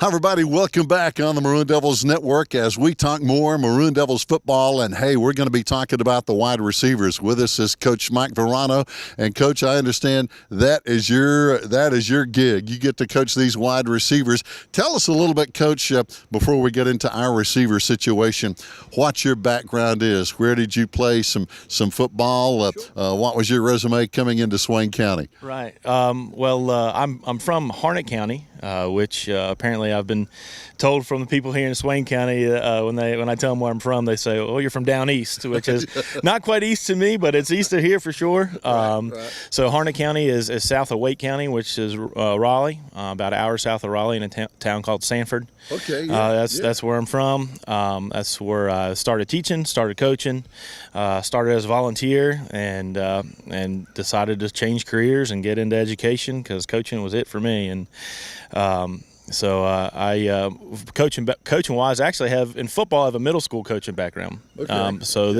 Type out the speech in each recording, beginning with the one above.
Hi, everybody. Welcome back on the Maroon Devils Network as we talk more Maroon Devils football. And, hey, we're going to be talking about the wide receivers. With us is Coach Mike Verano. And, Coach, I understand that is your gig. You get to coach these wide receivers. Tell us a little bit, Coach, before we get into our receiver situation, what your background is. Where did you play some football? What was your resume coming into Swain County? Right. I'm from Harnett County, which apparently I've been told from the people here in Swain County when I tell them where I'm from, they say, "Oh, you're from down east," which is not quite east to me, but it's east of here for sure. Right. So Harnett County is south of Wake County, which is Raleigh, about an hour south of Raleigh in a town called Sanford. Okay. That's where I'm from. That's where I started teaching, started coaching, started as a volunteer, and decided to change careers and get into education because coaching was it for me. And coaching wise, I actually have in football. I have a middle school coaching background. Okay.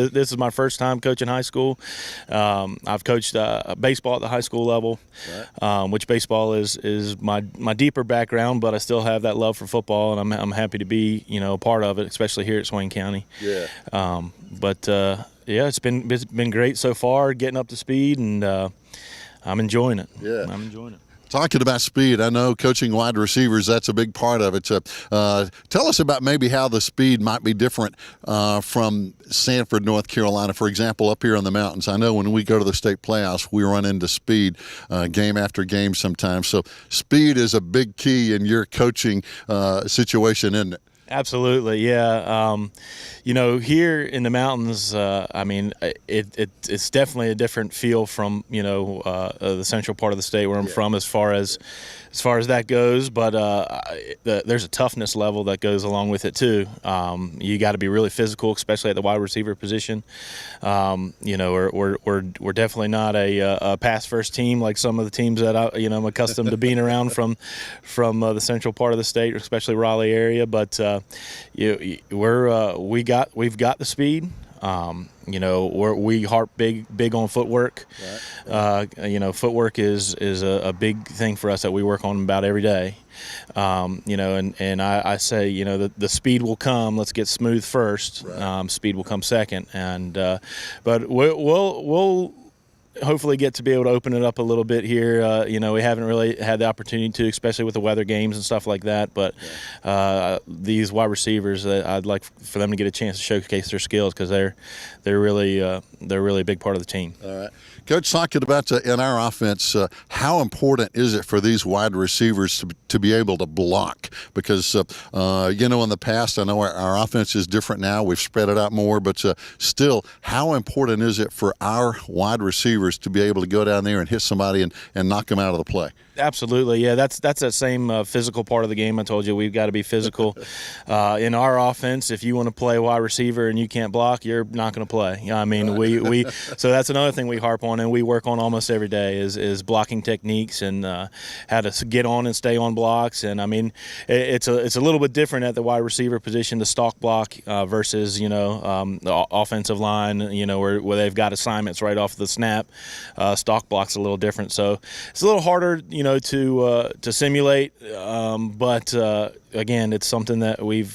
This is my first time coaching high school. I've coached baseball at the high school level, right. Which baseball is my deeper background, but I still have that love for football, and I'm happy to be a part of it, especially here at Swain County. Yeah. It's been great so far, getting up to speed, and I'm enjoying it. Yeah. I'm enjoying it. Talking about speed, I know coaching wide receivers, that's a big part of it. Tell us about maybe how the speed might be different from Sanford, North Carolina, for example, up here in the mountains. I know when we go to the state playoffs, we run into speed game after game sometimes. So speed is a big key in your coaching situation, isn't it? Absolutely, yeah. Here in the mountains, it's definitely a different feel from the central part of the state where I'm from, as far as that goes. But there's a toughness level that goes along with it too. You got to be really physical, especially at the wide receiver position. We're definitely not a pass first team like some of the teams that I'm accustomed to being around from the central part of the state, especially Raleigh area. But we've got the speed. We harp big on footwork. Right. Footwork is a big thing for us that we work on about every day. I say, the speed will come. Let's get smooth first. Right. Speed will come second. But we'll hopefully get to be able to open it up a little bit here. We haven't really had the opportunity to, especially with the weather games and stuff like that. But these wide receivers, I'd like for them to get a chance to showcase their skills because they're really a big part of the team. All right, Coach, talking about in our offense, how important is it for these wide receivers to be able to block? Because in the past, I know our offense is different now. We've spread it out more, but still, how important is it for our wide receivers to be able to go down there and hit somebody and knock them out of the play? Absolutely, yeah. That's that same physical part of the game. I told you we've got to be physical. In our offense, if you want to play wide receiver and you can't block, you're not going to play. I mean, we so that's another thing we harp on and we work on almost every day is blocking techniques and how to get on and stay on blocks. And I mean, it's a little bit different at the wide receiver position, the stalk block versus the offensive line. Where they've got assignments right off the snap. Stalk block's a little different, so it's a little harder. To simulate, but again, it's something that we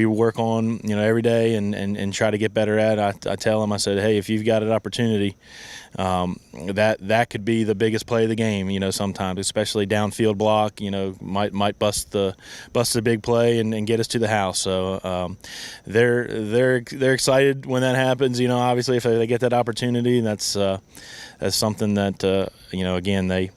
work on, every day and try to get better at. I tell them, I said, hey, if you've got an opportunity, that could be the biggest play of the game. Sometimes, especially downfield block, might bust the big play and get us to the house. So they're excited when that happens. Obviously, if they get that opportunity, that's something that again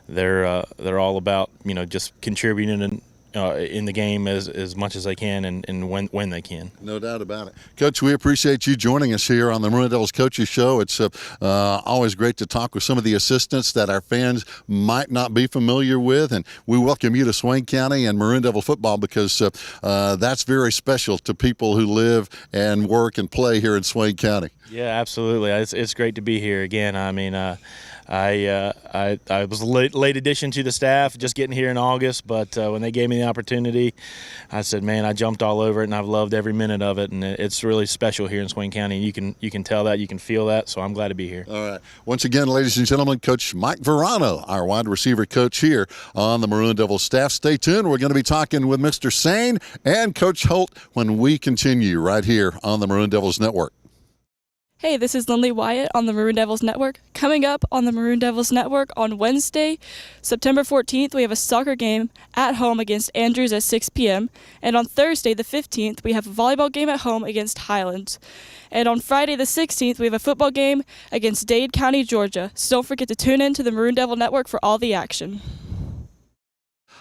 they're all about just contributing in the game as much as they can and when they can. No doubt about it. Coach, we appreciate you joining us here on the Maroon Devils Coaches Show. It's always great to talk with some of the assistants that our fans might not be familiar with, and we welcome you to Swain County and Maroon Devil football because that's very special to people who live and work and play here in Swain County. Yeah, absolutely. It's great to be here again. I mean, I was a late addition to the staff, just getting here in August. But when they gave me the opportunity, I said, man, I jumped all over it, and I've loved every minute of it. And it's really special here in Swain County. You can tell that, you can feel that. So I'm glad to be here. All right. Once again, ladies and gentlemen, Coach Mike Verano, our wide receiver coach here on the Maroon Devils staff. Stay tuned. We're going to be talking with Mr. Sane and Coach Holt when we continue right here on the Maroon Devils Network. Hey, this is Lindley Wyatt on the Maroon Devils Network. Coming up on the Maroon Devils Network on Wednesday, September 14th, we have a soccer game at home against Andrews at 6 p.m. And on Thursday, the 15th, we have a volleyball game at home against Highlands. And on Friday, the 16th, we have a football game against Dade County, Georgia. So don't forget to tune in to the Maroon Devil Network for all the action.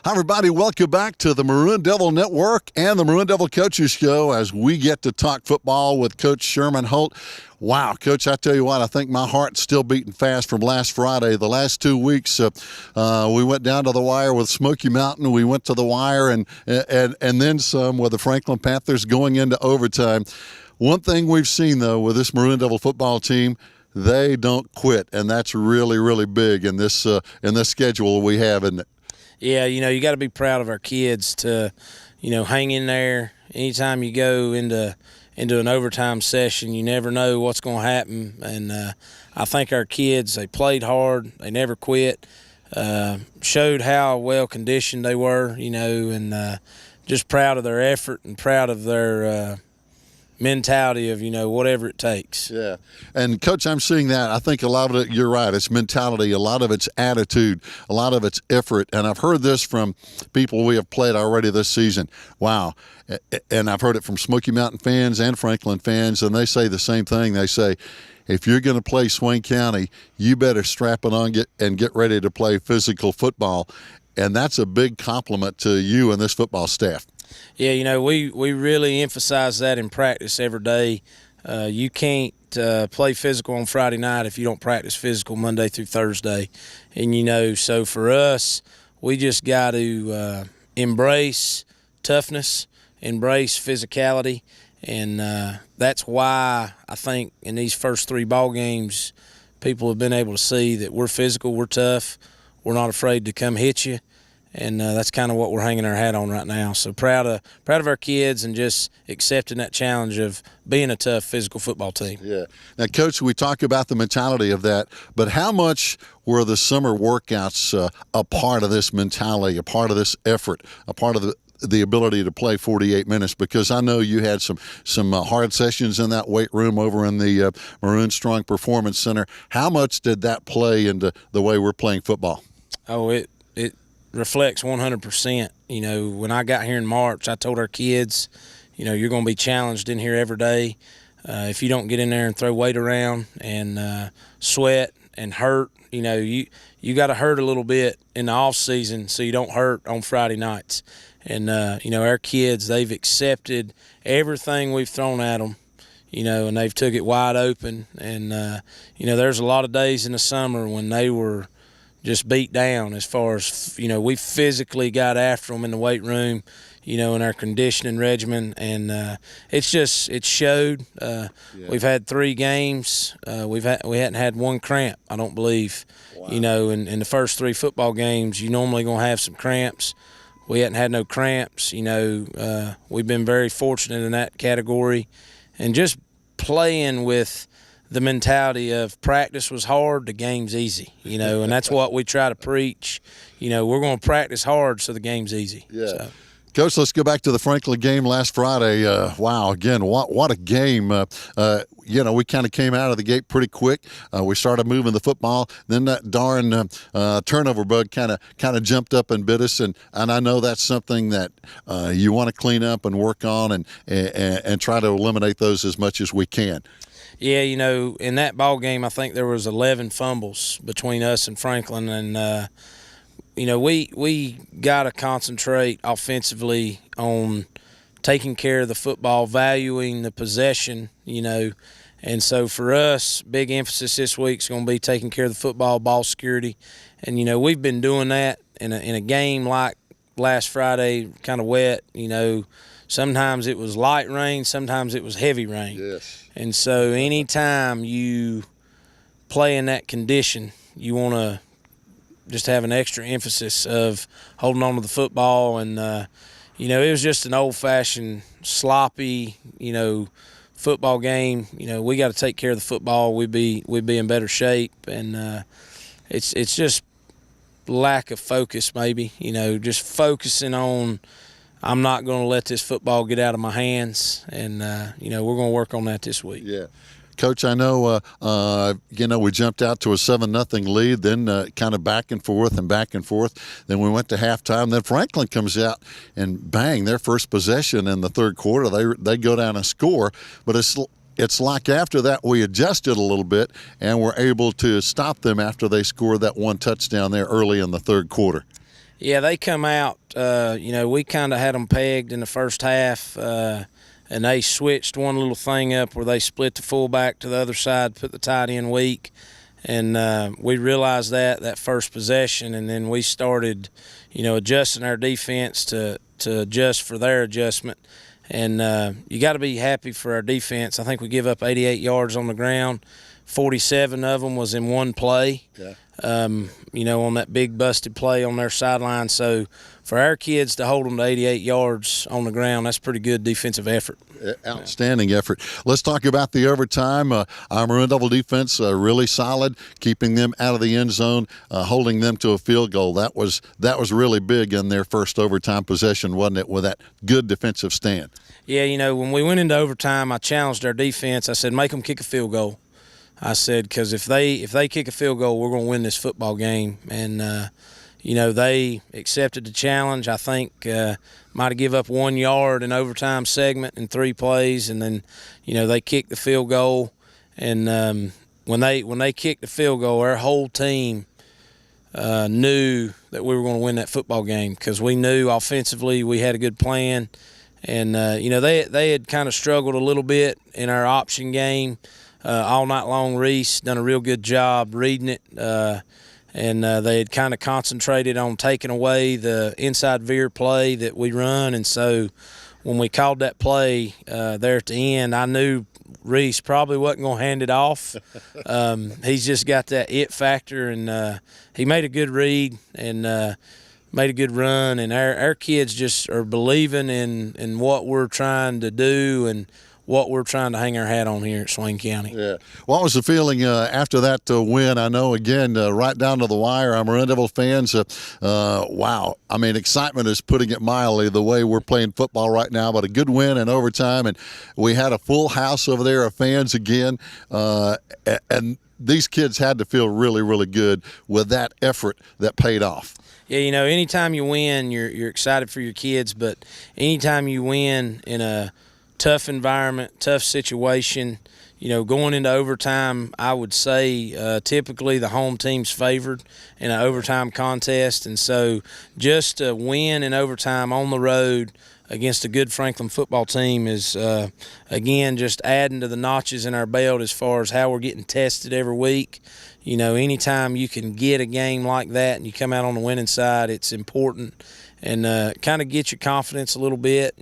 Hi, everybody. Welcome back to the Maroon Devil Network and the Maroon Devil Coaches Show as we get to talk football with Coach Sherman Holt. Wow, Coach, I tell you what, I think my heart's still beating fast from last Friday. The last 2 weeks, we went down to the wire with Smoky Mountain. We went to the wire and then some with the Franklin Panthers going into overtime. One thing we've seen, though, with this Maroon Devil football team, they don't quit, and that's really, really big in this schedule we have, isn't it? Yeah, you got to be proud of our kids to, hang in there. Anytime you go into an overtime session, you never know what's going to happen. And I think our kids, they played hard. They never quit. Showed how well conditioned they were, and just proud of their effort and proud of their mentality of, whatever it takes. Yeah. And, Coach, I'm seeing that. I think a lot of it, you're right, it's mentality, a lot of it's attitude, a lot of it's effort. And I've heard this from people we have played already this season. Wow. And I've heard it from Smoky Mountain fans and Franklin fans, and they say the same thing. They say, if you're going to play Swain County, you better strap it on and get ready to play physical football. And that's a big compliment to you and this football staff. Yeah, we really emphasize that in practice every day. You can't play physical on Friday night if you don't practice physical Monday through Thursday. And, so for us, we just got to embrace toughness, embrace physicality, and that's why I think in these first 3 ball games, people have been able to see that we're physical, we're tough, we're not afraid to come hit you. And that's kind of what we're hanging our hat on right now. So proud of our kids and just accepting that challenge of being a tough physical football team. Yeah. Now, Coach, we talk about the mentality of that, but how much were the summer workouts a part of this mentality, a part of this effort, a part of the ability to play 48 minutes? Because I know you had some hard sessions in that weight room over in the Maroon Strong Performance Center. How much did that play into the way we're playing football? Oh, it reflects 100%. When I got here in March, I told our kids, you're going to be challenged in here every day. If you don't get in there and throw weight around and sweat and hurt, you got to hurt a little bit in the off season so you don't hurt on Friday nights. And, our kids, they've accepted everything we've thrown at them, and they've took it wide open. And, there's a lot of days in the summer when they were just beat down as far as, we physically got after them in the weight room, in our conditioning regimen. And it showed. Yeah. We've had 3 games. We hadn't had one cramp, I don't believe. Wow. In the first 3 football games, you're normally going to have some cramps. We hadn't had no cramps. We've been very fortunate in that category. And just playing with the mentality of practice was hard, the game's easy, and that's what we try to preach. We're going to practice hard so the game's easy. Yeah. So. Coach, let's go back to the Franklin game last Friday. Wow, again, what a game. We kind of came out of the gate pretty quick. We started moving the football. Then that darn turnover bug kind of jumped up and bit us. And I know that's something that you want to clean up and work on and try to eliminate those as much as we can. Yeah, in that ball game, I think there was 11 fumbles between us and Franklin, and we got to concentrate offensively on taking care of the football, valuing the possession, and so for us, big emphasis this week is going to be taking care of the football, ball security, and we've been doing that in a game like last Friday, kind of wet. Sometimes it was light rain, sometimes it was heavy rain. Yes. And so anytime you play in that condition, you want to just have an extra emphasis of holding on to the football. And, it was just an old-fashioned, sloppy, football game. We got to take care of the football. We'd be in better shape. And it's just lack of focus maybe, just focusing on I'm not going to let this football get out of my hands. And, we're going to work on that this week. Yeah. Coach, I know, we jumped out to a 7-0 lead, then kind of back and forth. Then we went to halftime. Then Franklin comes out and bang, their first possession in the third quarter. They go down and score. But it's like after that we adjusted a little bit and were able to stop them after they scored that one touchdown there early in the third quarter. Yeah, they come out, we kind of had them pegged in the first half, and they switched one little thing up where they split the fullback to the other side, put the tight end weak, and we realized that first possession, and then we started, adjusting our defense to adjust for their adjustment. And you got to be happy for our defense. I think we give up 88 yards on the ground. 47 of them was in one play. Yeah. On that big busted play on their sideline. So for our kids to hold them to 88 yards on the ground, that's pretty good defensive effort. Outstanding effort. Let's talk about the overtime. Our Maroon Devil defense really solid, keeping them out of the end zone, holding them to a field goal. That was really big in their first overtime possession, wasn't it, with that good defensive stand? Yeah, when we went into overtime, I challenged our defense. I said, make them kick a field goal. I said, because if they kick a field goal, we're going to win this football game. And, they accepted the challenge. I think might have give up 1 yard in overtime segment in 3 plays. And then, they kicked the field goal. And when they kicked the field goal, our whole team knew that we were going to win that football game because we knew offensively we had a good plan. And, they had kind of struggled a little bit in our option game. All night long. Reese done a real good job reading it, and they had kind of concentrated on taking away the inside veer play that we run. And so when we called that play there at the end, I knew Reese probably wasn't going to hand it off. He's just got that it factor, and he made a good read and made a good run. And our kids just are believing in what we're trying to do and what we're trying to hang our hat on here at Swain County. Yeah. What was the feeling after that win? I know, again, right down to the wire, I'm Maroon Devil fans. Wow. I mean, excitement is putting it mildly the way we're playing football right now, but a good win in overtime. And we had a full house over there of fans again. And these kids had to feel really, really good with that effort that paid off. Yeah, anytime you win, you're excited for your kids, but anytime you win in a tough environment, tough situation, going into overtime, I would say typically the home team's favored in an overtime contest. And so just to win in overtime on the road against a good Franklin football team is, again, just adding to the notches in our belt as far as how we're getting tested every week. Anytime you can get a game like that and you come out on the winning side, it's important and kind of get your confidence a little bit.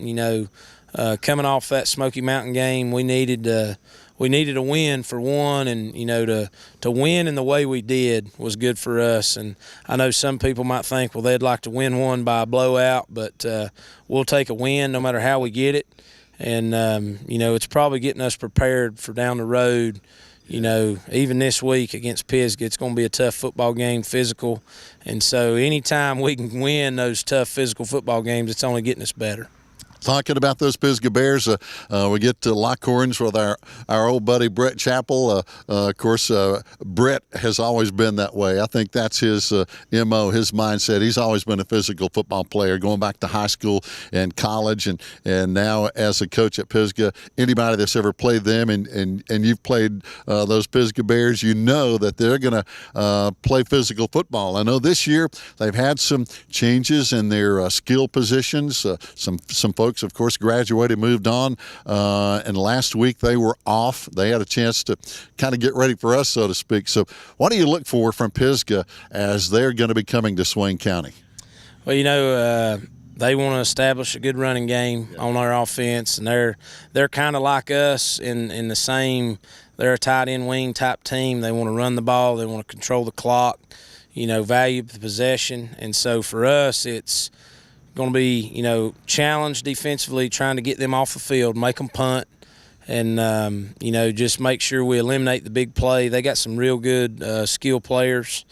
Coming off that Smoky Mountain game, we needed a win for one, and to win in the way we did was good for us. And I know some people might think, well, they'd like to win one by a blowout, but we'll take a win no matter how we get it. And it's probably getting us prepared for down the road. Even this week against Pisgah, it's going to be a tough football game, physical. And so anytime we can win those tough physical football games, it's only getting us better. Talking about those Pisgah Bears, we get to lock horns with our old buddy Brett Chappell. Of course, Brett has always been that way. I think that's his MO, his mindset. He's always been a physical football player, going back to high school and college, and now as a coach at Pisgah. Anybody that's ever played them and you've played those Pisgah Bears, you know that they're going to play physical football. I know this year they've had some changes in their skill positions. Some folks, of course, graduated, moved on, and last week they were off. They had a chance to kind of get ready for us, so to speak. So what do you look for from Pisgah as they're going to be coming to Swain County? Well, they want to establish a good running game on our offense, and they're kind of like us in the same. They're a tight end wing type team. They want to run the ball. They want to control the clock. Value the possession, and so for us, it's going to be challenge defensively, trying to get them off the field, make them punt, and just make sure we eliminate the big play. They got some real good skill players.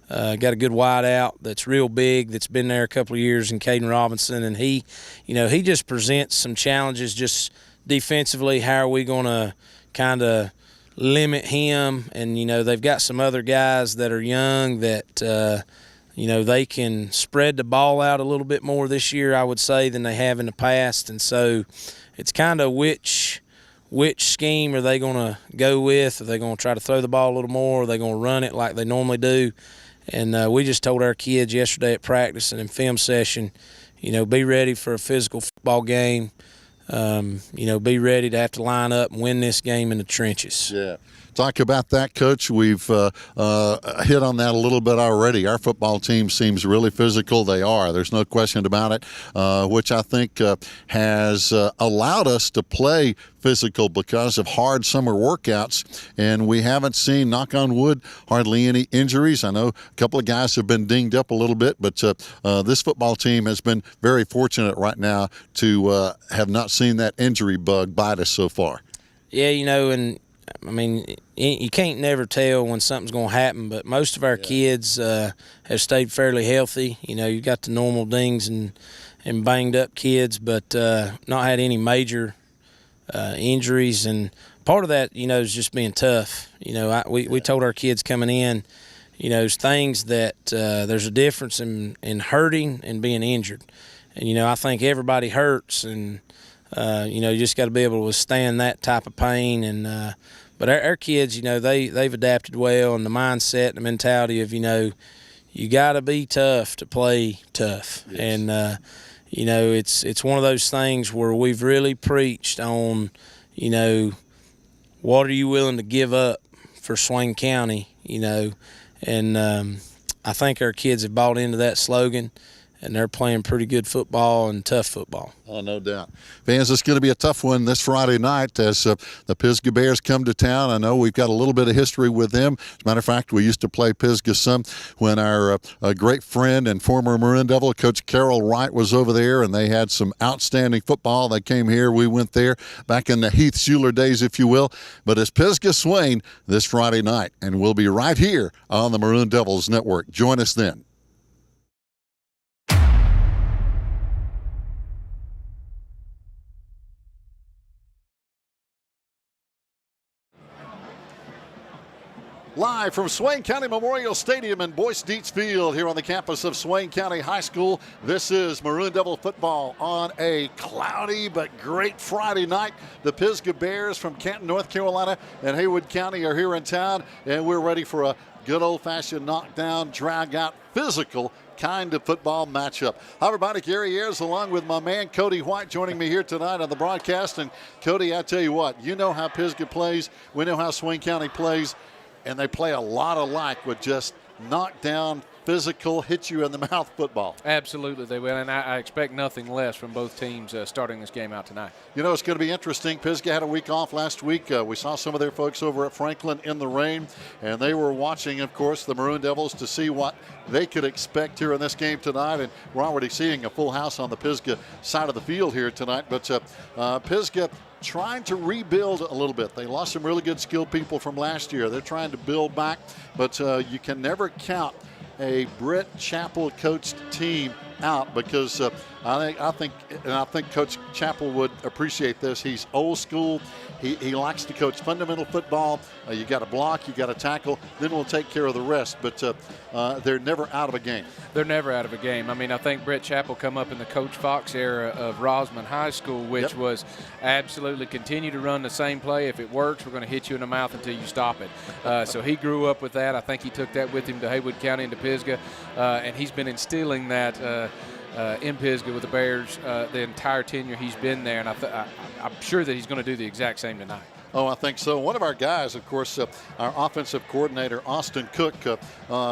Got a good wide out that's real big, that's been there a couple of years in Caden Robinson, and he just presents some challenges just defensively. How are we going to kind of limit him? And they've got some other guys that are young that they can spread the ball out a little bit more this year, I would say, than they have in the past. And so it's kind of which scheme are they going to go with? Are they going to try to throw the ball a little more? Are they going to run it like they normally do? And we just told our kids yesterday at practice and in film session, be ready for a physical football game. Be ready to have to line up and win this game in the trenches. Yeah. Talk about that, Coach. We've hit on that a little bit already. Our football team seems really physical. They are. There's no question about it, which I think has allowed us to play physical because of hard summer workouts, and we haven't seen, knock on wood, hardly any injuries. I know a couple of guys have been dinged up a little bit, but this football team has been very fortunate right now to have not seen that injury bug bite us so far. Yeah, and you can't never tell when something's going to happen, but most of our kids have stayed fairly healthy. You've got the normal dings and banged up kids, but not had any major injuries. And part of that, is just being tough. We told our kids coming in, things that there's a difference in hurting and being injured. And, I think everybody hurts, and, you just got to be able to withstand that type of pain. And but our kids, they've adapted well, and the mindset and the mentality of, you got to be tough to play tough. Yes. And, it's one of those things where we've really preached on, what are you willing to give up for Swain County, and I think our kids have bought into that slogan, and they're playing pretty good football and tough football. Oh, no doubt. Fans, it's going to be a tough one this Friday night as the Pisgah Bears come to town. I know we've got a little bit of history with them. As a matter of fact, we used to play Pisgah some when our great friend and former Maroon Devil, Coach Carol Wright, was over there, and they had some outstanding football. They came here. We went there back in the Heath Schuler days, if you will. But it's Pisgah Swain this Friday night, and we'll be right here on the Maroon Devils Network. Join us then. Live from Swain County Memorial Stadium in Boyce Dietz Field here on the campus of Swain County High School. This is Maroon Devil football on a cloudy but great Friday night. The Pisgah Bears from Canton, North Carolina and Haywood County are here in town, and we're ready for a good old-fashioned knockdown, drag-out, physical kind of football matchup. Hi, everybody. Gary Ayers along with my man Cody White joining me here tonight on the broadcast. And, Cody, I tell you what, you know how Pisgah plays. We know how Swain County plays. And they play a lot alike with just knockdown, physical, hit you in the mouth football. Absolutely, they will, and I expect nothing less from both teams starting this game out tonight. It's going to be interesting. Pisgah had a week off last week. We saw some of their folks over at Franklin in the rain, and they were watching, of course, the Maroon Devils to see what they could expect here in this game tonight. And we're already seeing a full house on the Pisgah side of the field here tonight. But Pisgah trying to rebuild a little bit. They lost some really good skilled people from last year. They're trying to build back, but you can never count a Brett Chappell coached team out because I think Coach Chappell would appreciate this. He's old school. He likes to coach fundamental football. You got to block, you got to tackle, then we'll take care of the rest. But they're never out of a game. They're never out of a game. I think Brett Chappell come up in the Coach Fox era of Rosman High School, which was absolutely continue to run the same play. If it works, we're going to hit you in the mouth until you stop it. So he grew up with that. I think he took that with him to Haywood County and to Pisgah, and he's been instilling that in Pisgah with the Bears the entire tenure he's been there, and I'm sure that he's going to do the exact same tonight. Oh, I think so. One of our guys, of course, our offensive coordinator, Austin Cook,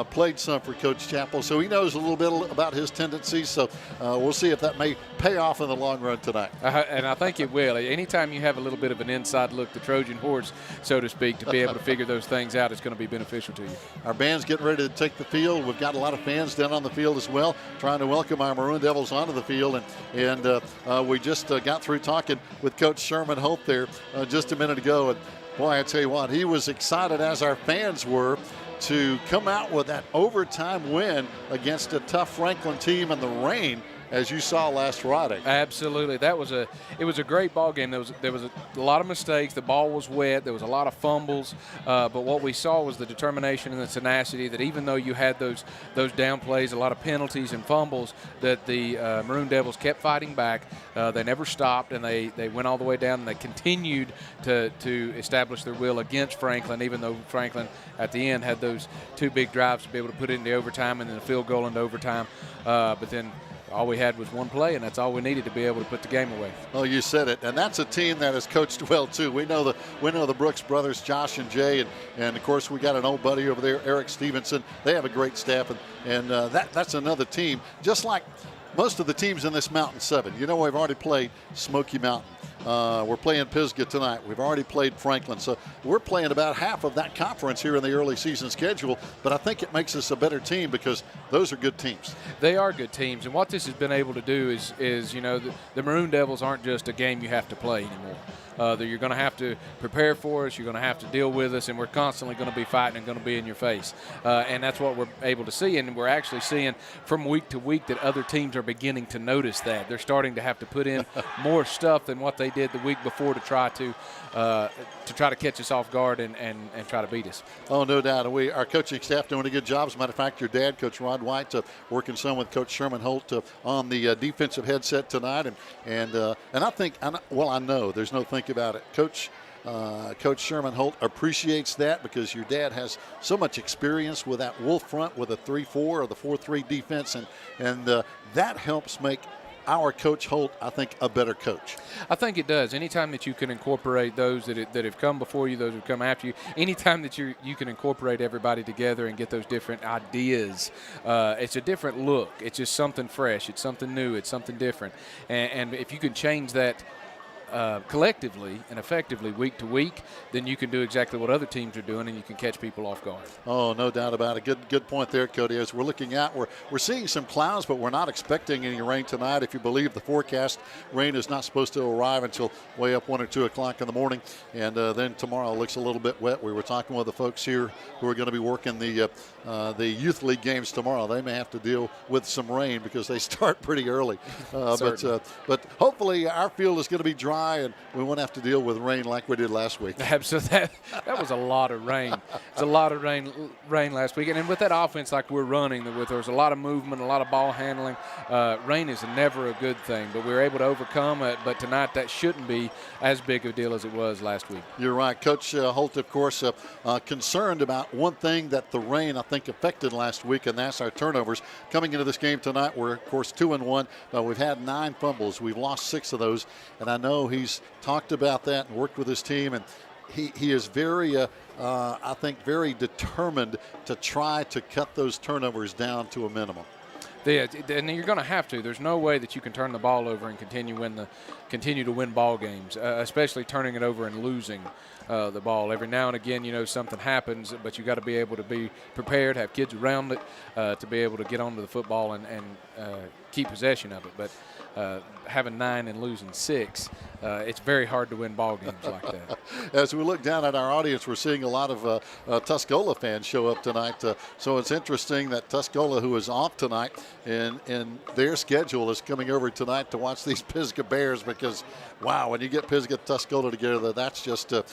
played some for Coach Chappell, so he knows a little bit about his tendencies. So we'll see if that may pay off in the long run tonight. And I think it will. Anytime you have a little bit of an inside look, the Trojan horse, so to speak, to be able to figure those things out, it's going to be beneficial to you. Our band's getting ready to take the field. We've got a lot of fans down on the field as well, trying to welcome our Maroon Devils onto the field. And we just got through talking with Coach Sherman Holt there just a minute ago. And boy, I tell you what, he was excited, as our fans were, to come out with that overtime win against a tough Franklin team in the rain, as you saw last Friday. Absolutely. It was a great ball game. There was a lot of mistakes. The ball was wet. There was a lot of fumbles. But what we saw was the determination and the tenacity that even though you had those down plays, a lot of penalties and fumbles, that the Maroon Devils kept fighting back. They never stopped, and they went all the way down, and they continued to establish their will against Franklin, even though Franklin at the end had those two big drives to be able to put it into overtime and then a field goal into overtime. But then all we had was one play, and that's all we needed to be able to put the game away. Oh, you said it, and that's a team that has coached well too. We know the Brooks brothers, Josh and Jay, and of course we got an old buddy over there, Eric Stevenson. They have a great staff, and that's another team. Just like most of the teams in this Mountain 7. You know, we've already played Smoky Mountain. We're playing Pisgah tonight. We've already played Franklin. So we're playing about half of that conference here in the early season schedule. But I think it makes us a better team because those are good teams. They are good teams. And what this has been able to do is you know, the Maroon Devils aren't just a game you have to play anymore. That you're going to have to prepare for us, you're going to have to deal with us, and we're constantly going to be fighting and going to be in your face. And that's what we're able to see, and we're actually seeing from week to week that other teams are beginning to notice that. They're starting to have to put in more stuff than what they did the week before to try to catch us off guard and try to beat us. Oh, no doubt. And our coaching staff doing a good job. As a matter of fact, your dad, Coach Rod White, working some with Coach Sherman Holt on the defensive headset tonight. And I think, I know there's no thinking about it. Coach Sherman Holt appreciates that because your dad has so much experience with that wolf front with a 3-4 or the 4-3 defense, and that helps make our Coach Holt, I think, a better coach. I think it does. Anytime that you can incorporate those that have come before you, those who come after you, anytime that you can incorporate everybody together and get those different ideas, it's a different look. It's just something fresh. It's something new. It's something different. And if you can change that collectively and effectively week to week, then you can do exactly what other teams are doing, and you can catch people off guard. Oh, no doubt about it. Good point there, Cody. As we're looking out, we're seeing some clouds, but we're not expecting any rain tonight. If you believe the forecast, rain is not supposed to arrive until way up 1 or 2 o'clock in the morning, and then tomorrow looks a little bit wet. We were talking with the folks here who are going to be working the youth league games tomorrow. They may have to deal with some rain because they start pretty early. But hopefully our field is going to be dry, and we won't have to deal with rain like we did last week. Absolutely. That was a lot of rain. It was a lot of rain last week. And with that offense like we're running, there was a lot of movement, a lot of ball handling. Rain is never a good thing, but we were able to overcome it. But tonight that shouldn't be as big a deal as it was last week. You're right. Coach Holt, of course, concerned about one thing that the rain, I think, affected last week, and that's our turnovers. Coming into this game tonight, we're, of course, 2-1. We've had 9 fumbles. We've lost 6 of those, and I know he's talked about that and worked with his team, and he is very, I think, very determined to try to cut those turnovers down to a minimum. And you're going to have to. There's no way that you can turn the ball over and continue to win ball games, especially turning it over and losing the ball. Every now and again, you know, something happens, but you got to be able to be prepared, have kids around it to be able to get onto the football and keep possession of it. But having 9 and losing 6, it's very hard to win ball games like that. As we look down at our audience, we're seeing a lot of Tuscola fans show up tonight. So it's interesting that Tuscola, who is off tonight, and their schedule is coming over tonight to watch these Pisgah Bears because, wow, when you get Pisgah and Tuscola together, that's just a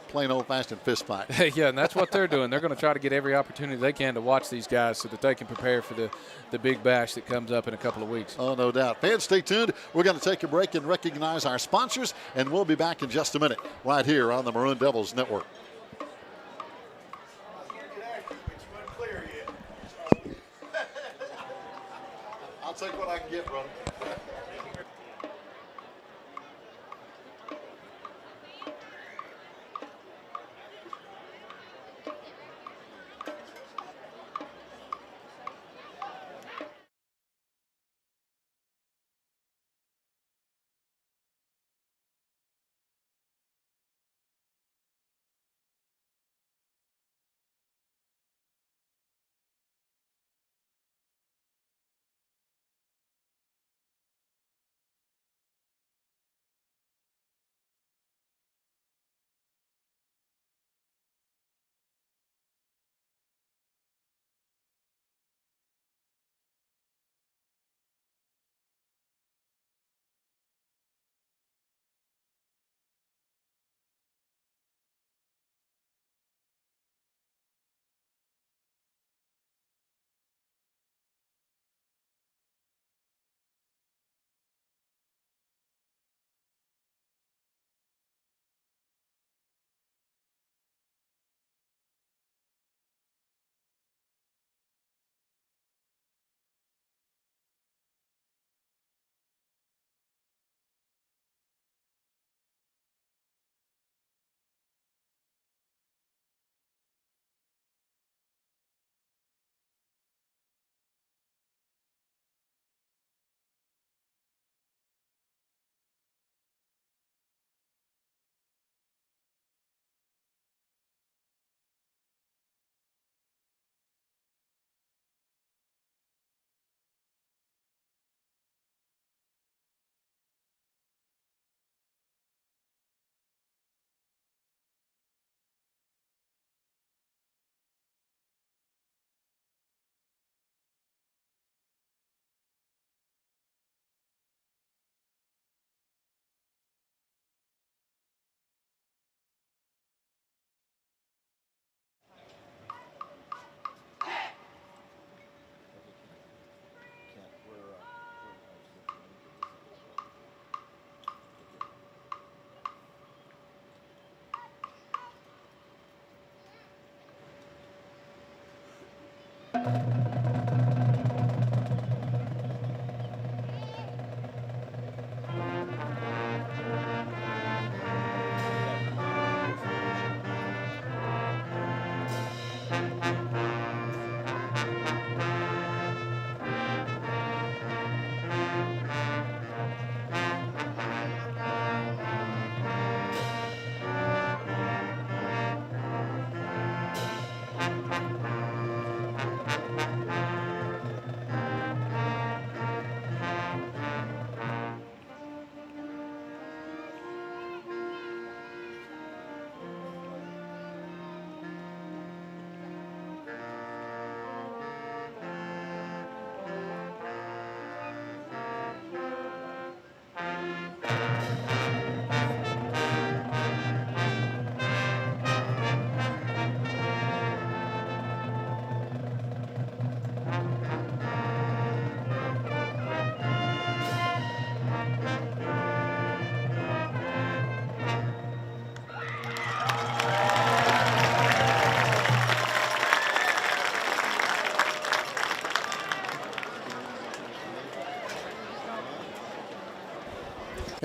plain old-fashioned fist fight. Yeah, and that's what they're doing. They're going to try to get every opportunity they can to watch these guys so that they can prepare for the big bash that comes up in a couple of weeks. Oh, no doubt. Fans, stay tuned. We're going to take a break and recognize our sponsors, and we'll be back in just a minute right here on the Maroon Devils Network. I'll take what I can get, brother.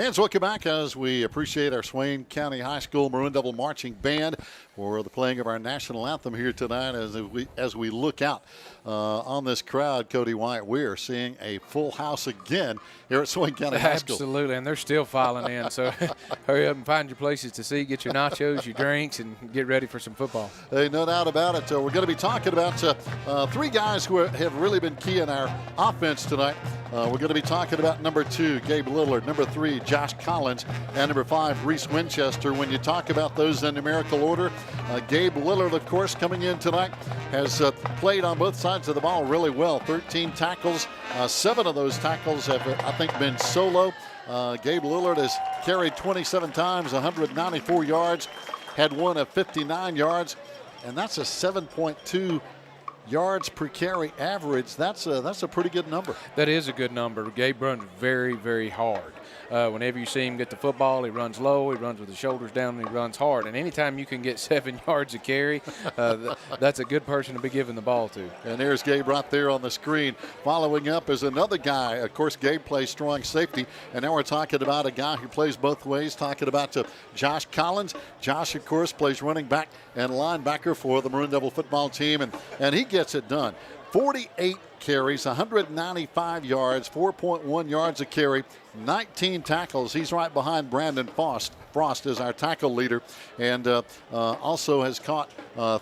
And so welcome back as we appreciate our Swain County High School Maroon Devil Marching Band for the playing of our national anthem here tonight. As we look out on this crowd, Cody White, we are seeing a full house again here at Swain County High School. Absolutely, and they're still filing in. So hurry up and find your places to see, get your nachos, your drinks, and get ready for some football. Hey, no doubt about it. We're going to be talking about three guys who have really been key in our offense tonight. We're going to be talking about number 2, Gabe Lillard, number 3, Josh Collins, and number 5, Reese Winchester. When you talk about those in numerical order, Gabe Lillard, of course, coming in tonight, has played on both sides of the ball really well. 13 tackles. 7 of those tackles have, I think, been solo. Gabe Lillard has carried 27 times, 194 yards, had one of 59 yards, and that's a 7.2 yards per carry average. That's a pretty good number. That is a good number. Gabe runs very, very hard. Whenever you see him get the football, he runs low, he runs with his shoulders down, and he runs hard. And anytime you can get 7 yards a carry, that's a good person to be giving the ball to. And there's Gabe right there on the screen. Following up is another guy. Of course, Gabe plays strong safety, and now we're talking about a guy who plays both ways, talking about Josh Collins. Josh, of course, plays running back and linebacker for the Maroon Devil football team, and he gets it done. 48 carries, 195 yards, 4.1 yards a carry, 19 tackles. He's right behind Brandon Frost is our tackle leader, and also has caught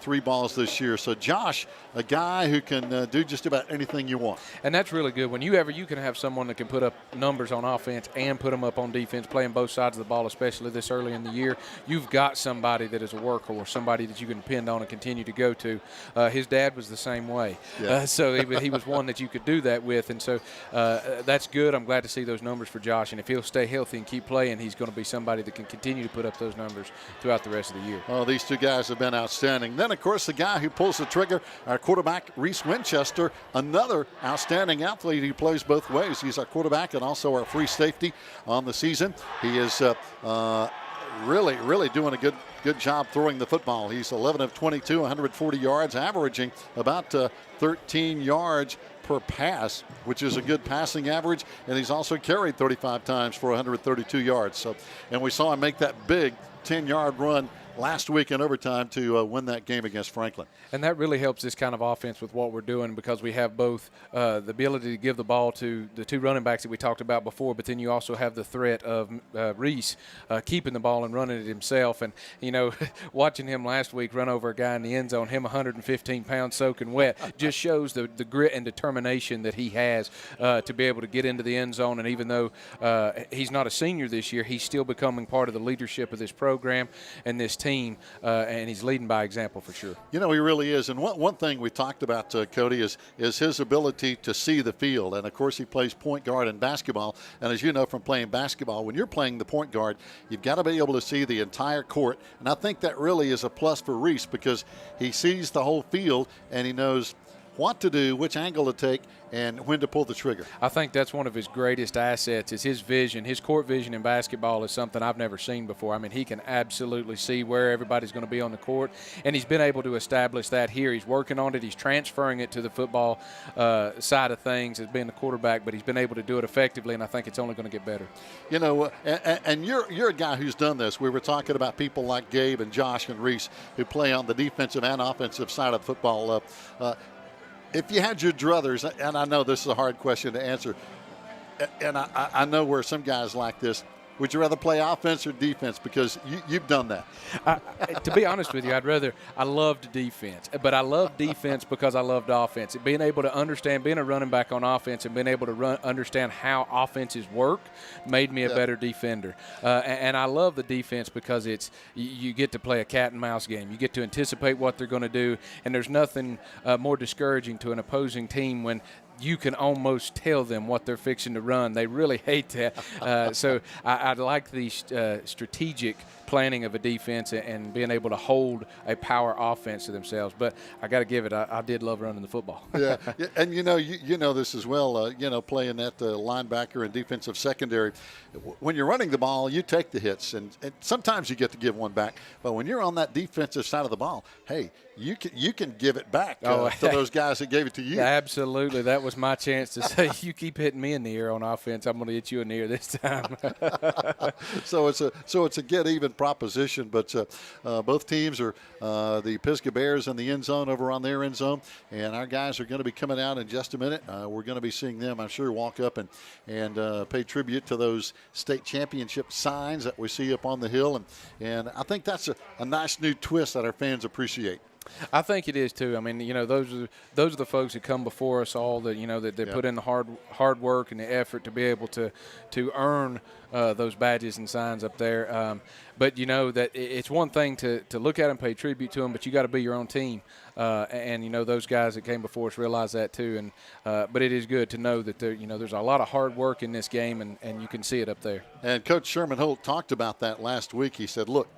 3 balls this year. So Josh, a guy who can do just about anything you want. And that's really good. When you can have someone that can put up numbers on offense and put them up on defense, playing both sides of the ball, especially this early in the year, you've got somebody that is a workhorse, somebody that you can depend on and continue to go to. His dad was the same way. Yeah. So he was one that you could do that with, and so that's good. I'm glad to see those numbers for Josh, and if he'll stay healthy and keep playing, he's going to be somebody that can continue to put up those numbers throughout the rest of the year. Oh, these two guys have been outstanding. Then, of course, the guy who pulls the trigger, our quarterback, Reese Winchester, another outstanding athlete who plays both ways. He's our quarterback and also our free safety on the season. He is really doing a good job throwing the football. He's 11 of 22, 140 yards, averaging about 13 yards per pass, which is a good passing average, and he's also carried 35 times for 132 yards. So, and we saw him make that big 10-yard run last week in overtime to win that game against Franklin. And that really helps this kind of offense with what we're doing, because we have both the ability to give the ball to the 2 running backs that we talked about before, but then you also have the threat of Reese keeping the ball and running it himself. And, watching him last week run over a guy in the end zone, him 115 pounds soaking wet, just shows the grit and determination that he has to be able to get into the end zone. And even though he's not a senior this year, he's still becoming part of the leadership of this program and this team, and he's leading by example for sure. He really is. And one thing we talked about, Cody, is his ability to see the field. And, of course, he plays point guard in basketball. And as you know from playing basketball, when you're playing the point guard, you've got to be able to see the entire court. And I think that really is a plus for Reese, because he sees the whole field and he knows what to do, which angle to take, and when to pull the trigger. I think that's one of his greatest assets is his vision. His court vision in basketball is something I've never seen before. I mean, he can absolutely see where everybody's going to be on the court, and he's been able to establish that here. He's working on it. He's transferring it to the football side of things as being the quarterback, but he's been able to do it effectively, and I think it's only going to get better. You know, and you're a guy who's done this. We were talking about people like Gabe and Josh and Reese who play on the defensive and offensive side of football. If you had your druthers, and I know this is a hard question to answer, and I know where some guys like this, would you rather play offense or defense? Because you've done that. To be honest with you, I loved defense. But I loved defense because I loved offense. Being able to understand, being a running back on offense and being able to understand how offenses work made me a better defender. And I love the defense because you get to play a cat and mouse game. You get to anticipate what they're going to do. And there's nothing more discouraging to an opposing team when you can almost tell them what they're fixing to run. They really hate that. So I like the strategic planning of a defense and being able to hold a power offense to themselves. But I got to give it, I did love running the football. Yeah, and you know this as well, playing that linebacker and defensive secondary. When you're running the ball, you take the hits, and sometimes you get to give one back. But when you're on that defensive side of the ball, hey, you can give it back to those guys that gave it to you. Absolutely. That was my chance to say, you keep hitting me in the ear on offense, I'm going to hit you in the ear this time. So it's a get even proposition, but both teams are the Pisgah Bears in the end zone over on their end zone, and our guys are going to be coming out in just a minute. We're going to be seeing them, I'm sure, walk up and pay tribute to those state championship signs that we see up on the hill, and I think that's a nice new twist that our fans appreciate. I think it is too. I mean, those are the folks that come before us all that that they put in the hard work and the effort to be able to earn those badges and signs up there. But that it's one thing to look at and pay tribute to them, but you got to be your own team. And those guys that came before us realize that too. And but it is good to know that there's a lot of hard work in this game, and you can see it up there. And Coach Sherman Holt talked about that last week. He said, look,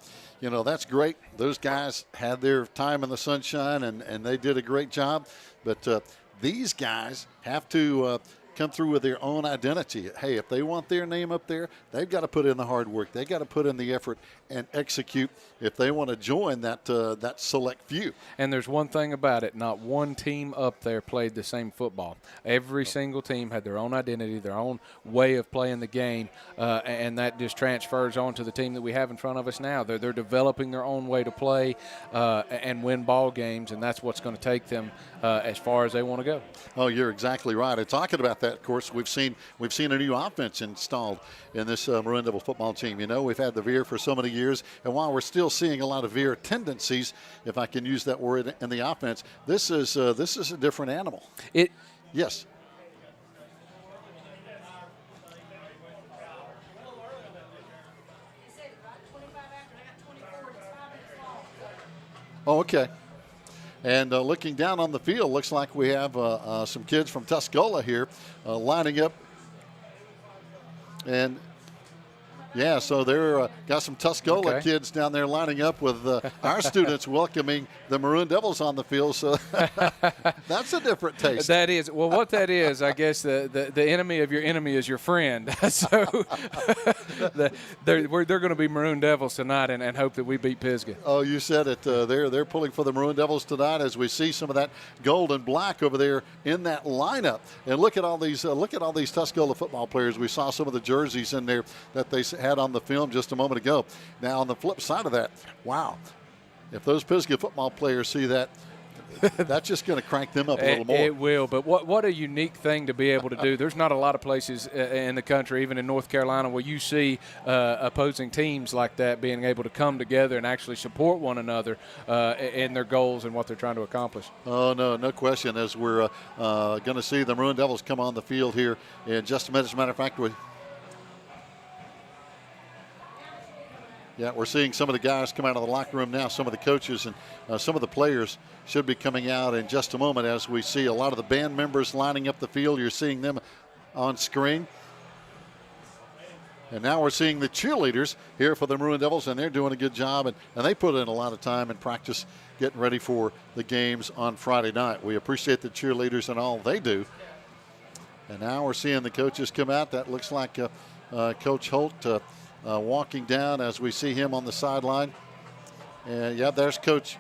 that's great. Those guys had their time in the sunshine, and they did a great job. But these guys have to come through with their own identity. Hey, if they want their name up there, they've got to put in the hard work. They've got to put in the effort and execute if they want to join that select few. And there's one thing about it. Not one team up there played the same football. Every single team had their own identity, their own way of playing the game, and that just transfers on to the team that we have in front of us now. They're developing their own way to play and win ball games, and that's what's going to take them as far as they want to go. Oh, you're exactly right. And talking about that, of course, we've seen a new offense installed in this Maroon Devil football team. We've had the veer for so many years, and while we're still seeing a lot of veer tendencies, if I can use that word, in the offense, this is a different animal. Yes. Oh, okay. And looking down on the field, looks like we have some kids from Tuscola here lining up. And, yeah, so they're got some Tuscola kids down there lining up with our students welcoming the Maroon Devils on the field. So that's a different taste. That is. Well, what that is, I guess the enemy of your enemy is your friend. So they're going to be Maroon Devils tonight and hope that we beat Pisgah. Oh, you said it. They're pulling for the Maroon Devils tonight as we see some of that gold and black over there in that lineup. And look at all these Tuscola football players. We saw some of the jerseys in there that they had on the film just a moment ago. Now, on the flip side of that, wow, if those Pisgah football players see that, that's just going to crank them up a little more. It will, but what a unique thing to be able to do. There's not a lot of places in the country, even in North Carolina, where you see opposing teams like that being able to come together and actually support one another in their goals and what they're trying to accomplish. Oh, no question, as we're going to see the Maroon Devils come on the field here in just a minute. As a matter of fact, we're seeing some of the guys come out of the locker room now. Some of the coaches and some of the players should be coming out in just a moment as we see a lot of the band members lining up the field. You're seeing them on screen. And now we're seeing the cheerleaders here for the Maroon Devils, and they're doing a good job, and they put in a lot of time and practice getting ready for the games on Friday night. We appreciate the cheerleaders and all they do. And now we're seeing the coaches come out. That looks like Coach Holt walking down as we see him on the sideline. And, yeah, there's Coach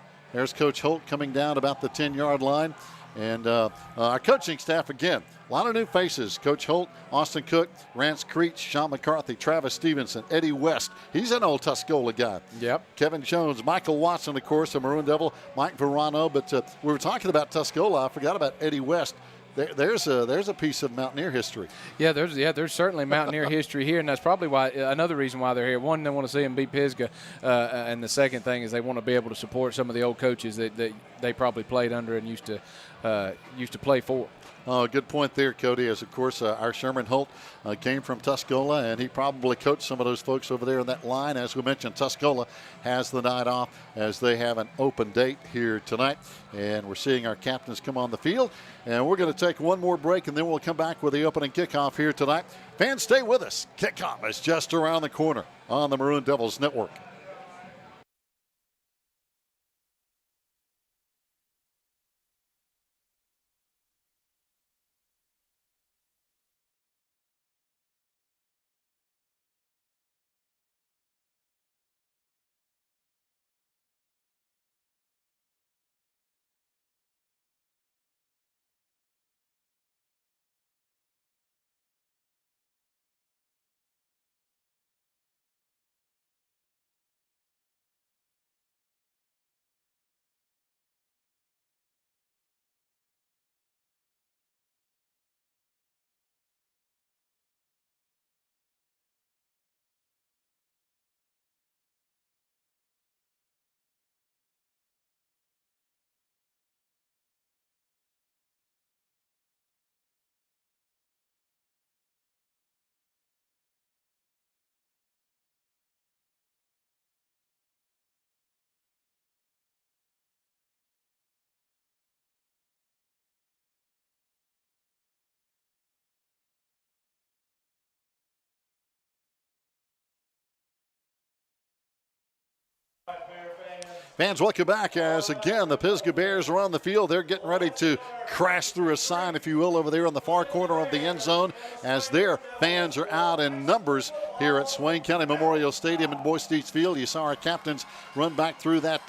Holt coming down about the 10-yard line. And our coaching staff, again, a lot of new faces. Coach Holt, Austin Cook, Rance Creech, Sean McCarthy, Travis Stevenson, Eddie West. He's an old Tuscola guy. Yep. Kevin Jones, Michael Watson, of course, a Maroon Devil, Mike Verano. But we were talking about Tuscola. I forgot about Eddie West. There's a piece of Mountaineer history. Yeah, there's certainly Mountaineer history here, and that's probably why another reason why they're here. One, they want to see them beat Pisgah, and the second thing is they want to be able to support some of the old coaches that they probably played under and used to play for. Good point there, Cody, as, of course, our Sherman Holt came from Tuscola, and he probably coached some of those folks over there in that line. As we mentioned, Tuscola has the night off as they have an open date here tonight. And we're seeing our captains come on the field. And we're going to take one more break, and then we'll come back with the opening kickoff here tonight. Fans, stay with us. Kickoff is just around the corner on the Maroon Devils Network. Fans, welcome back as, again, the Pisgah Bears are on the field. They're getting ready to crash through a sign, if you will, over there in the far corner of the end zone as their fans are out in numbers here at Swain County Memorial Stadium in Boys East Field. You saw our captains run back through that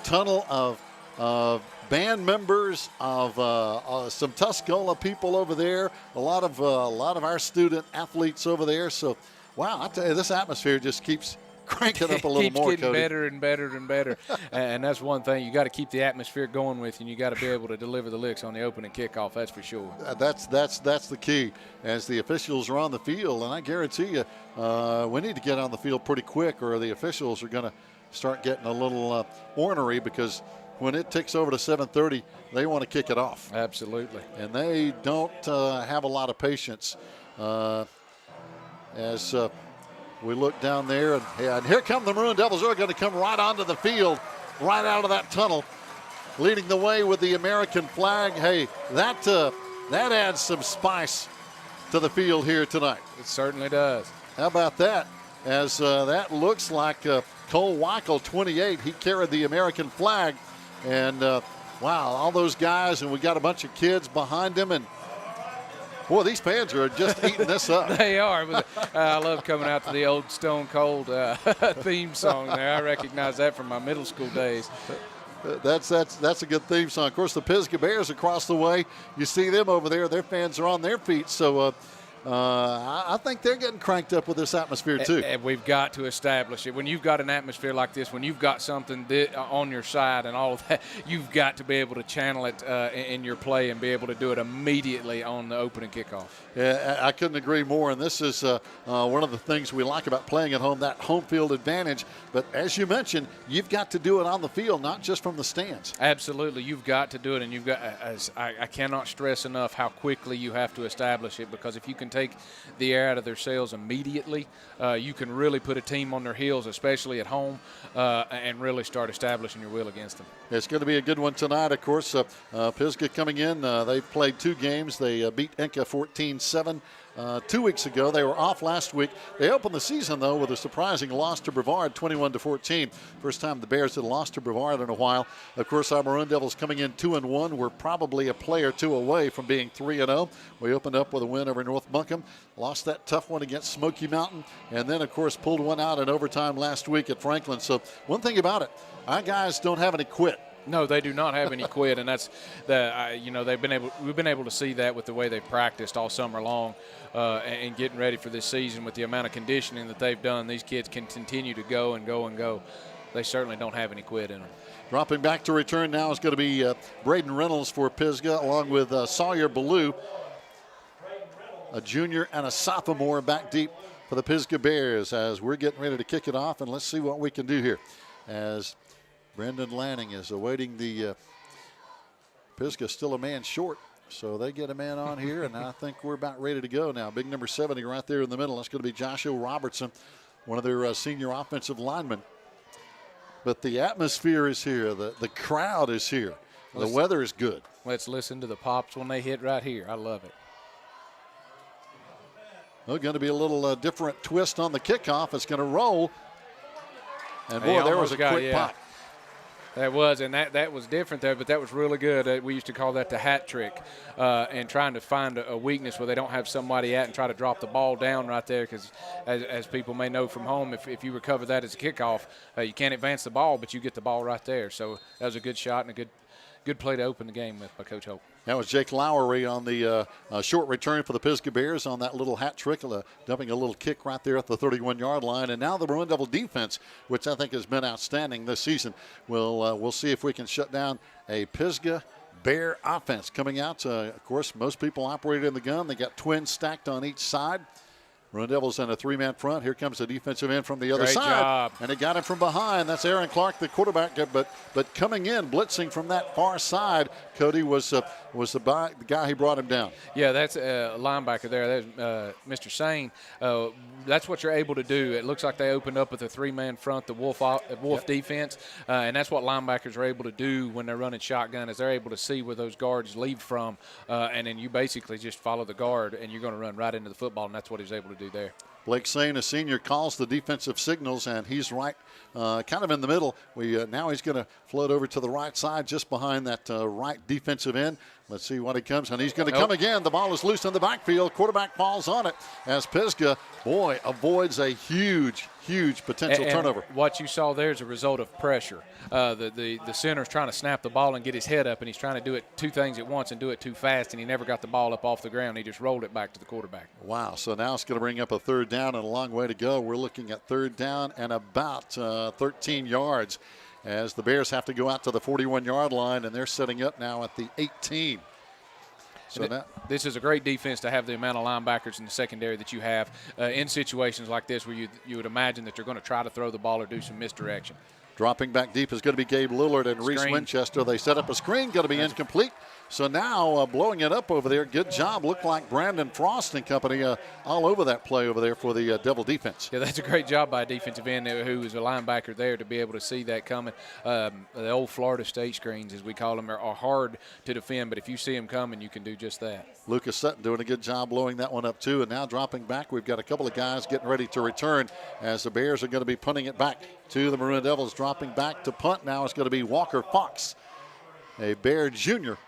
tunnel of band members, of some Tuscola people over there, a lot of our student athletes over there. So, wow, I tell you, this atmosphere just keeps cranking up a little more, keeps getting Cody. better and better and better. And that's one thing. You got to keep the atmosphere going with you, and you got to be able to deliver the licks on the opening kickoff, that's for sure. That's the key as the officials are on the field. And I guarantee you, we need to get on the field pretty quick, or the officials are going to start getting a little ornery, because when it ticks over to 7:30, they want to kick it off. Absolutely. And they don't have a lot of patience as we look down there. And here come the Maroon Devils. They're going to come right onto the field, right out of that tunnel, leading the way with the American flag. Hey, that adds some spice to the field here tonight. It certainly does. How about that? As that looks like Cole Weichel, 28. He carried the American flag. And, wow, all those guys, and we got a bunch of kids behind him. And, boy, these fans are just eating this up. They are. I love coming out to the old Stone Cold theme song there. I recognize that from my middle school days. That's a good theme song. Of course, the Pisgah Bears across the way, you see them over there. Their fans are on their feet. So I think they're getting cranked up with this atmosphere too. And we've got to establish it. When you've got an atmosphere like this, when you've got something on your side and all of that, you've got to be able to channel it in your play and be able to do it immediately on the opening kickoff. Yeah, I couldn't agree more. And this is one of the things we like about playing at home, that home field advantage. But as you mentioned, you've got to do it on the field, not just from the stands. Absolutely. You've got to do it. And you've got, I cannot stress enough how quickly you have to establish it, because if you can take the air out of their sails immediately, you can really put a team on their heels, especially at home, and really start establishing your will against them. It's going to be a good one tonight, of course. Pisgah coming in. They've played 2 games. They beat Enka 14-7 2 weeks ago. They were off last week. They opened the season, though, with a surprising loss to Brevard, 21-14. First time the Bears had lost to Brevard in a while. Of course, our Maroon Devils coming in 2-1. We're probably a play or two away from being 3-0. We opened up with a win over North Buncombe, lost that tough one against Smoky Mountain, and then, of course, pulled one out in overtime last week at Franklin. So one thing about it, our guys don't have any quit. No, they do not have any quit, and that's we've been able to see that with the way they've practiced all summer long, and getting ready for this season with the amount of conditioning that they've done. These kids can continue to go and go and go. They certainly don't have any quit in them. Dropping back to return now is going to be Braden Reynolds for Pisgah, along with Sawyer Ballou, a junior and a sophomore, back deep for the Pisgah Bears as we're getting ready to kick it off. And let's see what we can do here as Brendan Lanning is awaiting the Pisgah, still a man short. So they get a man on here, and I think we're about ready to go now. Big number 70 right there in the middle. That's going to be Joshua Robertson, one of their senior offensive linemen. But the atmosphere is here. The crowd is here. The weather is good. Let's listen to the pops when they hit right here. I love it. Well, going to be a little different twist on the kickoff. It's going to roll. And, boy, there was a quick pop. That was, and that was different there, but that was really good. We used to call that the hat trick, and trying to find a weakness where they don't have somebody at and try to drop the ball down right there, because as people may know from home, if you recover that as a kickoff, you can't advance the ball, but you get the ball right there. So that was a good shot and a good play to open the game with by Coach Hope. That was Jake Lowery on the short return for the Pisgah Bears on that little hat trick, dumping a little kick right there at the 31-yard line. And now the Maroon Devil defense, which I think has been outstanding this season, we'll see if we can shut down a Pisgah Bear offense coming out. Of course, most people operate in the gun. They got twins stacked on each side. Maroon Devils in a three-man front. Here comes the defensive end from the other side. Job. And it got him from behind. That's Aaron Clark, the quarterback. But coming in, blitzing from that far side, Cody was the guy who brought him down. Yeah, that's a linebacker there. That's Mr. Swain. That's what you're able to do. It looks like they opened up with a three-man front, the Wolf defense, and that's what linebackers are able to do when they're running shotgun, is they're able to see where those guards leave from, and then you basically just follow the guard, and you're going to run right into the football, and that's what he was able to do there. Blake Sane, a senior, calls the defensive signals, and he's right kind of in the middle. Now he's going to float over to the right side just behind that right defensive end. Let's see what he comes, and he's going to come again. The ball is loose in the backfield. Quarterback falls on it as Pisgah, avoids a huge potential turnover. What you saw there is a result of pressure. The center's trying to snap the ball and get his head up, and he's trying to do it two things at once and do it too fast, and he never got the ball up off the ground. He just rolled it back to the quarterback. Wow, so now it's going to bring up a third down and a long way to go. We're looking at third down and about 13 yards as the Bears have to go out to the 41-yard line, and they're setting up now at the 18. So this is a great defense to have the amount of linebackers in the secondary that you have in situations like this where you would imagine that you're going to try to throw the ball or do some misdirection. Dropping back deep is going to be Gabe Lillard and Reese Winchester. They set up a screen, going to be incomplete. So now blowing it up over there. Good job. Looked like Brandon Frost and company all over that play over there for the Devil defense. Yeah, that's a great job by a defensive end who is a linebacker there to be able to see that coming. The old Florida State screens, as we call them, are hard to defend, but if you see them coming, you can do just that. Lucas Sutton doing a good job blowing that one up too. And now dropping back, we've got a couple of guys getting ready to return as the Bears are going to be punting it back to the Maroon Devils. Dropping back to punt now is going to be Walker Fox, a Bear junior.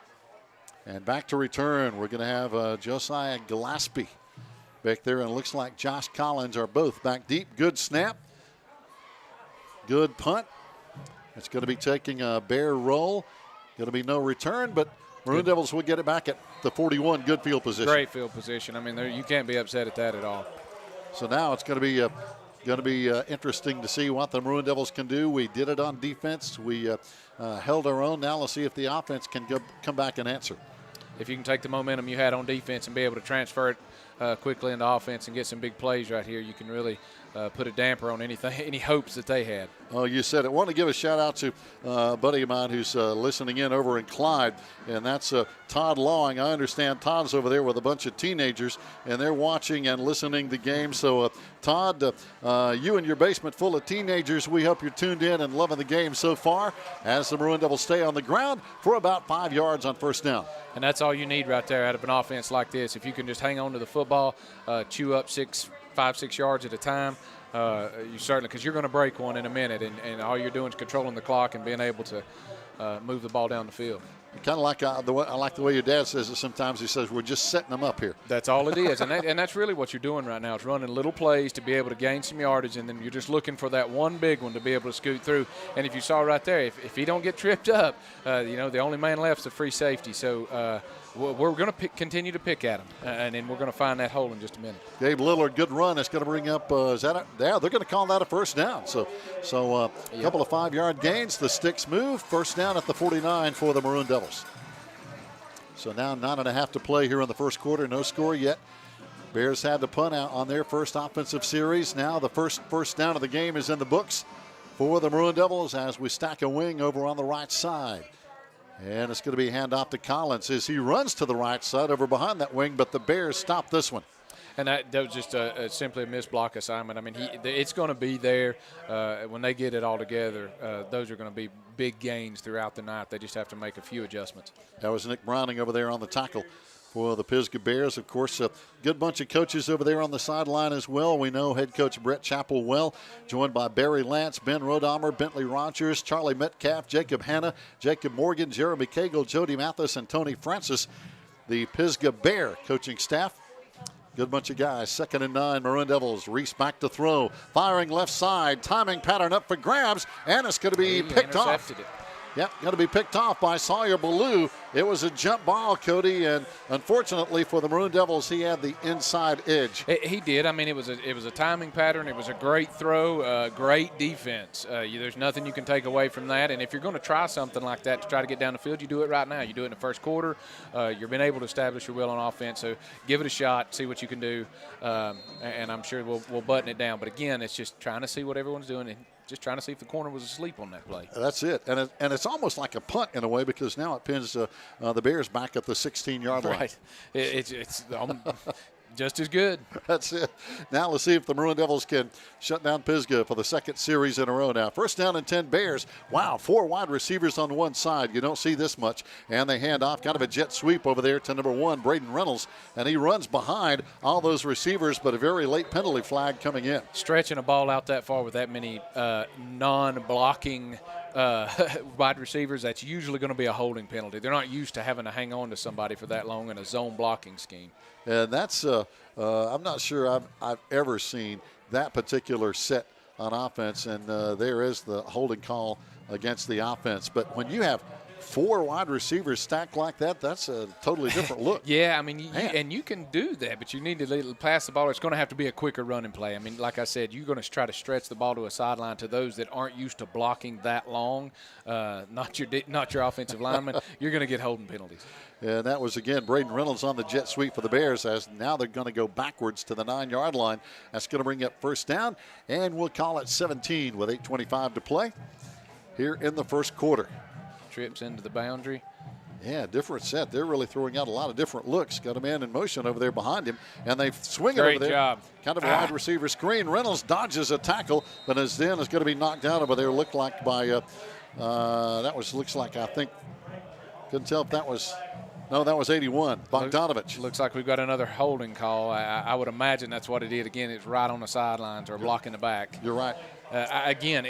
And back to return, we're going to have Josiah Gillespie back there, and it looks like Josh Collins are both back deep. Good snap, good punt. It's going to be taking a Bear roll. Going to be no return, but Maroon Devils will get it back at the 41. Good field position. Great field position. I mean, you can't be upset at that at all. So now it's going to be interesting to see what the Maroon Devils can do. We did it on defense. We held our own. Now let's see if the offense can come back and answer. If you can take the momentum you had on defense and be able to transfer it quickly into offense and get some big plays right here, you can really put a damper on any hopes that they had. Oh, you said it. I want to give a shout out to a buddy of mine who's listening in over in Clyde, and that's Todd Lawing. I understand Todd's over there with a bunch of teenagers, and they're watching and listening to the game. So Todd, you and your basement full of teenagers, we hope you're tuned in and loving the game so far as the Maroon Devils stay on the ground for about 5 yards on first down. And that's all you need right there out of an offense like this. If you can just hang on to the football, chew up 5, 6 yards at a time, you certainly, because you're going to break one in a minute, and all you're doing is controlling the clock and being able to move the ball down the field. Kind of like I like the way your dad says it sometimes. He says, we're just setting them up here. That's all it is, and that's really what you're doing right now. It's running little plays to be able to gain some yardage, and then you're just looking for that one big one to be able to scoot through. And if you saw right there, if he don't get tripped up, the only man left is a free safety. So we're going to continue to pick at him, and then we're going to find that hole in just a minute. Gabe Lillard, good run. It's going to bring up, yeah, they're going to call that a first down. So a couple of 5-yard gains. The sticks move. First down at the 49 for the Maroon Devils. So now 9.5 to play here in the first quarter. No score yet. Bears had to punt out on their first offensive series. Now the first down of the game is in the books for the Maroon Devils as we stack a wing over on the right side. And it's going to be a handoff to Collins as he runs to the right side over behind that wing, but the Bears stop this one. And that was just simply a missed block assignment. I mean, it's going to be there when they get it all together. Those are going to be big gains throughout the night. They just have to make a few adjustments. That was Nick Browning over there on the tackle for the Pisgah Bears. Of course, a good bunch of coaches over there on the sideline as well. We know head coach Brett Chappell well, joined by Barry Lance, Ben Rodomer, Bentley Rogers, Charlie Metcalf, Jacob Hanna, Jacob Morgan, Jeremy Cagle, Jody Mathis, and Tony Francis. The Pisgah Bear coaching staff. Good bunch of guys. 2nd and 9, Maroon Devils. Reese back to throw. Firing left side. Timing pattern up for grabs. And it's going to be picked off. Yep, going to be picked off by Sawyer Ballou. It was a jump ball, Cody, and unfortunately for the Maroon Devils, he had the inside edge. He did. I mean, it was a timing pattern. It was a great throw, great defense. There's nothing you can take away from that. And if you're going to try something like that to try to get down the field, you do it right now. You do it in the first quarter. You've been able to establish your will on offense. So give it a shot, see what you can do, and I'm sure we'll button it down. But again, it's just trying to see what everyone's doing and just trying to see if the corner was asleep on that play. That's it. And it's almost like a punt in a way because now it pins the Bears back at the 16-yard line. Right. It's just as good. That's it. Now let's see if the Maroon Devils can shut down Pisgah for the second series in a row now. First down and 10 Bears. Wow, 4 wide receivers on one side. You don't see this much. And they hand off kind of a jet sweep over there to number 1, Braden Reynolds. And he runs behind all those receivers, but a very late penalty flag coming in. Stretching a ball out that far with that many non-blocking wide receivers, that's usually going to be a holding penalty. They're not used to having to hang on to somebody for that long in a zone blocking scheme. And that's, I'm not sure I've ever seen that particular set on offense, and there is the holding call against the offense. But when you have 4 wide receivers stacked like that, that's a totally different look. Yeah, I mean, you can do that, but you need to pass the ball. It's going to have to be a quicker running play. I mean, like I said, you're going to try to stretch the ball to a sideline to those that aren't used to blocking that long, not your offensive lineman. You're going to get holding penalties. And that was, again, Braden Reynolds on the jet sweep for the Bears as now they're going to go backwards to the 9-yard line. That's going to bring up first down, and we'll call it 17 with 8:25 to play here in the first quarter. Trips into the boundary. Yeah, different set. They're really throwing out a lot of different looks. Got a man in motion over there behind him, and they swing it over there. Great job. Kind of a wide receiver screen. Reynolds dodges a tackle, but is going to be knocked down over there. Looked like by looks like, I think, couldn't tell if that was. No, that was 81, Bogdanovich. Looks like we've got another holding call. I would imagine that's what it did. Again, it's right on the sidelines or blocking the back. You're right. Again,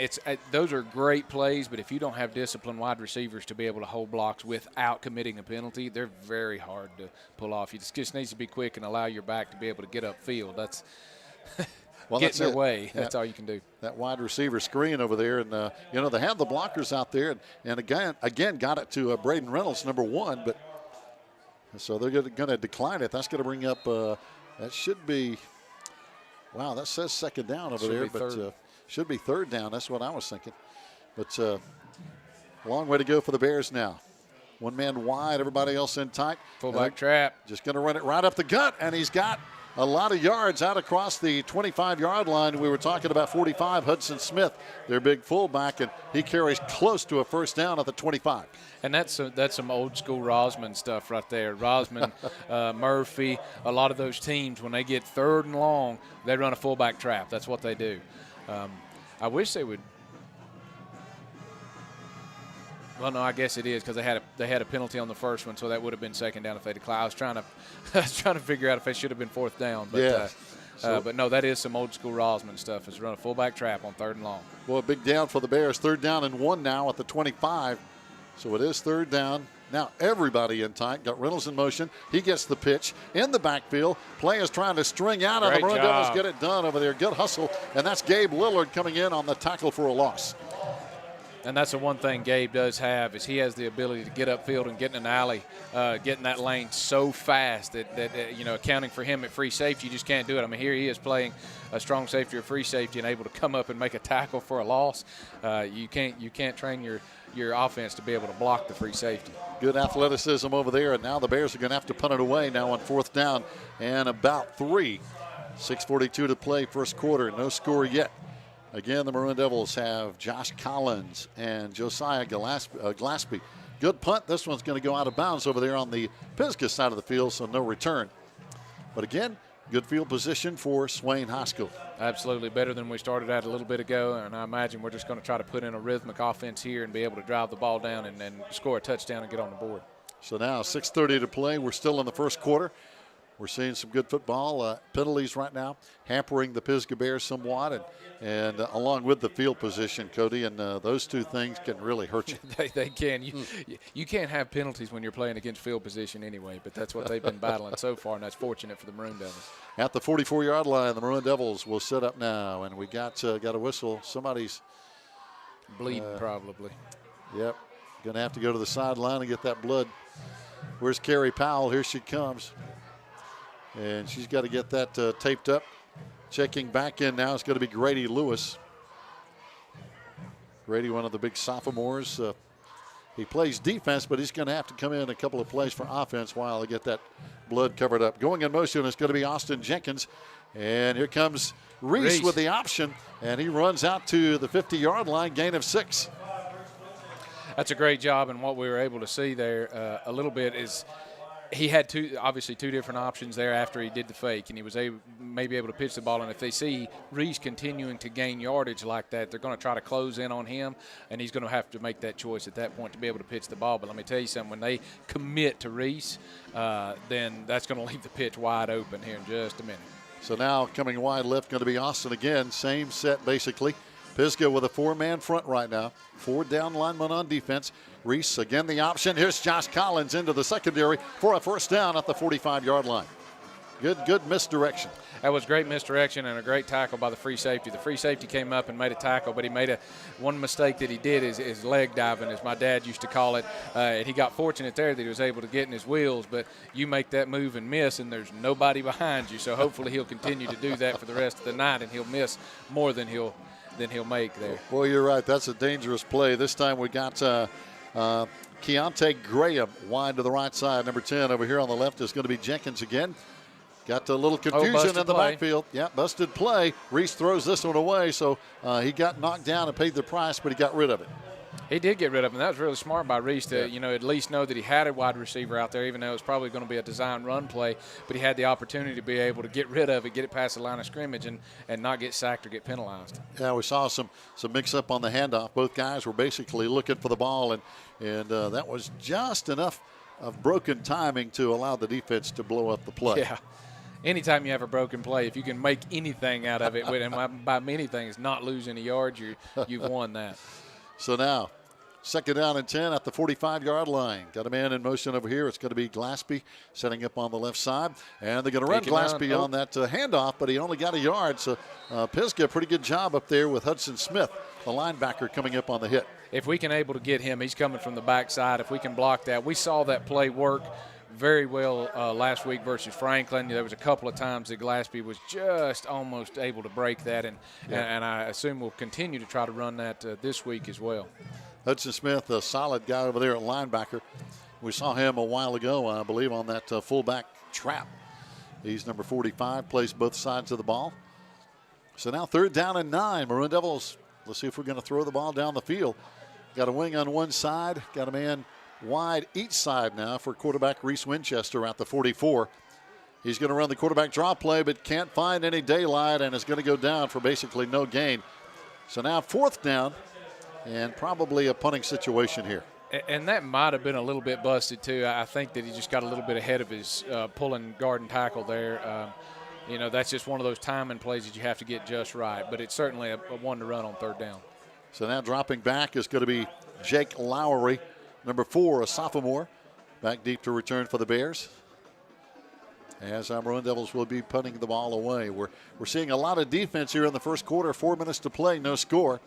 those are great plays, but if you don't have disciplined wide receivers to be able to hold blocks without committing a penalty, they're very hard to pull off. You just needs to be quick and allow your back to be able to get upfield. That's get in their way. Yeah. That's all you can do. That wide receiver screen over there, and they have the blockers out there, and again got it to Braden Reynolds, number 1, but. So they're going to decline it. That's going to bring up, that should be, wow, that says second down over there, but should be third down. That's what I was thinking. But a long way to go for the Bears now. One man wide, everybody else in tight. Fullback trap. Just going to run it right up the gut, and he's got a lot of yards out across the 25-yard line. We were talking about 45, Hudson Smith, their big fullback, and he carries close to a first down at the 25. And that's some old school Rosman stuff right there. Rosman, Murphy, a lot of those teams, when they get 3rd and long, they run a fullback trap. That's what they do. I wish they would. Well, no, I guess it is because they had a penalty on the first one, so that would have been 2nd down if they'd declared. I was trying to figure out if it should have been 4th down. But, but no, that is some old school Rosman stuff. Is run a fullback trap on 3rd and long. Well, a big down for the Bears. 3rd down and 1 now at the 25. So it is 3rd down. Now everybody in tight. Got Reynolds in motion. He gets the pitch in the backfield. Players trying to string out on the Maroon Devils. Get it done over there. Good hustle. And that's Gabe Lillard coming in on the tackle for a loss. And that's the one thing Gabe does have is he has the ability to get upfield and get in an alley, get in that lane so fast that accounting for him at free safety, you just can't do it. I mean, here he is playing a strong safety or free safety and able to come up and make a tackle for a loss. You can't train your offense to be able to block the free safety. Good athleticism over there, and now the Bears are going to have to punt it away now on 4th down and about 3. 6:42 to play, first quarter, no score yet. Again, the Maroon Devils have Josh Collins and Josiah Gillespie. Good punt. This one's going to go out of bounds over there on the Pisgah side of the field, so no return. But again, good field position for Swain High School. Absolutely, better than we started at a little bit ago, and I imagine we're just going to try to put in a rhythmic offense here and be able to drive the ball down and score a touchdown and get on the board. So now 6:30 to play. We're still in the first quarter. We're seeing some good football. Penalties right now hampering the Pisgah Bears somewhat, and along with the field position, Cody, and those two things can really hurt you. They can. You can't have penalties when you're playing against field position anyway, but that's what they've been battling so far, and that's fortunate for the Maroon Devils. At the 44-yard line, the Maroon Devils will set up now, and we got a whistle. Somebody's bleeding probably. Yep, going to have to go to the sideline and get that blood. Where's Carrie Powell? Here she comes. And she's got to get that taped up. Checking back in now is going to be Grady Lewis. Grady, one of the big sophomores. He plays defense, but he's going to have to come in a couple of plays for offense while they get that blood covered up. Going in motion is going to be Austin Jenkins. And here comes Reese with the option. And he runs out to the 50-yard line, gain of 6. That's a great job. And what we were able to see there a little bit is – he had two different options there after he did the fake, and he was maybe able to pitch the ball. And if they see Reese continuing to gain yardage like that, they're going to try to close in on him, and he's going to have to make that choice at that point to be able to pitch the ball. But let me tell you something, when they commit to Reese, then that's going to leave the pitch wide open here in just a minute. So now coming wide left going to be Austin again. Same set basically. Pisgah with a 4-man front right now. 4 down linemen on defense. Reese again the option. Here's Josh Collins into the secondary for a first down at the 45-yard line. Good misdirection. That was great misdirection and a great tackle by the free safety. The free safety came up and made a tackle, but he made one mistake that he did is leg diving, as my dad used to call it. And he got fortunate there that he was able to get in his wheels, but you make that move and miss, and there's nobody behind you. So hopefully he'll continue to do that for the rest of the night, and he'll miss more than he'll make there. Well, you're right. That's a dangerous play. This time we got Keontae Graham wide to the right side. Number 10 over here on the left is going to be Jenkins again. Got a little confusion in the backfield. Yeah, busted play. Reese throws this one away, so he got knocked down and paid the price, but he got rid of it. He did get rid of him. That was really smart by Reese to, at least know that he had a wide receiver out there, even though it was probably going to be a design run play. But he had the opportunity to be able to get rid of it, get it past the line of scrimmage, and not get sacked or get penalized. Yeah, we saw some mix-up on the handoff. Both guys were basically looking for the ball, and that was just enough of broken timing to allow the defense to blow up the play. Yeah. Anytime you have a broken play, if you can make anything out of it, and by many things, not lose any yards, you've won that. So now, 2nd down and 10 at the 45-yard line. Got a man in motion over here. It's going to be Gillespie setting up on the left side. And they're going to run Gillespie on that handoff, but he only got a yard. So Pisgah, pretty good job up there with Hudson Smith, the linebacker, coming up on the hit. If we can able to get him, he's coming from the backside. If we can block that, we saw that play work very well last week versus Franklin. There was a couple of times that Gillespie was just almost able to break that, and I assume we'll continue to try to run that this week as well. Hudson Smith, a solid guy over there at linebacker. We saw him a while ago, I believe, on that fullback trap. He's number 45, plays both sides of the ball. So now 3rd down and 9. Maroon Devils, let's see if we're going to throw the ball down the field. Got a wing on one side, got a man wide each side now for quarterback Reese Winchester at the 44. He's going to run the quarterback draw play, but can't find any daylight and is going to go down for basically no gain. So now 4th down and probably a punting situation here. And that might have been a little bit busted, too. I think that he just got a little bit ahead of his pulling guard and tackle there. You know, that's just one of those timing plays that you have to get just right. But it's certainly a one to run on 3rd down. So now dropping back is going to be Jake Lowry, number 4, a sophomore. Back deep to return for the Bears. As our Maroon Devils will be punting the ball away. We're seeing a lot of defense here in the first quarter. 4 minutes to play, no score.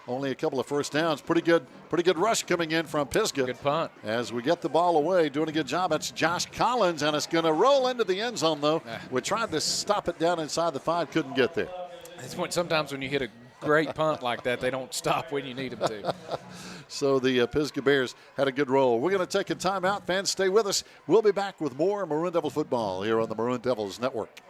Only a couple of first downs. Pretty good rush coming in from Pisgah. Good punt. As we get the ball away, doing a good job. That's Josh Collins, and it's going to roll into the end zone, though. We tried to stop it down inside the 5, couldn't get there. It's sometimes when you hit a great punt like that, they don't stop when you need them to. So the Pisgah Bears had a good roll. We're going to take a timeout. Fans, stay with us. We'll be back with more Maroon Devil football here on the Maroon Devils Network.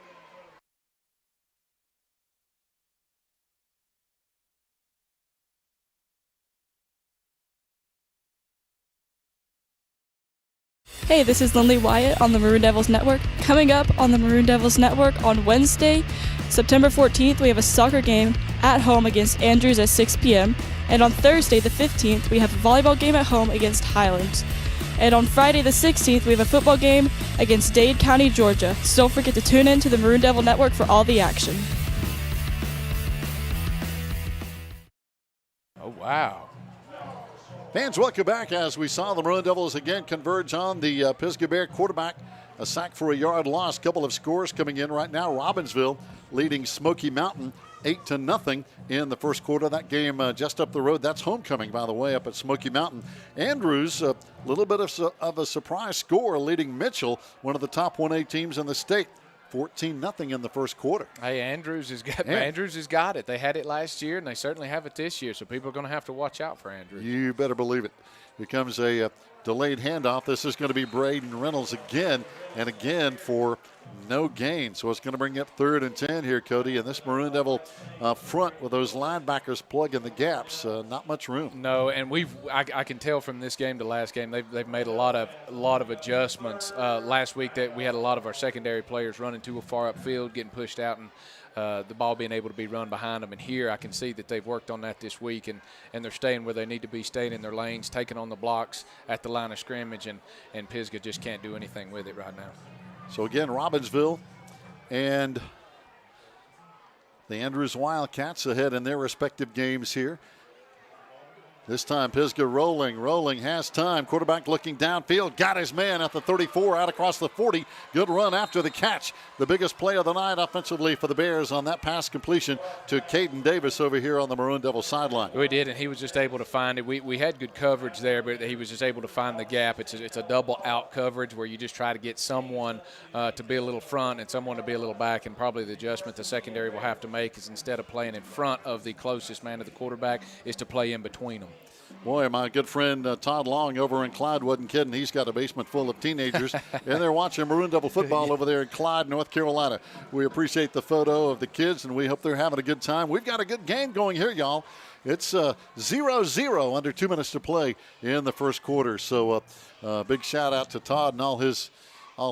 Hey, this is Lindley Wyatt on the Maroon Devils Network. Coming up on the Maroon Devils Network on Wednesday, September 14th, we have a soccer game at home against Andrews at 6 p.m. And on Thursday, the 15th, we have a volleyball game at home against Highlands. And on Friday, the 16th, we have a football game against Dade County, Georgia. So don't forget to tune in to the Maroon Devil Network for all the action. Oh, wow. Fans, welcome back as we saw the Maroon Devils again converge on the Pisgah Bear quarterback. A sack for a yard loss. Couple of scores coming in right now. Robbinsville leading Smoky Mountain 8-0 in the first quarter. That game just up the road. That's homecoming, by the way, up at Smoky Mountain. Andrews, a little bit of a surprise score, leading Mitchell, one of the top 1A teams in the state. 14-0 in the first quarter. Hey, Andrews has got it. They had it last year, and they certainly have it this year, so people are going to have to watch out for Andrews. You better believe it. Here comes a delayed handoff. This is going to be Braden Reynolds again and again for no gain. So it's going to bring up 3rd and 10 here, Cody. And this Maroon Devil front with those linebackers plugging the gaps, not much room. No, and I can tell from this game to last game they've made a lot of adjustments. Last week that we had a lot of our secondary players running too far upfield, getting pushed out, and the ball being able to be run behind them. And here I can see that they've worked on that this week, and they're staying where they need to be, staying in their lanes, taking on the blocks at the line of scrimmage, and Pisgah just can't do anything with it right now. So again, Robbinsville and the Andrews Wildcats ahead in their respective games here. This time Pisgah rolling, has time. Quarterback looking downfield, got his man at the 34, out across the 40. Good run after the catch. The biggest play of the night offensively for the Bears on that pass completion to Caden Davis over here on the Maroon Devil sideline. We did, and he was just able to find it. We had good coverage there, but he was just able to find the gap. It's a double out coverage where you just try to get someone to be a little front and someone to be a little back, and probably the adjustment the secondary will have to make is instead of playing in front of the closest man to the quarterback is to play in between them. Boy, my good friend Todd Long over in Clyde wasn't kidding. He's got a basement full of teenagers, and they're watching Maroon Devil football over there in Clyde, North Carolina. We appreciate the photo of the kids, and we hope they're having a good time. We've got a good game going here, y'all. It's 0-0, under 2 minutes to play in the first quarter. So big shout-out to Todd and all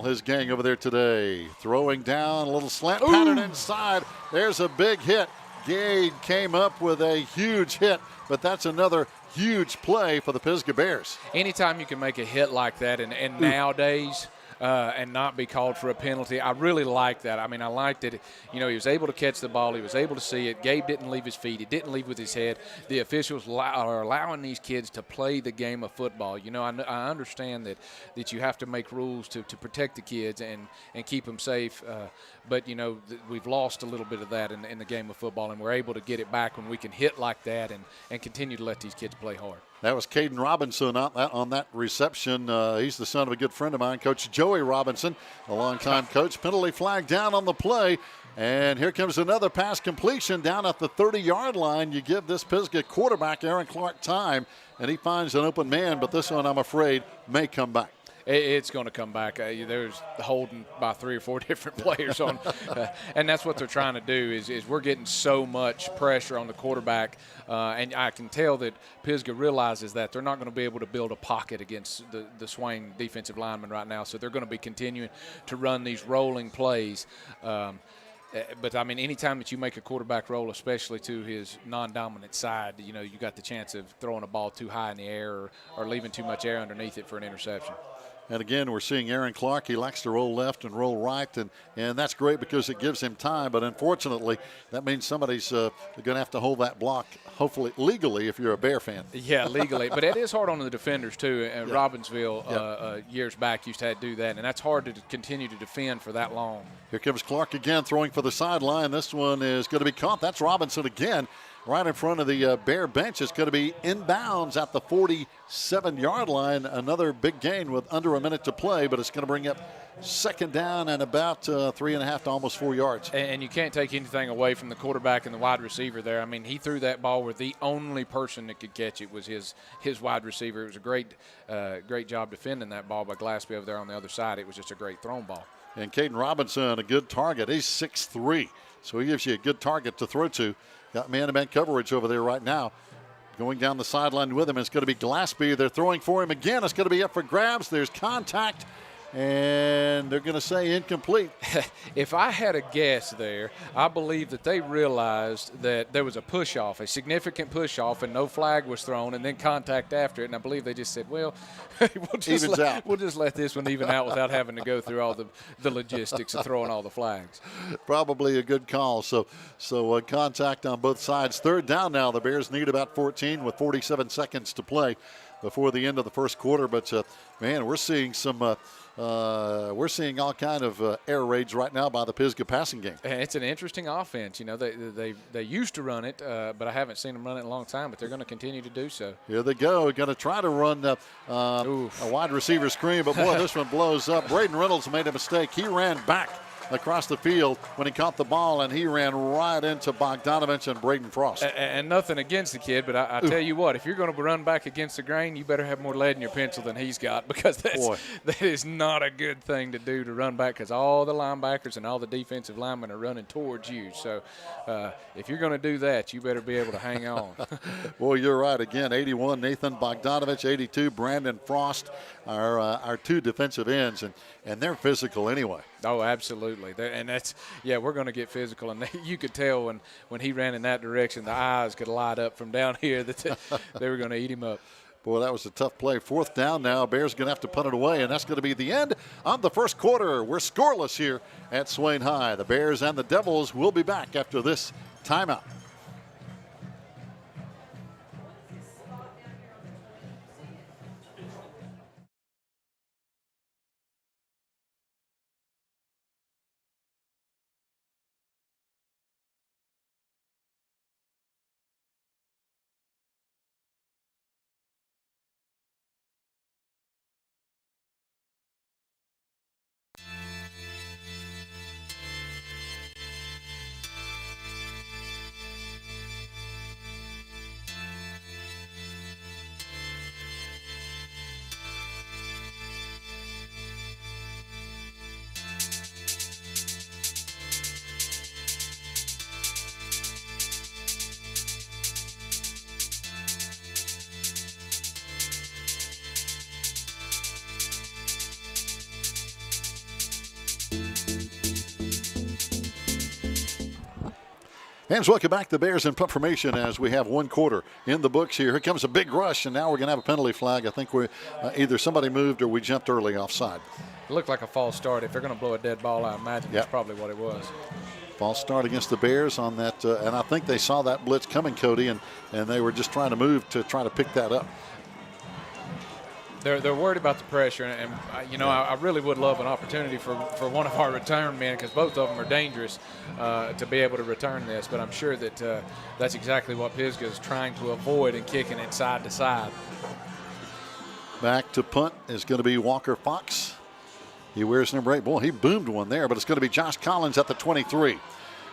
his gang over there today. Throwing down, a little slant pattern inside. There's a big hit. Gade came up with a huge hit, but that's another huge play for the Pisgah Bears. Anytime you can make a hit like that, and nowadays and not be called for a penalty, I really like that. I mean, I liked it. You know, he was able to catch the ball. He was able to see it. Gabe didn't leave his feet. He didn't leave with his head. The officials are allowing these kids to play the game of football. You know, I understand that you have to make rules to protect the kids and keep them safe. But, you know, we've lost a little bit of that in the game of football, and we're able to get it back when we can hit like that and continue to let these kids play hard. That was Caden Robinson on that reception. He's the son of a good friend of mine, Coach Joey Robinson, a longtime coach. Penalty flag down on the play. And here comes another pass completion down at the 30-yard line. You give this Pisgah quarterback, Aaron Clark, time, and he finds an open man. But this one, I'm afraid, may come back. It's going to come back. There's holding by 3 or 4 different players on, and that's what they're trying to do. Is we're getting so much pressure on the quarterback, and I can tell that Pisgah realizes that they're not going to be able to build a pocket against the Swain defensive lineman right now. So they're going to be continuing to run these rolling plays. But, I mean, anytime that you make a quarterback roll, especially to his non-dominant side, you got the chance of throwing a ball too high in the air or leaving too much air underneath it for an interception. And again, we're seeing Aaron Clark. He likes to roll left and roll right, and that's great because it gives him time. But unfortunately, that means somebody's going to have to hold that block, hopefully legally, if you're a Bear fan. Yeah, legally. But it is hard on the defenders, too. And Robbinsville, years back, used to have to do that. And that's hard to continue to defend for that long. Here comes Clark again, throwing for the sideline. This one is going to be caught. That's Robinson again, right in front of the Bear bench. It's going to be inbounds at the 47-yard line. Another big gain with under a minute to play, but it's going to bring up second down and about 3.5 to almost 4 yards. And you can't take anything away from the quarterback and the wide receiver there. I mean, he threw that ball where the only person that could catch it was his wide receiver. It was a great job defending that ball by Glaspie over there on the other side. It was just a great thrown ball. And Caden Robinson, a good target. He's 6'3", so he gives you a good target to throw to. Got man-to-man coverage over there right now. Going down the sideline with him, it's going to be Glaspie. They're throwing for him again. It's going to be up for grabs. There's contact, and they're going to say incomplete. If I had a guess there, I believe that they realized that there was a push-off, a significant push-off, and no flag was thrown, and then contact after it. And I believe they just said, well, we'll just let this one even out without having to go through all the logistics of throwing all the flags. Probably a good call. So contact on both sides. Third down now. The Bears need about 14 with 47 seconds to play before the end of the first quarter. But, man, we're seeing all kind of air raids right now by the Pisgah passing game. And it's an interesting offense. They used to run it, but I haven't seen them run it in a long time, but they're going to continue to do so. Here they go. Going to try to run a wide receiver screen, but, boy, this one blows up. Braden Reynolds made a mistake. He ran back across the field when he caught the ball, and he ran right into Bogdanovich and Braden Frost. And nothing against the kid, but I tell you what, if you're going to run back against the grain, you better have more lead in your pencil than he's got, because that is not a good thing to do, to run back, because all the linebackers and all the defensive linemen are running towards you. So if you're going to do that, you better be able to hang on. Boy, you're right. Again, 81, Nathan Bogdanovich, 82, Brandon Frost, our two defensive ends, and they're physical anyway. Oh, absolutely. We're going to get physical. And you could tell when he ran in that direction, the eyes could light up from down here that they were going to eat him up. Boy, that was a tough play. Fourth down now. Bears going to have to punt it away, and that's going to be the end of the first quarter. We're scoreless here at Swain High. The Bears and the Devils will be back after this timeout. Fans, welcome back to the Bears in punt formation as we have one quarter in the books here. Here comes a big rush, and now we're going to have a penalty flag. I think either somebody moved or we jumped early offside. It looked like a false start. If they're going to blow a dead ball, I imagine that's probably what it was. False start against the Bears on that, and I think they saw that blitz coming, Cody, and they were just trying to move to try to pick that up. They're worried about the pressure, and I really would love an opportunity for one of our return men, because both of them are dangerous to be able to return this. But I'm sure that that's exactly what Pisgah is trying to avoid and kicking it side to side. Back to punt is going to be Walker Fox. He wears number 8. Boy, he boomed one there, but it's going to be Josh Collins at the 23.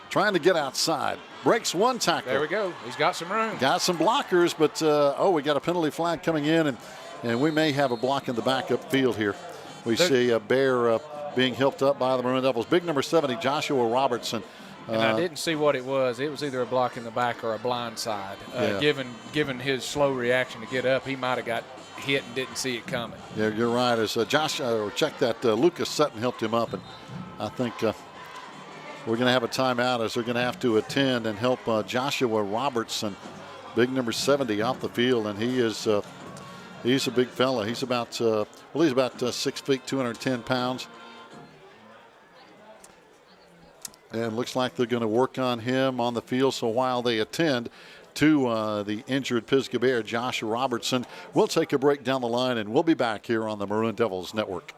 Trying to get outside. Breaks one tackle. There we go. He's got some room. Got some blockers, but we got a penalty flag coming in, and we may have a block in the backup field here. We see a Bear being helped up by the Maroon Devils. Big number 70, Joshua Robertson. And I didn't see what it was. It was either a block in the back or a blind side. Given his slow reaction to get up, he might have got hit and didn't see it coming. Yeah, you're right. As check that, Lucas Sutton helped him up, and I think we're going to have a timeout as they're going to have to attend and help Joshua Robertson, big number 70, off the field, and he's a big fella. He's about 6 feet, 210 pounds. And looks like they're going to work on him on the field. So while they attend to the injured Pisgah Bear, Josh Robertson, we'll take a break down the line, and we'll be back here on the Maroon Devils Network.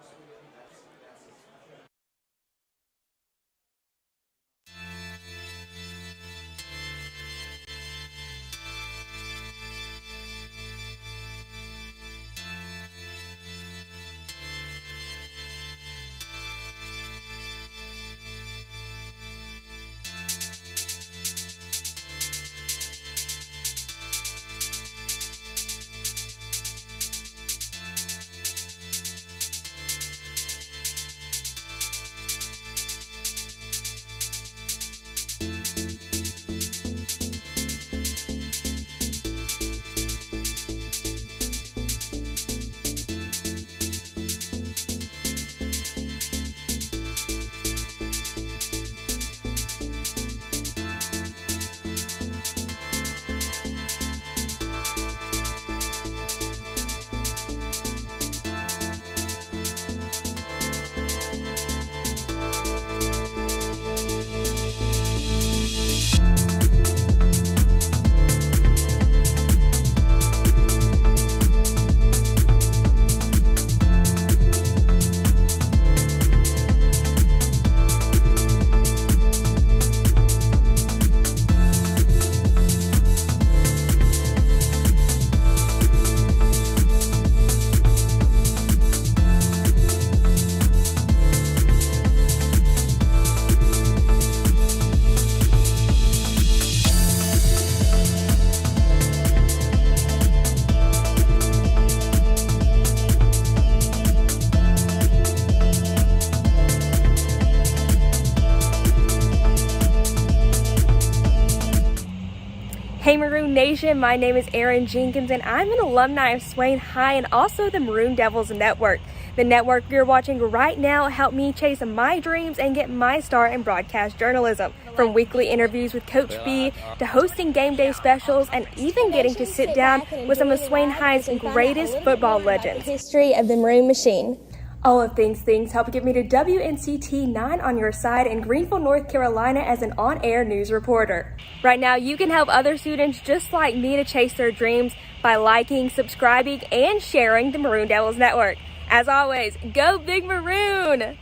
Hey Maroon Nation, my name is Erin Jenkins and I'm an alumni of Swain High and also the Maroon Devils Network. The network you're watching right now helped me chase my dreams and get my start in broadcast journalism. From weekly interviews with Coach B to hosting game day specials and even getting to sit down with some of Swain High's greatest football legends. History of the Maroon Machine. All of these things helped get me to WNCT 9 on your side in Greenville, North Carolina as an on-air news reporter. Right now, you can help other students just like me to chase their dreams by liking, subscribing, and sharing the Maroon Devils Network. As always, go Big Maroon!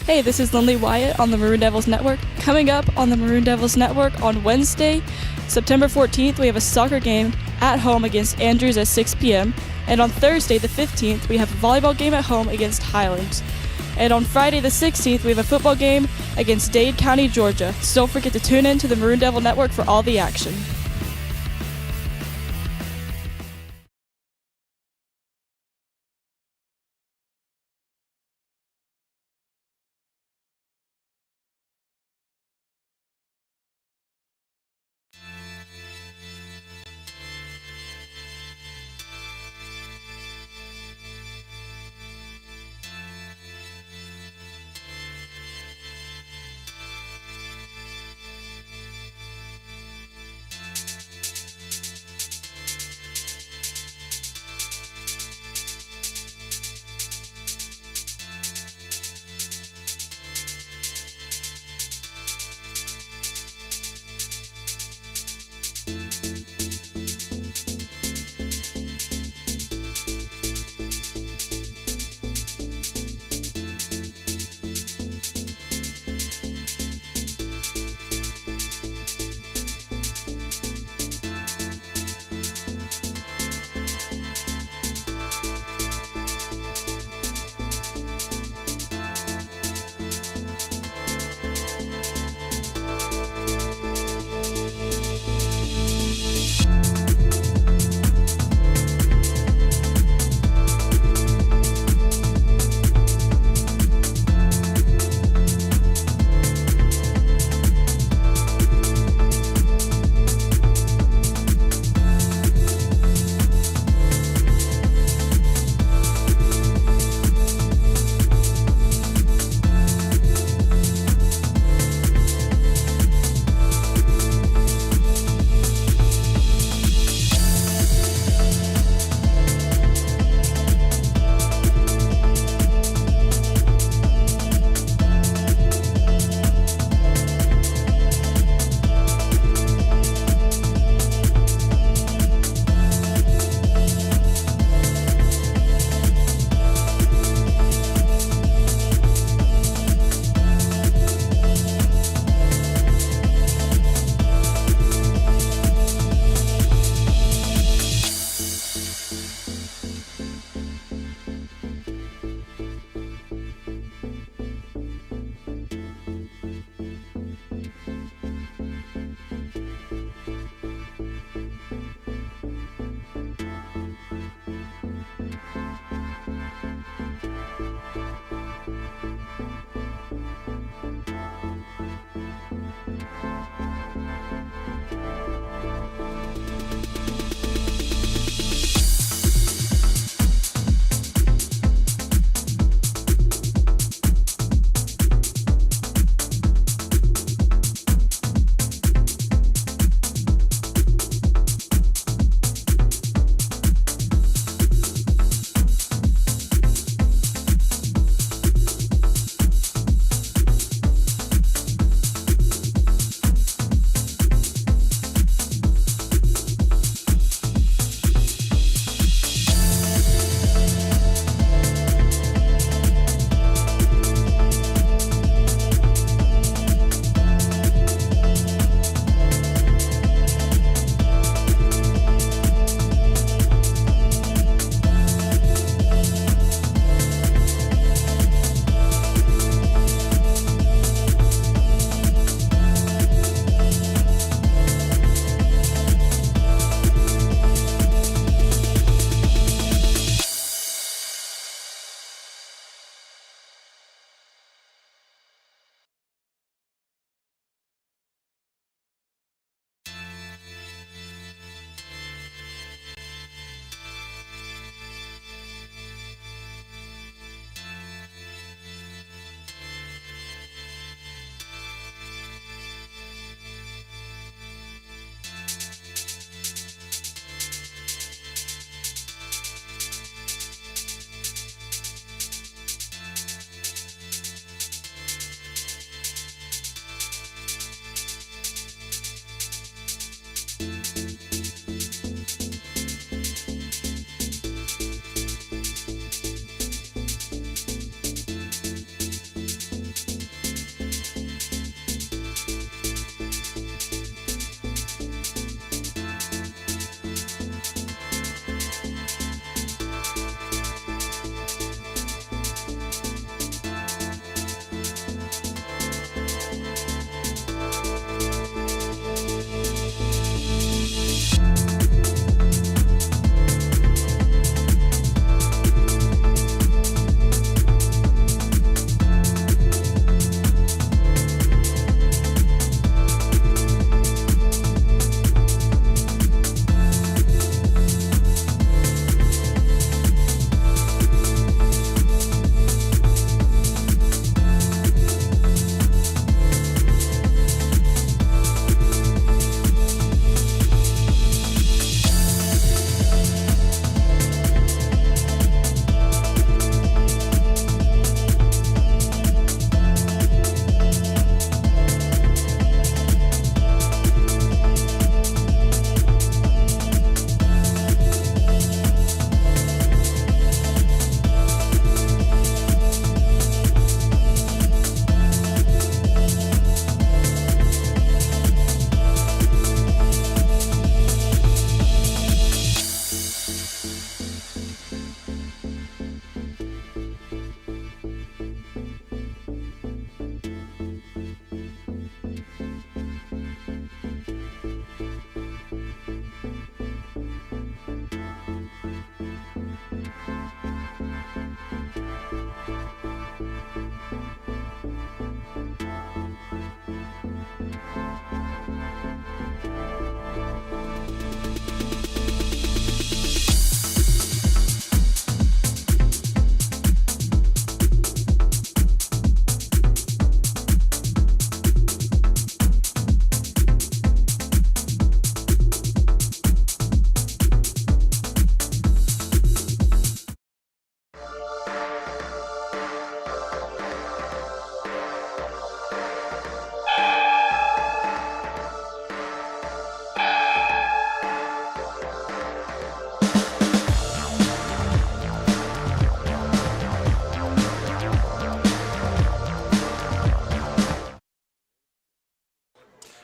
Hey, this is Lindley Wyatt on the Maroon Devils Network. Coming up on the Maroon Devils Network on Wednesday, September 14th, we have a soccer game at home against Andrews at 6 p.m. And on Thursday, the 15th, we have a volleyball game at home against Highlands. And on Friday, the 16th, we have a football game against Dade County, Georgia. So don't forget to tune in to the Maroon Devil Network for all the action.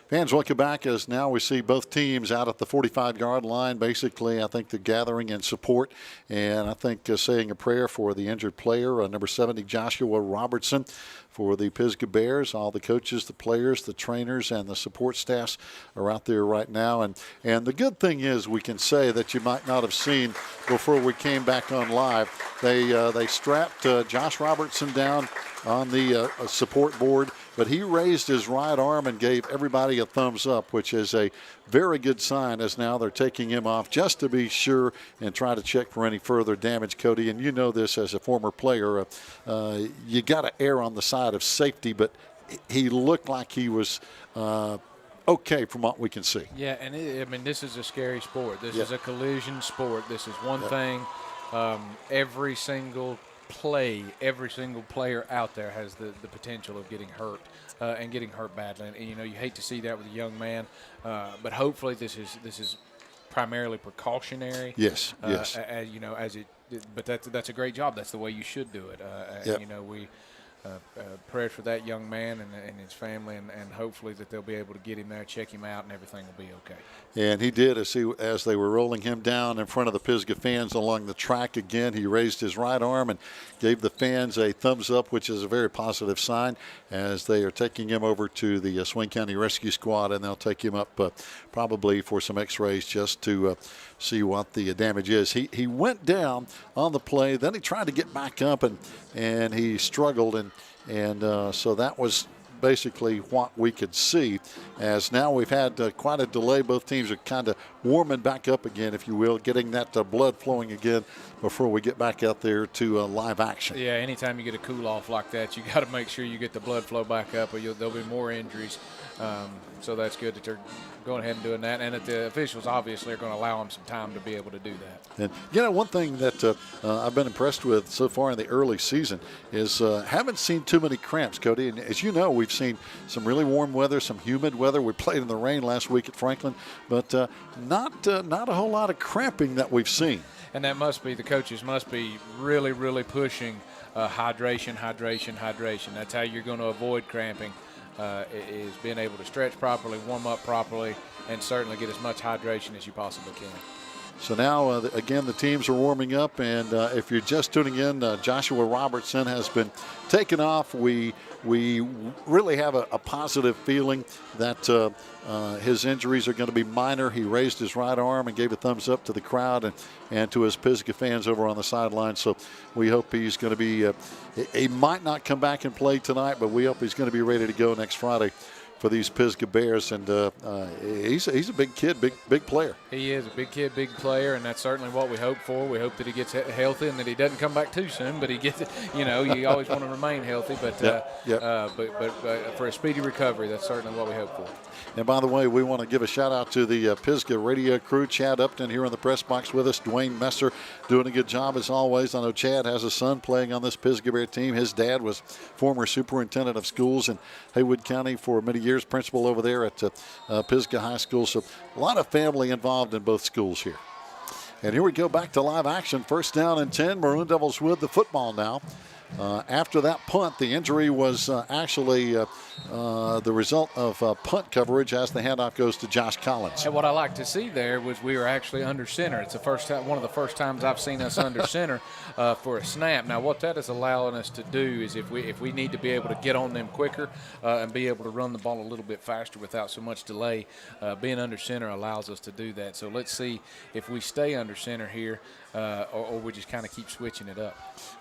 Fans, welcome back as now we see both teams out at the 45-yard line. Basically, I think the gathering and support, and I think saying a prayer for the injured player, number 70, Joshua Robertson, for the Pisgah Bears. All the coaches, the players, the trainers, and the support staffs are out there right now. And the good thing is we can say that you might not have seen before we came back on live. They strapped Josh Robertson down on the support board, but he raised his right arm and gave everybody a thumbs up, which is a very good sign, as now they're taking him off just to be sure and try to check for any further damage, Cody. And you know this as a former player, you got to err on the side of safety, but he looked like he was okay from what we can see. Yeah, and this is a scary sport. This is a collision sport. This is one thing. Every single player out there has the potential of getting hurt and getting hurt badly. And you hate to see that with a young man, but hopefully this is primarily precautionary. Yes. But that's a great job. That's the way you should do it. We prayers for that young man and his family, and hopefully that they'll be able to get him there, check him out, and everything will be okay. And he did, as they were rolling him down in front of the Pisgah fans along the track again, he raised his right arm and gave the fans a thumbs up, which is a very positive sign, as they are taking him over to the Swain County Rescue Squad, and they'll take him up probably for some x-rays just to see what the damage is. He went down on the play, then he tried to get back up, and he struggled, and so that was basically what we could see, as now we've had quite a delay. Both teams are kind of warming back up again, if you will, getting that blood flowing again before we get back out there to live action. Yeah, anytime you get a cool off like that, you got to make sure you get the blood flow back up, or there'll be more injuries. So that's good that they're going ahead and doing that, and that the officials obviously are going to allow them some time to be able to do that. And one thing that I've been impressed with so far in the early season is haven't seen too many cramps, Cody. And as you know, we've seen some really warm weather, some humid weather. We played in the rain last week at Franklin, but not a whole lot of cramping that we've seen. And that the coaches must be really, really pushing hydration. That's how you're going to avoid cramping. Is being able to stretch properly, warm up properly, and certainly get as much hydration as you possibly can. So now, again, the teams are warming up, and if you're just tuning in, Joshua Robertson has been taken off. We really have a positive feeling that his injuries are going to be minor. He raised his right arm and gave a thumbs up to the crowd and to his Pisgah fans over on the sideline. So we hope he's going to be he might not come back and play tonight, but we hope he's going to be ready to go next Friday for these Pisgah Bears. And he's a big kid, big player. He is a big kid, big player, and that's certainly what we hope for. We hope that he gets healthy and that he doesn't come back too soon, but he gets, you always want to remain healthy, but for a speedy recovery, that's certainly what we hope for. And by the way, we want to give a shout out to the Pisgah radio crew. Chad Upton here in the press box with us. Dwayne Messer doing a good job as always. I know Chad has a son playing on this Pisgah Bear team. His dad was former superintendent of schools in Haywood County for many years, principal over there at Pisgah High School. So a lot of family involved in both schools here. And here we go back to live action. First down and 10. Maroon Devils with the football now. After that punt, the injury was actually the result of punt coverage as the handoff goes to Josh Collins. And what I like to see there was we were actually under center. It's the first time, one of the first times I've seen us under center for a snap. Now, what that is allowing us to do is if we need to be able to get on them quicker and be able to run the ball a little bit faster without so much delay, being under center allows us to do that. So let's see if we stay under center here or we just kind of keep switching it up.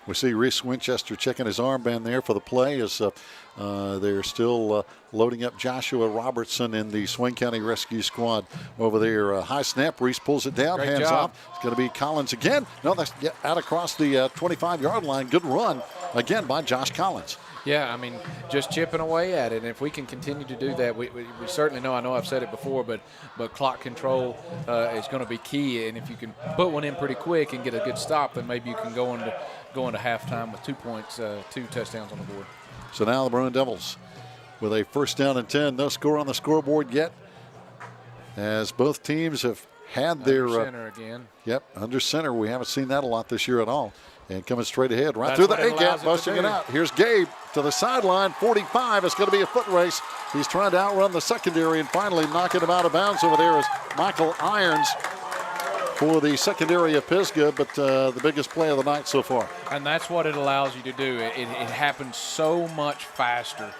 We see Reese Winchester checking his armband there for the play as they're still loading up Joshua Robertson in the Swain County Rescue Squad over there. High snap, Reese pulls it down, Great hands job. off. It's going to be Collins again. No, that's out across the 25-yard line. Good run again by Josh Collins. Yeah, just chipping away at it. And if we can continue to do that, we certainly know, I know I've said it before, but clock control is going to be key. And if you can put one in pretty quick and get a good stop, then maybe you can go into halftime with 2 points, 2 touchdowns on the board. So now the Maroon Devils with a first down and 10. No score on the scoreboard yet, as both teams have had their center again. Yep, under center. We haven't seen that a lot this year at all. And coming straight ahead, right That's through the what it A-gap, allows it to busting it do. out. Here's Gabe to the sideline, 45. It's going to be a foot race. He's trying to outrun the secondary and finally knocking him out of bounds over there is Michael Ayers for the secondary of Pisgah, but the biggest play of the night so far. And that's what it allows you to do. It happens so much faster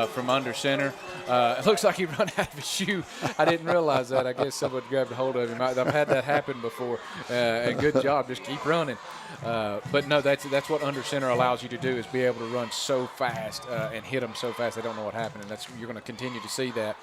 from under center. It looks like he run out of his shoe. I didn't realize that. I guess someone grabbed a hold of him. I've had that happen before. And good job. Just keep running. But no, that's what under center allows you to do, is be able to run so fast and hit them so fast they don't know what happened. And you're going to continue to see that.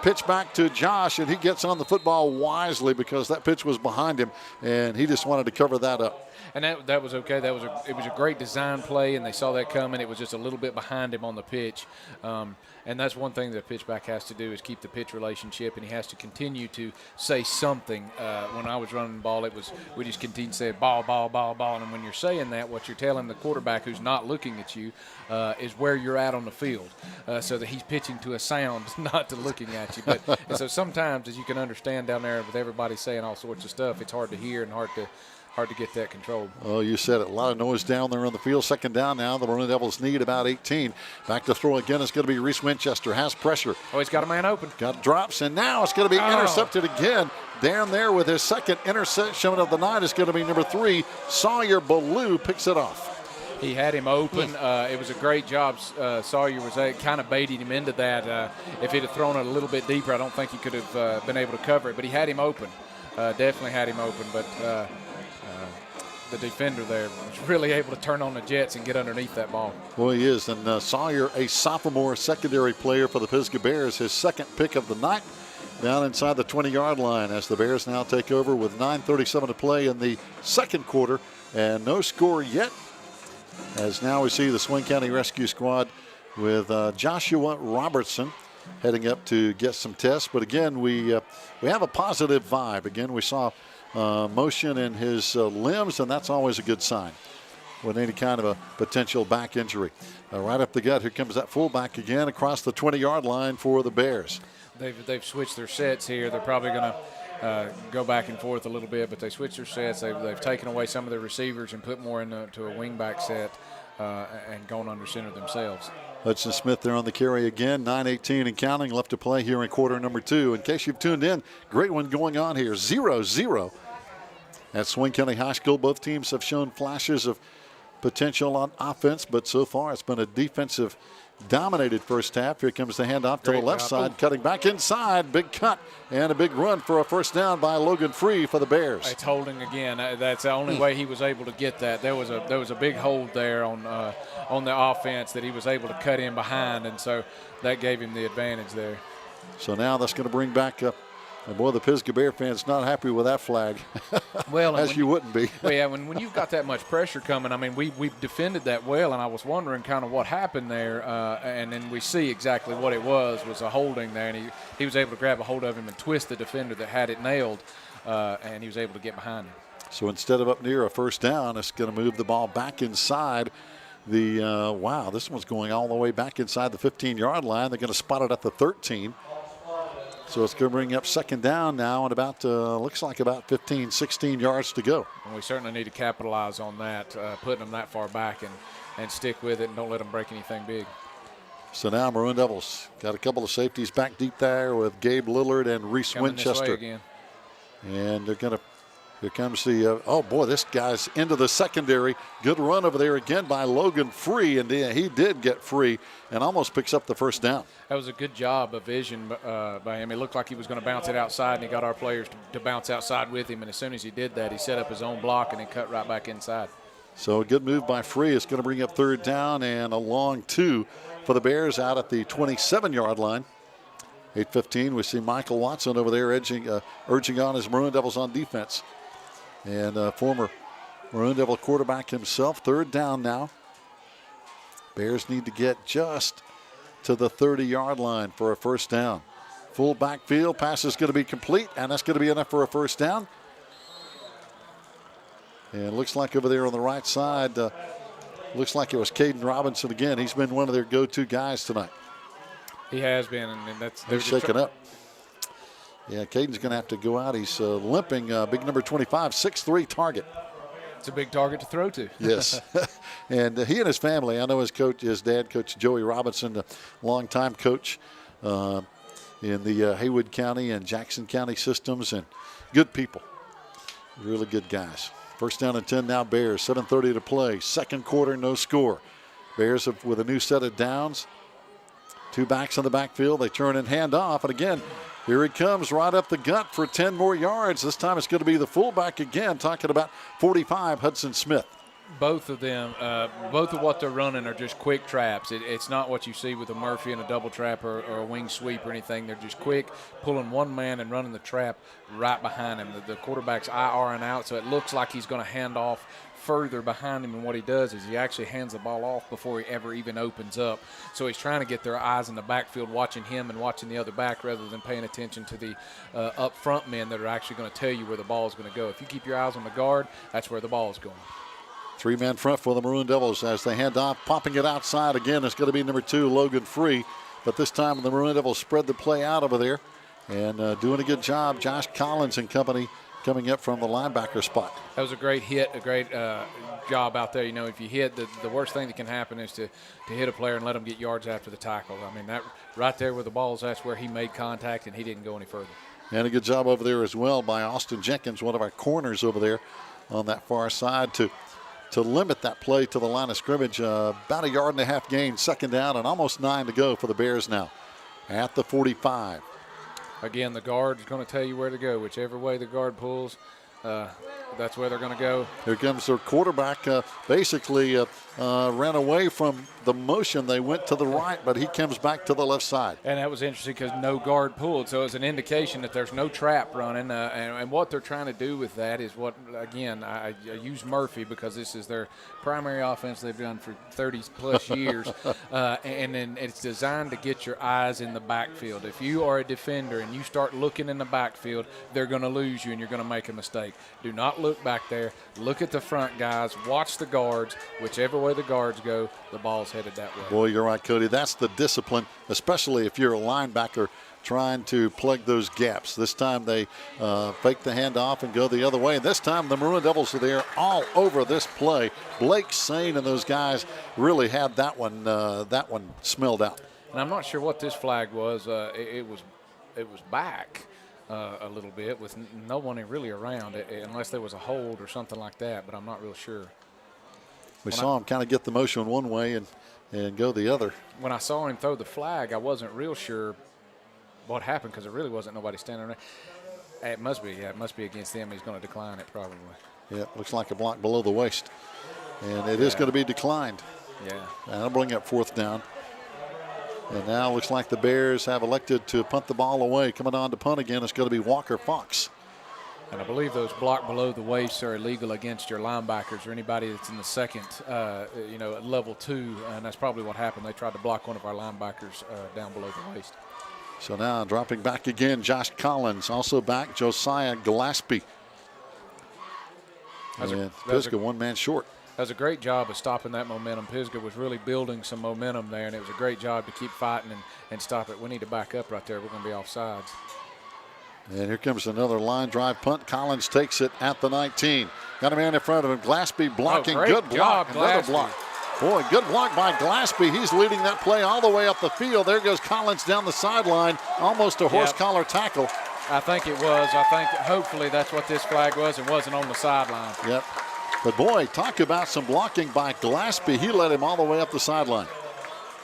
Pitch back to Josh, and he gets on the football wisely because that pitch was behind him, and he just wanted to cover that up. And that was okay. It was a great design play, and they saw that coming. It was just a little bit behind him on the pitch. And that's one thing that a pitchback has to do, is keep the pitch relationship, and he has to continue to say something. When I was running the ball, we just continued to say ball, ball, ball, ball. And when you're saying that, what you're telling the quarterback who's not looking at you is where you're at on the field, so that he's pitching to a sound, not to looking at you. And so sometimes, as you can understand down there with everybody saying all sorts of stuff, it's hard to hear and hard to get that controlled. Oh, you said it. A lot of noise down there on the field. Second down now. The Maroon Devils need about 18. Back to throw again. It's going to be Reese Winchester. Has pressure. Oh, he's got a man open. Got drops, and now it's going to be intercepted again. Down there with his second interception of the night is going to be number 3. Sawyer Ballou picks it off. He had him open. It was a great job. Sawyer was kind of baiting him into that. If he'd have thrown it a little bit deeper, I don't think he could have been able to cover it. But he had him open. Definitely had him open. But the defender there was really able to turn on the jets and get underneath that ball. Well, he is. And Sawyer, a sophomore secondary player for the Pisgah Bears, his second pick of the night, down inside the 20-yard line as the Bears now take over with 9:37 to play in the second quarter. And no score yet, as now we see the Swain County Rescue Squad with Joshua Robertson heading up to get some tests. But again, we have a positive vibe. Again, we saw motion in his limbs, and that's always a good sign with any kind of a potential back injury. Right up the gut, here comes that fullback again across the 20-yard line for the Bears. They've switched their sets here. They're probably going to go back and forth a little bit, but they switched their sets. They've taken away some of their receivers and put more into a wingback set and gone under center themselves. Hudson Smith there on the carry again. 9:18 and counting left to play here in quarter number 2. In case you've tuned in, great one going on here. 0-0 at Swain County High School. Both teams have shown flashes of potential on offense, but so far it's been a defensive dominated first half. Here comes the handoff to the left side, cutting back inside. Big cut and a big run for a first down by Logan Free for the Bears. It's holding again. That's the only way he was able to get that. There was a big hold there on the offense that he was able to cut in behind, and so that gave him the advantage there. So now that's going to bring back up. And boy, the Pisgah Bear fans not happy with that flag. Well, as you wouldn't be. Well, yeah, when you've got that much pressure coming, I mean, we defended that well, and I was wondering kind of what happened there, and then we see exactly what it was a holding there, and he was able to grab a hold of him and twist the defender that had it nailed, and he was able to get behind him. So instead of up near a first down, it's going to move the ball back inside the, wow, this one's going all the way back inside the 15-yard line. They're going to spot it at the 13. So it's going to bring up second down now and about, looks like about 15, 16 yards to go. And we certainly need to capitalize on that, putting them that far back and stick with it and don't let them break anything big. So now Maroon Devils got a couple of safeties back deep there with Gabe Lillard and Reese Coming Winchester. this way again. And they're going to, here comes the, oh boy, this guy's into the secondary. Good run over there again by Logan Free, and he did get free and almost picks up the first down. That was a good job of vision by him. It looked like he was going to bounce it outside, and he got our players to bounce outside with him. And as soon as he did that, he set up his own block and then cut right back inside. So a good move by Free. It's going to bring up third down and a long 2 for the Bears out at the 27-yard line. 8:15, we see Michael Watson over there urging on his Maroon Devils on defense. And former Maroon Devil quarterback himself. Third down now. Bears need to get just to the 30-yard line for a first down. Full backfield. Pass is going to be complete, and that's going to be enough for a first down. And it looks like over there on the right side, looks like it was Caden Robinson again. He's been one of their go-to guys tonight. He has been, and that's they're shaking up. Yeah, Caden's going to have to go out. He's limping. Big number 25, 6'3" target. That's a big target to throw to. Yes. And he and his family, I know his dad, Coach Joey Robinson, the longtime coach in the Haywood County and Jackson County systems, and good people. Really good guys. First down and 10 now, Bears. 7:30 to play. Second quarter, no score. Bears with a new set of downs. Two backs in the backfield. They turn and hand off. And again, here he comes right up the gut for 10 more yards. This time it's going to be the fullback again, talking about 45, Hudson Smith. Both of them, both of what they're running are just quick traps. It's not what you see with a Murphy and a double trap or a wing sweep or anything. They're just quick, pulling one man and running the trap right behind him. The quarterback's IRing out, so it looks like he's going to hand off further behind him, and what he does is he actually hands the ball off before he ever even opens up. So he's trying to get their eyes in the backfield watching him and watching the other back rather than paying attention to the up front men that are actually going to tell you where the ball is going to go. If you keep your eyes on the guard, that's where the ball is going. Three-man front for the Maroon Devils as they hand off, popping it outside again. It's going to be number 2, Logan Free. But this time the Maroon Devils spread the play out over there and doing a good job. Josh Collins and company coming up from the linebacker spot. That was a great hit, a great job out there. You know, if you hit, the worst thing that can happen is to hit a player and let them get yards after the tackle. I mean, that right there where the ball is, that's where he made contact and he didn't go any further. And a good job over there as well by Austin Jenkins, one of our corners over there on that far side to limit that play to the line of scrimmage. About a yard and a half gain, second down, and almost 9 to go for the Bears now at the 45. Again, the guard is going to tell you where to go. Whichever way the guard pulls, that's where they're going to go. Here comes their quarterback. Basically ran away from the motion. They went to the right, but he comes back to the left side. And that was interesting because no guard pulled, so it's an indication that there's no trap running. And what they're trying to do with that is what, again, I use Murphy because this is their primary offense they've done for 30-plus years. And then it's designed to get your eyes in the backfield. If you are a defender and you start looking in the backfield, they're going to lose you and you're going to make a mistake. Do not look back there. Look at the front guys. Watch the guards. Whichever way the guards go, the ball's headed that way. Boy, you're right, Cody. That's the discipline, especially if you're a linebacker trying to plug those gaps. This time they fake the handoff and go the other way. And this time the Maroon Devils are there all over this play. Blake Sane and those guys really had that one smelled out. And I'm not sure what this flag was. It was back a little bit with no one really around it, unless there was a hold or something like that, but I'm not real sure. We saw him kind of get the motion one way and go the other. When I saw him throw the flag, I wasn't real sure what happened because there really wasn't nobody standing around. It must be against him. He's going to decline it probably. Yeah, it looks like a block below the waist. And it is going to be declined. Yeah. And that'll bring up fourth down. And now it looks like the Bears have elected to punt the ball away. Coming on to punt again, it's going to be Walker Fox. And I believe those block below the waist are illegal against your linebackers or anybody that's in the second, level 2. And that's probably what happened. They tried to block one of our linebackers down below the waist. So now dropping back again, Josh Collins. Also back, Josiah Gillespie. And Pisgah one man short. That was a great job of stopping that momentum. Pisgah was really building some momentum there, and it was a great job to keep fighting and stop it. We need to back up right there. We're going to be offsides. And here comes another line drive punt. Collins takes it at the 19. Got a man in front of him. Gillespie blocking. Good block. Another block. Boy, good block by Gillespie. He's leading that play all the way up the field. There goes Collins down the sideline. Almost a horse collar tackle. I think it was. I think hopefully that's what this flag was. It wasn't on the sideline. Yep. But, boy, talk about some blocking by Gillespie. He led him all the way up the sideline.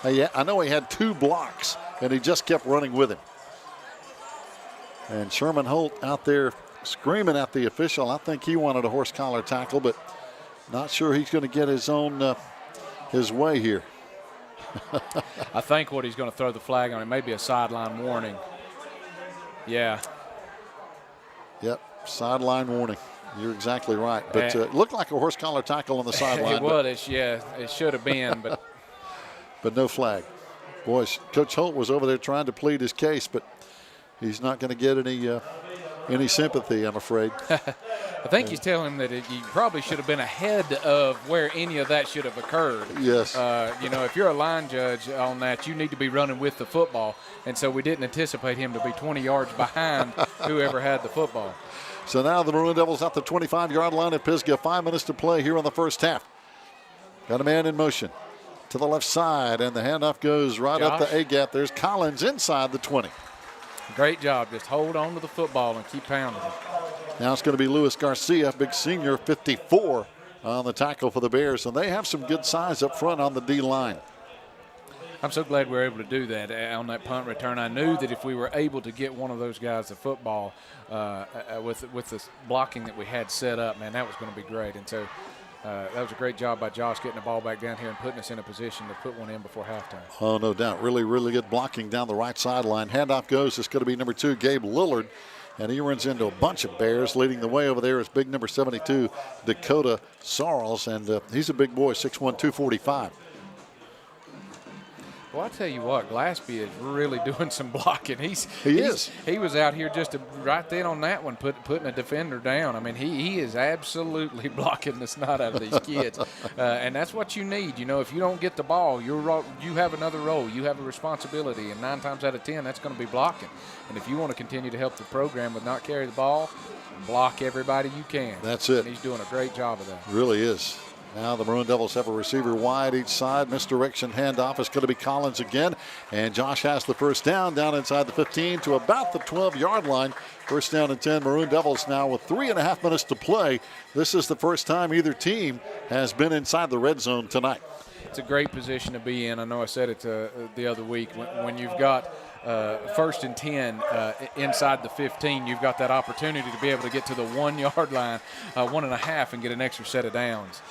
I know he had 2 blocks, and he just kept running with him. And Sherman Holt out there screaming at the official. I think he wanted a horse collar tackle, but not sure he's going to get his own his way here. I think what he's going to throw the flag on, it may be a sideline warning. Yeah. Yep, sideline warning. You're exactly right. But it looked like a horse collar tackle on the sideline. It was, it should have been. But but no flag. Boys, Coach Holt was over there trying to plead his case, but he's not going to get any sympathy, I'm afraid. I think he's telling him that you probably should have been ahead of where any of that should have occurred. Yes. If you're a line judge on that, you need to be running with the football. And so we didn't anticipate him to be 20 yards behind whoever had the football. So now the Maroon Devils at the 25-yard line at Pisgah. 5 minutes to play here in the first half. Got a man in motion to the left side, and the handoff goes right up the A-gap. There's Collins inside the 20. Great job. Just hold on to the football and keep pounding it. Now it's going to be Luis Garcia, big senior, 54 on the tackle for the Bears, and they have some good size up front on the D-line. I'm so glad we were able to do that on that punt return. I knew that if we were able to get one of those guys the football with the blocking that we had set up, man, that was going to be great. And so that was a great job by Josh getting the ball back down here and putting us in a position to put one in before halftime. Oh, no doubt. Really, really good blocking down the right sideline. Handoff goes. It's going to be number 2, Gabe Lillard. And he runs into a bunch of Bears. Leading the way over there is big number 72, Dakota Sarles. And he's a big boy, 6'1", 245. Well, I tell you what, Glaspie is really doing some blocking. He was out here just right then on that one, putting a defender down. I mean, he is absolutely blocking the snot out of these kids, and that's what you need. You know, if you don't get the ball, you have another role. You have a responsibility, and 9 times out of 10, that's going to be blocking. And if you want to continue to help the program with not carry the ball, block everybody you can. That's it. And he's doing a great job of that. Really is. Now the Maroon Devils have a receiver wide each side. Misdirection handoff is going to be Collins again. And Josh has the first down inside the 15 to about the 12-yard line. First down and 10. Maroon Devils now with 3.5 minutes to play. This is the first time either team has been inside the red zone tonight. It's a great position to be in. I know I said it the other week. When you've got first and 10 inside the 15, you've got that opportunity to be able to get to the 1-yard line, 1.5, and get an extra set of downs.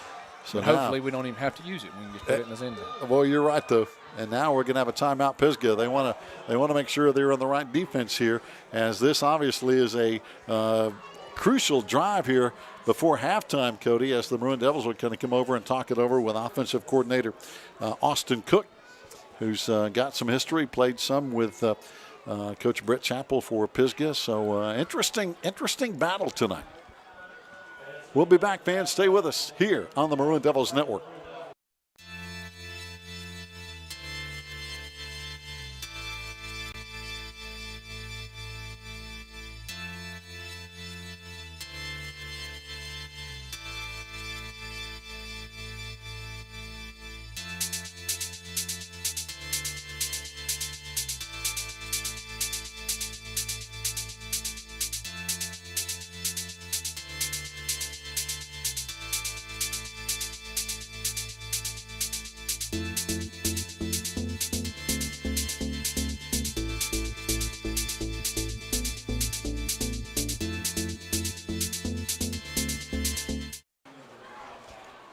So hopefully we don't even have to use it. We can just put it in the end zone. Well, you're right, though. And now we're going to have a timeout. Pisgah. They want to make sure they're on the right defense here, as this obviously is a crucial drive here before halftime, Cody, as the Maroon Devils will kind of come over and talk it over with offensive coordinator Austin Cook, who's got some history, played some with Coach Brett Chappell for Pisgah. So interesting battle tonight. We'll be back, fans. Stay with us here on the Maroon Devils Network.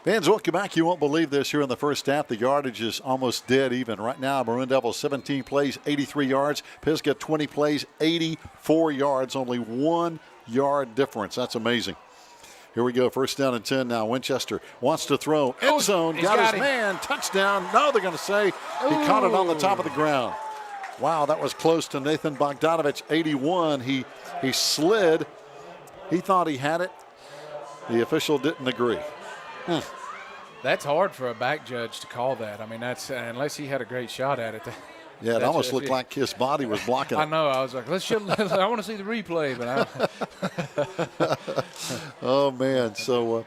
Fans, welcome back. You won't believe this here in the first half. The yardage is almost dead even. Right now, Maroon Devils 17 plays, 83 yards. Pisgah 20 plays, 84 yards. Only 1 yard difference. That's amazing. Here we go. First down and 10 now. Winchester wants to throw. End zone. Got his man. Touchdown. No, they're going to say he caught it on the top of the ground. Wow, that was close to Nathan Bogdanovich, 81. He slid. He thought he had it. The official didn't agree. That's hard for a back judge to call that. I mean, that's unless he had a great shot at it. Yeah, it almost looked like his body was blocking it. I know. I was like, I want to see the replay, but oh, man. So,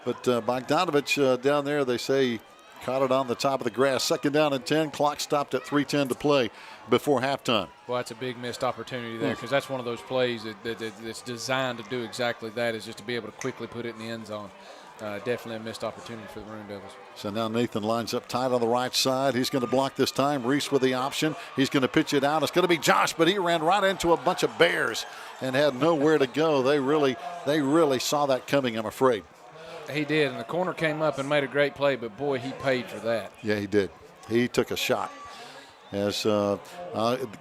but Bogdanovich down there, they say, caught it on the top of the grass. Second down and 10. Clock stopped at 3:10 to play before halftime. Well, that's a big missed opportunity there, because that's one of those plays that's designed to do exactly that, is just to be able to quickly put it in the end zone. Definitely a missed opportunity for the Maroon Devils. So now Nathan lines up tight on the right side. He's going to block this time. Reese with the option. He's going to pitch it out. It's going to be Josh, but he ran right into a bunch of Bears and had nowhere to go. They really saw that coming, I'm afraid. He did, and the corner came up and made a great play, but boy, he paid for that. Yeah, he did. He took a shot. As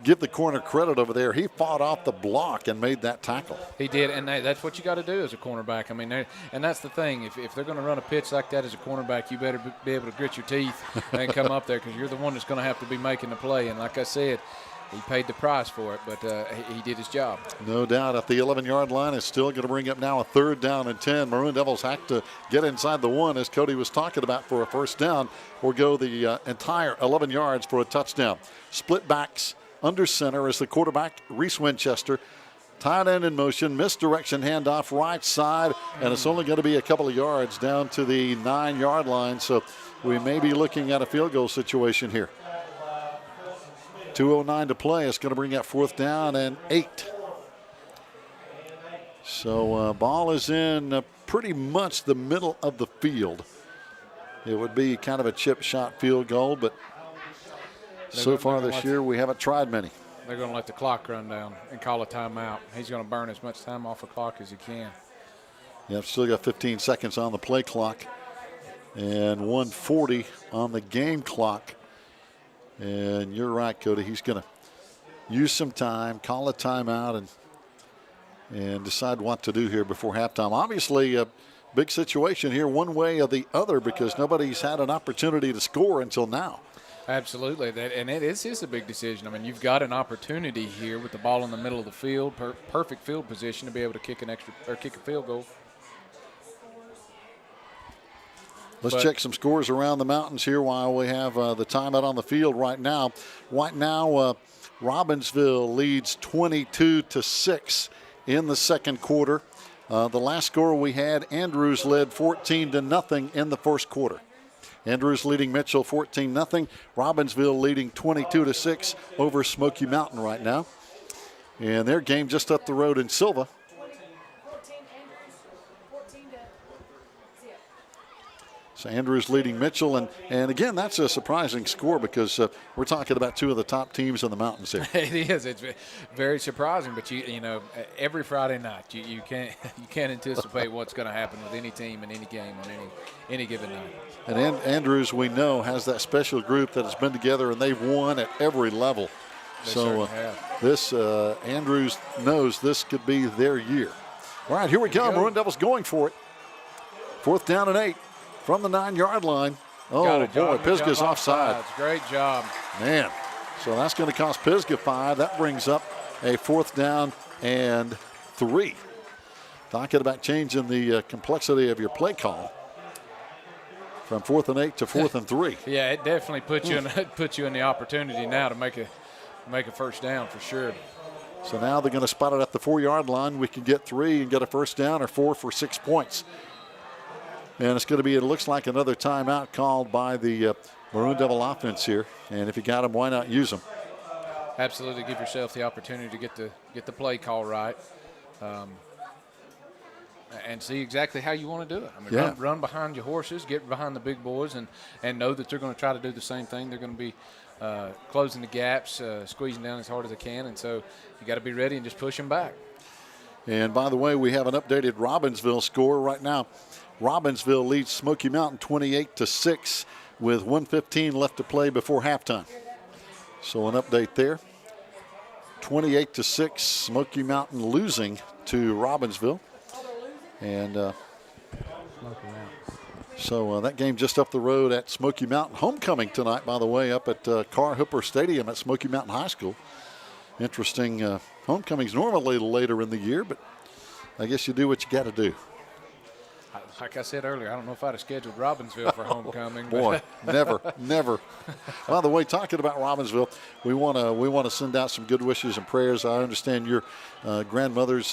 give the corner credit over there. He fought off the block and made that tackle. He did, and that's what you got to do as a cornerback. I mean, and that's the thing. If they're going to run a pitch like that as a cornerback, you better be able to grit your teeth and come up there, because you're the one that's going to have to be making the play. And like I said, he paid the price for it, but he did his job. No doubt. At the 11-yard line, it's still going to bring up now a 3rd down and 10. Maroon Devils have to get inside the 1, as Cody was talking about, for a first down, or go the entire 11 yards for a touchdown. Split backs under center as the quarterback, Reese Winchester. Tight end in motion, misdirection handoff right side, and it's only going to be a couple of yards down to the 9-yard line. So we may be looking at a field goal situation here. 2:09 to play. It's going to bring up 4th down and 8. So ball is in pretty much the middle of the field. It would be kind of a chip shot field goal, but so far this year we haven't tried many. They're going to let the clock run down and call a timeout. He's going to burn as much time off the clock as he can. Yeah, still got 15 seconds on the play clock and 1:40 on the game clock. And you're right, Cody. He's going to use some time, call a timeout, and decide what to do here before halftime. Obviously, a big situation here one way or the other because nobody's had an opportunity to score until now. Absolutely, and it is a big decision. I mean, you've got an opportunity here with the ball in the middle of the field, perfect field position to be able to kick a field goal. Let's check some scores around the mountains here while we have the timeout on the field right now. Right now, Robbinsville leads 22-6 in the second quarter. The last score we had, Andrews led 14-0 in the first quarter. Andrews leading Mitchell 14-0. Robbinsville leading 22-6 over Smoky Mountain right now. And their game just up the road in Silva. So Andrews leading Mitchell, and again, that's a surprising score because we're talking about two of the top teams in the mountains here. It is. It's very surprising, but you know, every Friday night you can't anticipate what's going to happen with any team in any game on any given night. And Andrews, we know, has that special group that has been together, and they've won at every level. So this Andrews knows this could be their year. All right, here we go. Maroon Devils going for it. 4th down and 8. From the 9-yard line. Oh, boy, Pisgah's offside. Great job. Man, so that's going to cost Pisgah 5. That brings up a 4th down and 3. Talking about changing the complexity of your play call from 4th and 8 to 4th and 3. Yeah, it definitely puts you in the opportunity now to make a first down for sure. So now they're going to spot it at the 4-yard line. We can get 3 and get a first down or 4 for 6 points. And it's going to be, it looks like another timeout called by the Maroon Devil offense here. And if you got them, why not use them? Absolutely, give yourself the opportunity to get the play call right, and see exactly how you want to do it. I mean, run behind your horses, get behind the big boys, and know that they're going to try to do the same thing. They're going to be closing the gaps, squeezing down as hard as they can, and so you got to be ready and just push them back. And by the way, we have an updated Robbinsville score right now. Robbinsville leads Smoky Mountain 28-6 with 1:15 left to play before halftime. So an update there. 28-6, Smoky Mountain losing to Robbinsville. And so that game just up the road at Smoky Mountain. Homecoming tonight, by the way, up at Carr Hooper Stadium at Smoky Mountain High School. Interesting. Homecoming's normally later in the year, but I guess you do what you got to do. Like I said earlier, I don't know if I'd have scheduled Robbinsville for homecoming. Boy, never. By the way, talking about Robbinsville, we want to send out some good wishes and prayers. I understand your grandmother's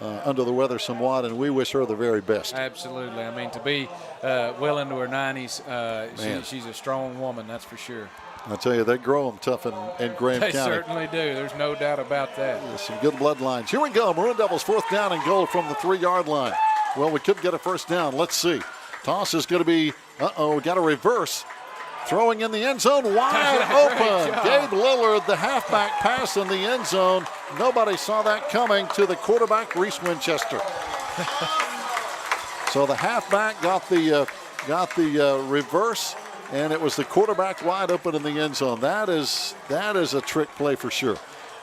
under the weather somewhat, and we wish her the very best. Absolutely. I mean, to be well into her 90s, she's a strong woman, that's for sure. I tell you, they grow them tough in Graham County. They certainly do. There's no doubt about that. There's some good bloodlines. Here we go. Maroon Devils 4th down and goal from the 3-yard line. Well, we could get a first down. Let's see. Toss is going to be, we got a reverse. Throwing in the end zone, wide open. Gabe Lillard, the halfback pass in the end zone. Nobody saw that coming to the quarterback, Reese Winchester. So the halfback got the reverse, and it was the quarterback wide open in the end zone. That is a trick play for sure.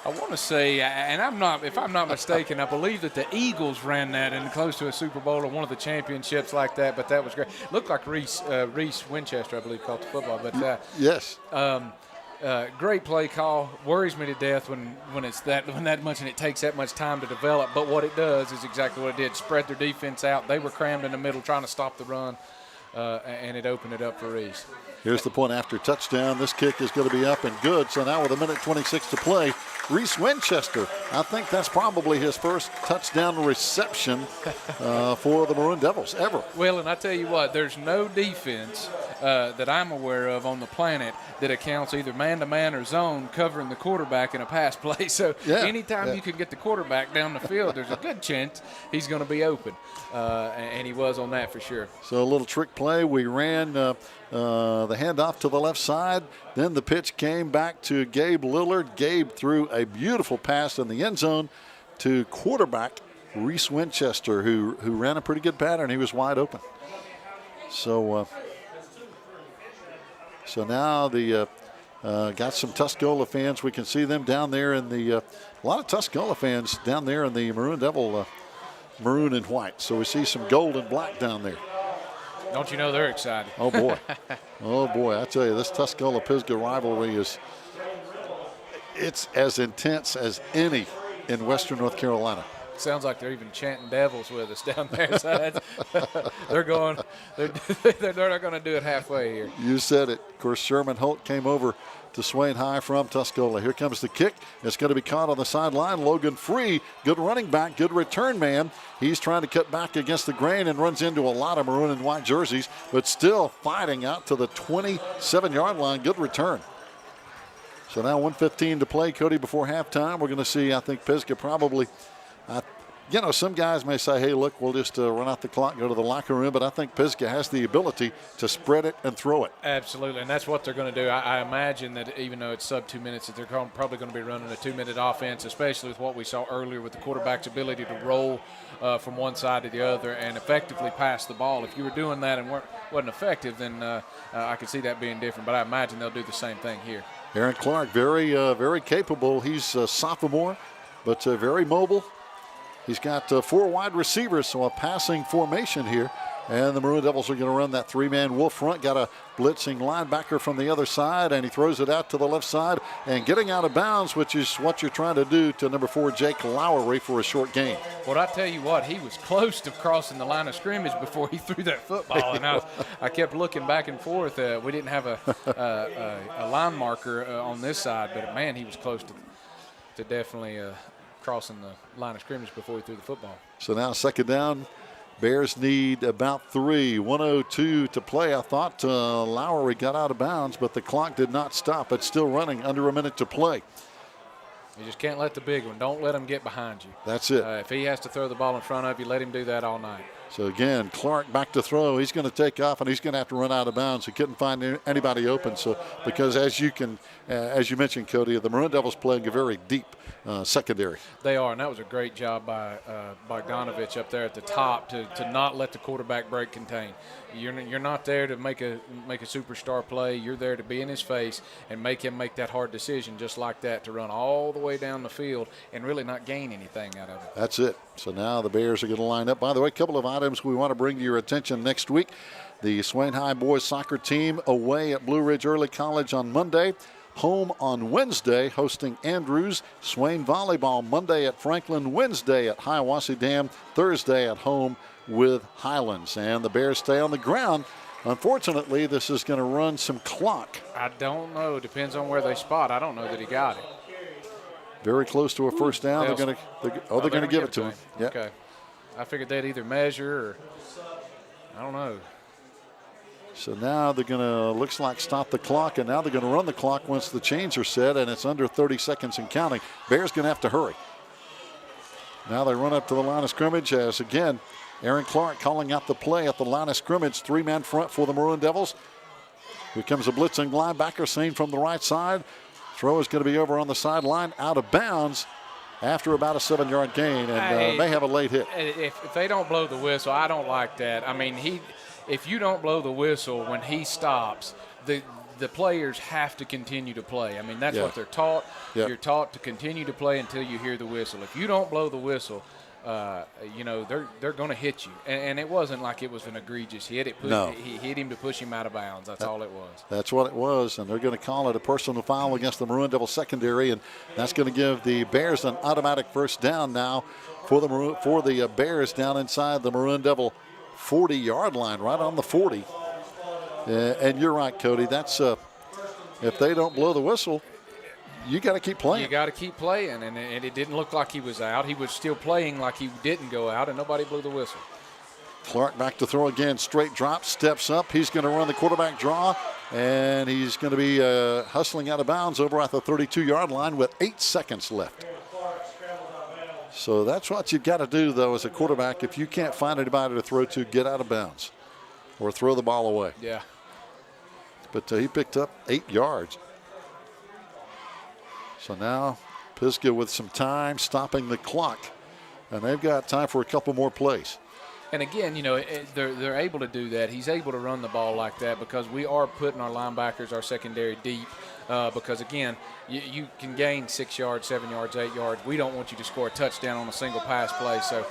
I want to say, and if I'm not mistaken, I believe that the Eagles ran that in close to a Super Bowl or one of the championships like that. But that was great. Looked like Reese Winchester, I believe, caught the football. But yes, great play call. Worries me to death when it's that much and it takes that much time to develop. But what it does is exactly what it did: spread their defense out. They were crammed in the middle trying to stop the run, and it opened it up for Reese. Here's the point after touchdown. This kick is going to be up and good. So now with 1:26 to play, Reese Winchester, I think that's probably his first touchdown reception for the Maroon Devils ever. Well, and I tell you what, there's no defense that I'm aware of on the planet that accounts either man-to-man or zone covering the quarterback in a pass play. So anytime you can get the quarterback down the field, there's a good chance he's going to be open. And he was on that for sure. So a little trick play. We ran the handoff to the left side. Then the pitch came back to Gabe Lillard. Gabe threw a beautiful pass in the end zone to quarterback Reese Winchester, who ran a pretty good pattern. He was wide open. So now the got some Tuscola fans. We can see them down there in the a lot of Tuscola fans down there in the Maroon Devil maroon and white. So we see some gold and black down there. Don't you know they're excited? Oh, boy. Oh, boy. I tell you, this Tuscola-Pisgah rivalry it's as intense as any in Western North Carolina. Sounds like they're even chanting Devils with us down there. So they're not going to do it halfway here. You said it. Of course, Sherman Holt came over to Swain High from Tuscola. Here comes the kick. It's going to be caught on the sideline. Logan Free, good running back, good return man. He's trying to cut back against the grain and runs into a lot of maroon and white jerseys, but still fighting out to the 27-yard line. Good return. So now 1:15 to play, Cody, before halftime. We're going to see, I think, Pisgah probably some guys may say, hey, look, we'll just run out the clock, go to the locker room. But I think Pisgah has the ability to spread it and throw it. Absolutely, and that's what they're going to do. I imagine that even though it's sub 2 minutes, that they're probably going to be running a 2-minute offense, especially with what we saw earlier with the quarterback's ability to roll from one side to the other and effectively pass the ball. If you were doing that and wasn't effective, then I could see that being different. But I imagine they'll do the same thing here. Aaron Clark, very capable. He's a sophomore, but very mobile. He's got 4 wide receivers, so a passing formation here. And the Maroon Devils are going to run that 3-man wolf front. Got a blitzing linebacker from the other side, and he throws it out to the left side and getting out of bounds, which is what you're trying to do to number 4, Jake Lowery, for a short gain. Well, I tell you what, he was close to crossing the line of scrimmage before he threw that football. And I kept looking back and forth. We didn't have a line marker on this side, but, man, he was close to definitely crossing the line of scrimmage before he threw the football. So now second down. Bears need about 3. 1:02 to play. I thought Lowery got out of bounds, but the clock did not stop. It's still running, under a minute to play. You just can't let the big one. Don't let him get behind you. That's it. If he has to throw the ball in front of you, let him do that all night. So again, Clark back to throw. He's going to take off, and he's going to have to run out of bounds. He couldn't find anybody open. So because as you mentioned, Cody, the Maroon Devils playing a very deep secondary. They are, and that was a great job by Bogdanovich up there at the top to not let the quarterback break contain. You're not there to make a superstar play. You're there to be in his face and make him make that hard decision just like that, to run all the way down the field and really not gain anything out of it. That's it. So now the Bears are going to line up. By the way, a couple of items we want to bring to your attention next week. The Swain High boys soccer team away at Blue Ridge Early College on Monday. Home on Wednesday, hosting Andrews. Swain volleyball Monday at Franklin. Wednesday at Hiawassee Dam. Thursday at home with Highlands. And the Bears stay on the ground. Unfortunately, this is going to run some clock. I don't know. Depends on where they spot. I don't know that he got it. Very close to a first down. They're going to give it to him. Yep. Okay. I figured they'd either measure or I don't know. So now they're going to, looks like, stop the clock, and now they're going to run the clock once the chains are set, and it's under 30 seconds and counting. Bears going to have to hurry. Now they run up to the line of scrimmage as, again, Aaron Clark calling out the play at the line of scrimmage. 3-man front for the Maroon Devils. Here comes a blitzing linebacker, seen from the right side. Throw is going to be over on the sideline, out of bounds after about a 7-yard gain, and may have a late hit. If they don't blow the whistle, I don't like that. I mean, if you don't blow the whistle when he stops, the players have to continue to play. I mean, that's what they're taught. Yep. You're taught to continue to play until you hear the whistle. If you don't blow the whistle, they're going to hit you. And it wasn't like it was an egregious hit. He hit him to push him out of bounds. That's all it was. That's what it was, and they're going to call it a personal foul against the Maroon Devil secondary, and that's going to give the Bears an automatic first down now for the Bears down inside the Maroon Devil 40-yard line, right on the 40. And you're right, Cody. That's if they don't blow the whistle, you got to keep playing. You got to keep playing, and it didn't look like he was out. He was still playing like he didn't go out, and nobody blew the whistle. Clark back to throw again. Straight drop, steps up. He's going to run the quarterback draw, and he's going to be hustling out of bounds over at the 32-yard line with 8 seconds left. So that's what you've got to do, though, as a quarterback. If you can't find anybody to throw to, get out of bounds or throw the ball away. Yeah. But he picked up 8 yards. So now Pisgah with some time, stopping the clock. And they've got time for a couple more plays. And again, you know, they're able to do that. He's able to run the ball like that because we are putting our linebackers, our secondary deep. Because, again, you can gain 6 yards, 7 yards, 8 yards. We don't want you to score a touchdown on a single pass play. So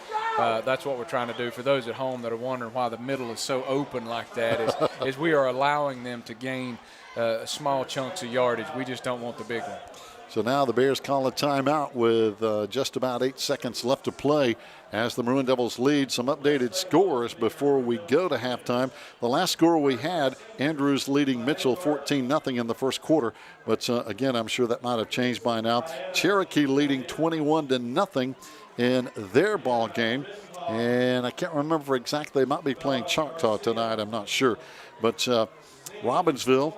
that's what we're trying to do. For those at home that are wondering why the middle is so open like that is we are allowing them to gain small chunks of yardage. We just don't want the big one. So now the Bears call a timeout with just about 8 seconds left to play as the Maroon Devils lead. Some updated scores before we go to halftime. The last score we had, Andrews leading Mitchell 14-0 in the first quarter. But again, I'm sure that might have changed by now. Cherokee leading 21-0 in their ball game. And I can't remember exactly. They might be playing Choctaw tonight. I'm not sure. But Robbinsville,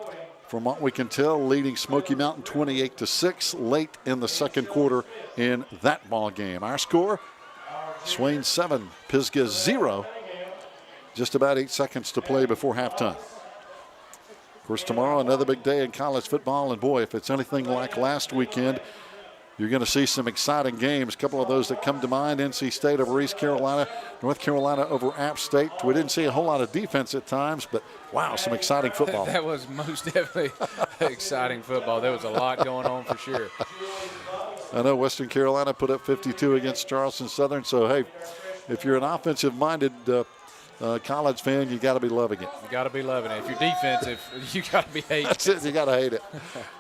from what we can tell, leading Smoky Mountain 28-6 late in the second quarter in that ball game. Our score, Swain 7, Pisgah 0. Just about 8 seconds to play before halftime. Of course, tomorrow another big day in college football, and boy, if it's anything like last weekend, you're going to see some exciting games. A couple of those that come to mind: NC State over East Carolina, North Carolina over App State. We didn't see a whole lot of defense at times, but wow, some exciting football. That was most definitely exciting football. There was a lot going on for sure. I know Western Carolina put up 52 against Charleston Southern. So, hey, if you're an offensive-minded college fan, you got to be loving it. You got to be loving it. If you're defensive, you got to be hating it. That's it. You got to hate it.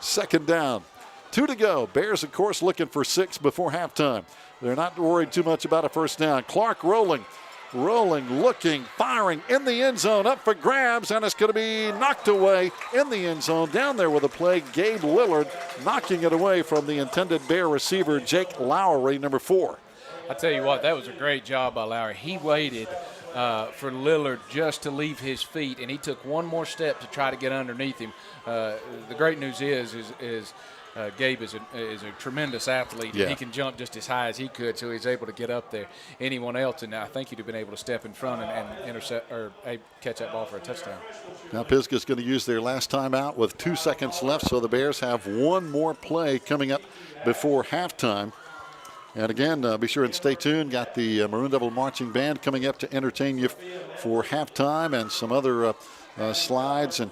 Second down. 2 to go. Bears, of course, looking for 6 before halftime. They're not worried too much about a first down. Clark rolling, looking, firing in the end zone, up for grabs, and it's going to be knocked away in the end zone. Down there with a play, Gabe Lillard knocking it away from the intended Bear receiver, Jake Lowry, number 4. I tell you what, that was a great job by Lowry. He waited for Lillard just to leave his feet, and he took one more step to try to get underneath him. The great news is Gabe is a tremendous athlete. Yeah. And he can jump just as high as he could, so he's able to get up there. Anyone else, and I think he'd have been able to step in front and intercept or catch that ball for a touchdown. Now Pisgah's going to use their last time out with 2 seconds left, so the Bears have one more play coming up before halftime. And again, be sure and stay tuned. Got the Maroon Devil Marching Band coming up to entertain you for halftime, and some other slides and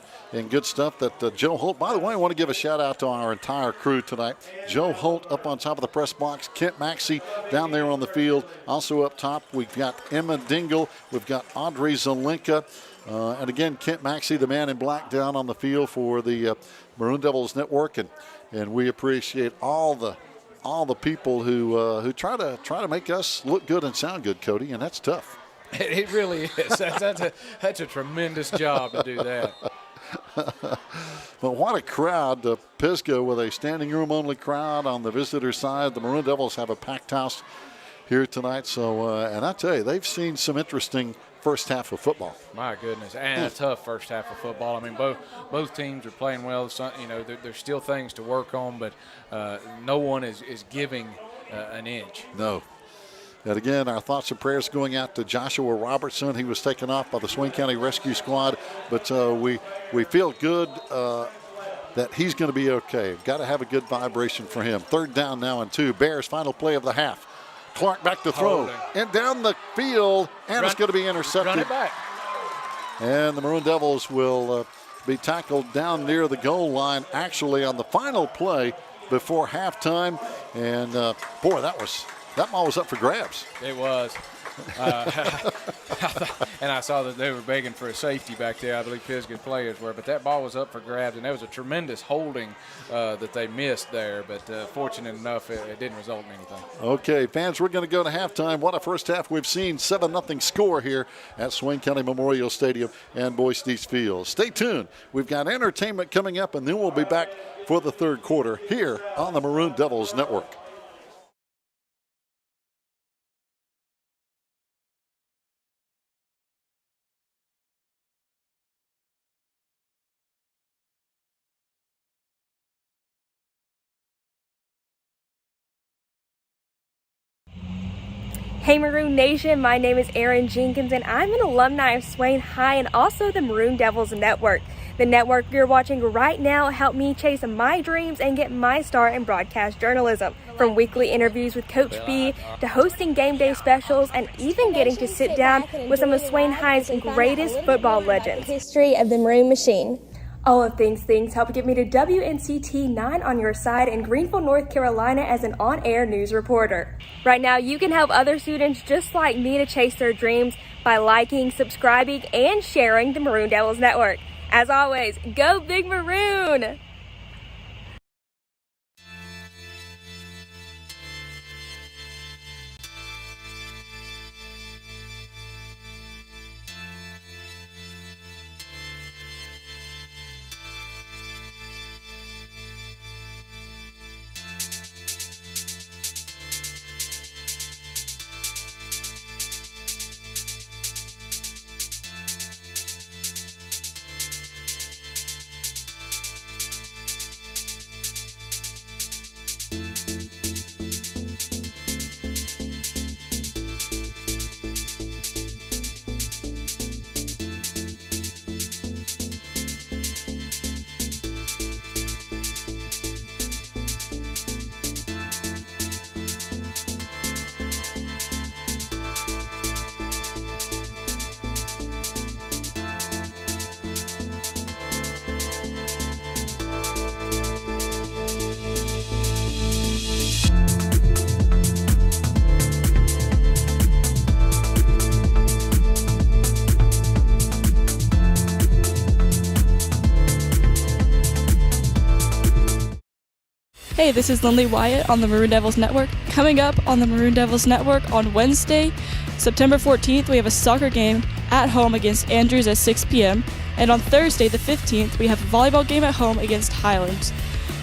good stuff that Joe Holt. By the way, I want to give a shout out to our entire crew tonight. Joe Holt up on top of the press box. Kent Maxey down there on the field. Also up top, we've got Emma Dingle. We've got Audrey Zelenka. And again, Kent Maxey, the man in black, down on the field for the Maroon Devils Network. And we appreciate all the people who try to make us look good and sound good, Cody, and that's tough. It really is. That's a tremendous job to do that. But what a crowd. Pisgah with a standing room only crowd on the visitor side. The Maroon Devils have a packed house here tonight. So, and I tell you, they've seen some interesting first half of football. My goodness, and a tough first half of football. I mean, both teams are playing well. So, you know, there's still things to work on, but no one is giving an inch. No. And again, our thoughts and prayers going out to Joshua Robertson. He was taken off by the Swain County Rescue Squad, but we feel good that he's going to be okay. Got to have a good vibration for him. Third down now and 2. Bears final play of the half. Clark back to throw. And down the field, and it's going to be intercepted. Run it back. And the Maroon Devils will be tackled down near the goal line, actually on the final play before halftime. And, boy, that ball was up for grabs. It was. And I saw that they were begging for a safety back there. I believe Pisgah players were, but that ball was up for grabs, and there was a tremendous holding that they missed there. But fortunate enough, it didn't result in anything. Okay, fans, we're going to go to halftime. What a first half we've seen. 7-0 score here at Swain County Memorial Stadium and Boys East Field. Stay tuned. We've got entertainment coming up, and then we'll be back for the third quarter here on the Maroon Devils Network. Hey Maroon Nation, my name is Erin Jenkins and I'm an alumni of Swain High and also the Maroon Devils Network. The network you're watching right now helped me chase my dreams and get my start in broadcast journalism. From weekly interviews with Coach B to hosting game day specials and even getting to sit down with some of Swain High's greatest football legends. History of the Maroon Machine. All of these things helped get me to WNCT 9 on your side in Greenville, North Carolina as an on-air news reporter. Right now, you can help other students just like me to chase their dreams by liking, subscribing, and sharing the Maroon Devils Network. As always, go Big Maroon! Hey, this is Lindley Wyatt on the Maroon Devils Network. Coming up on the Maroon Devils Network on Wednesday, September 14th, we have a soccer game at home against Andrews at 6 p.m. And on Thursday, the 15th, we have a volleyball game at home against Highlands.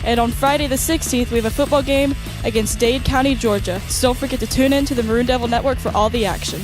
And on Friday, the 16th, we have a football game against Dade County, Georgia. So don't forget to tune in to the Maroon Devil Network for all the action.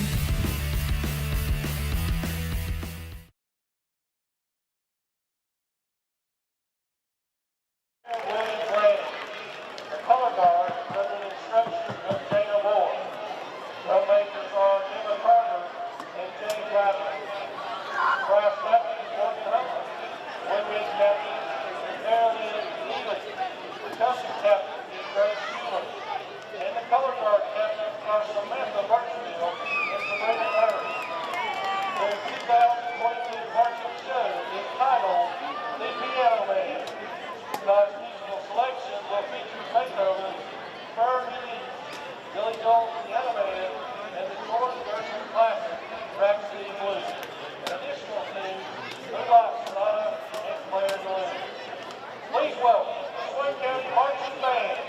Please welcome the Swain County Marching Band.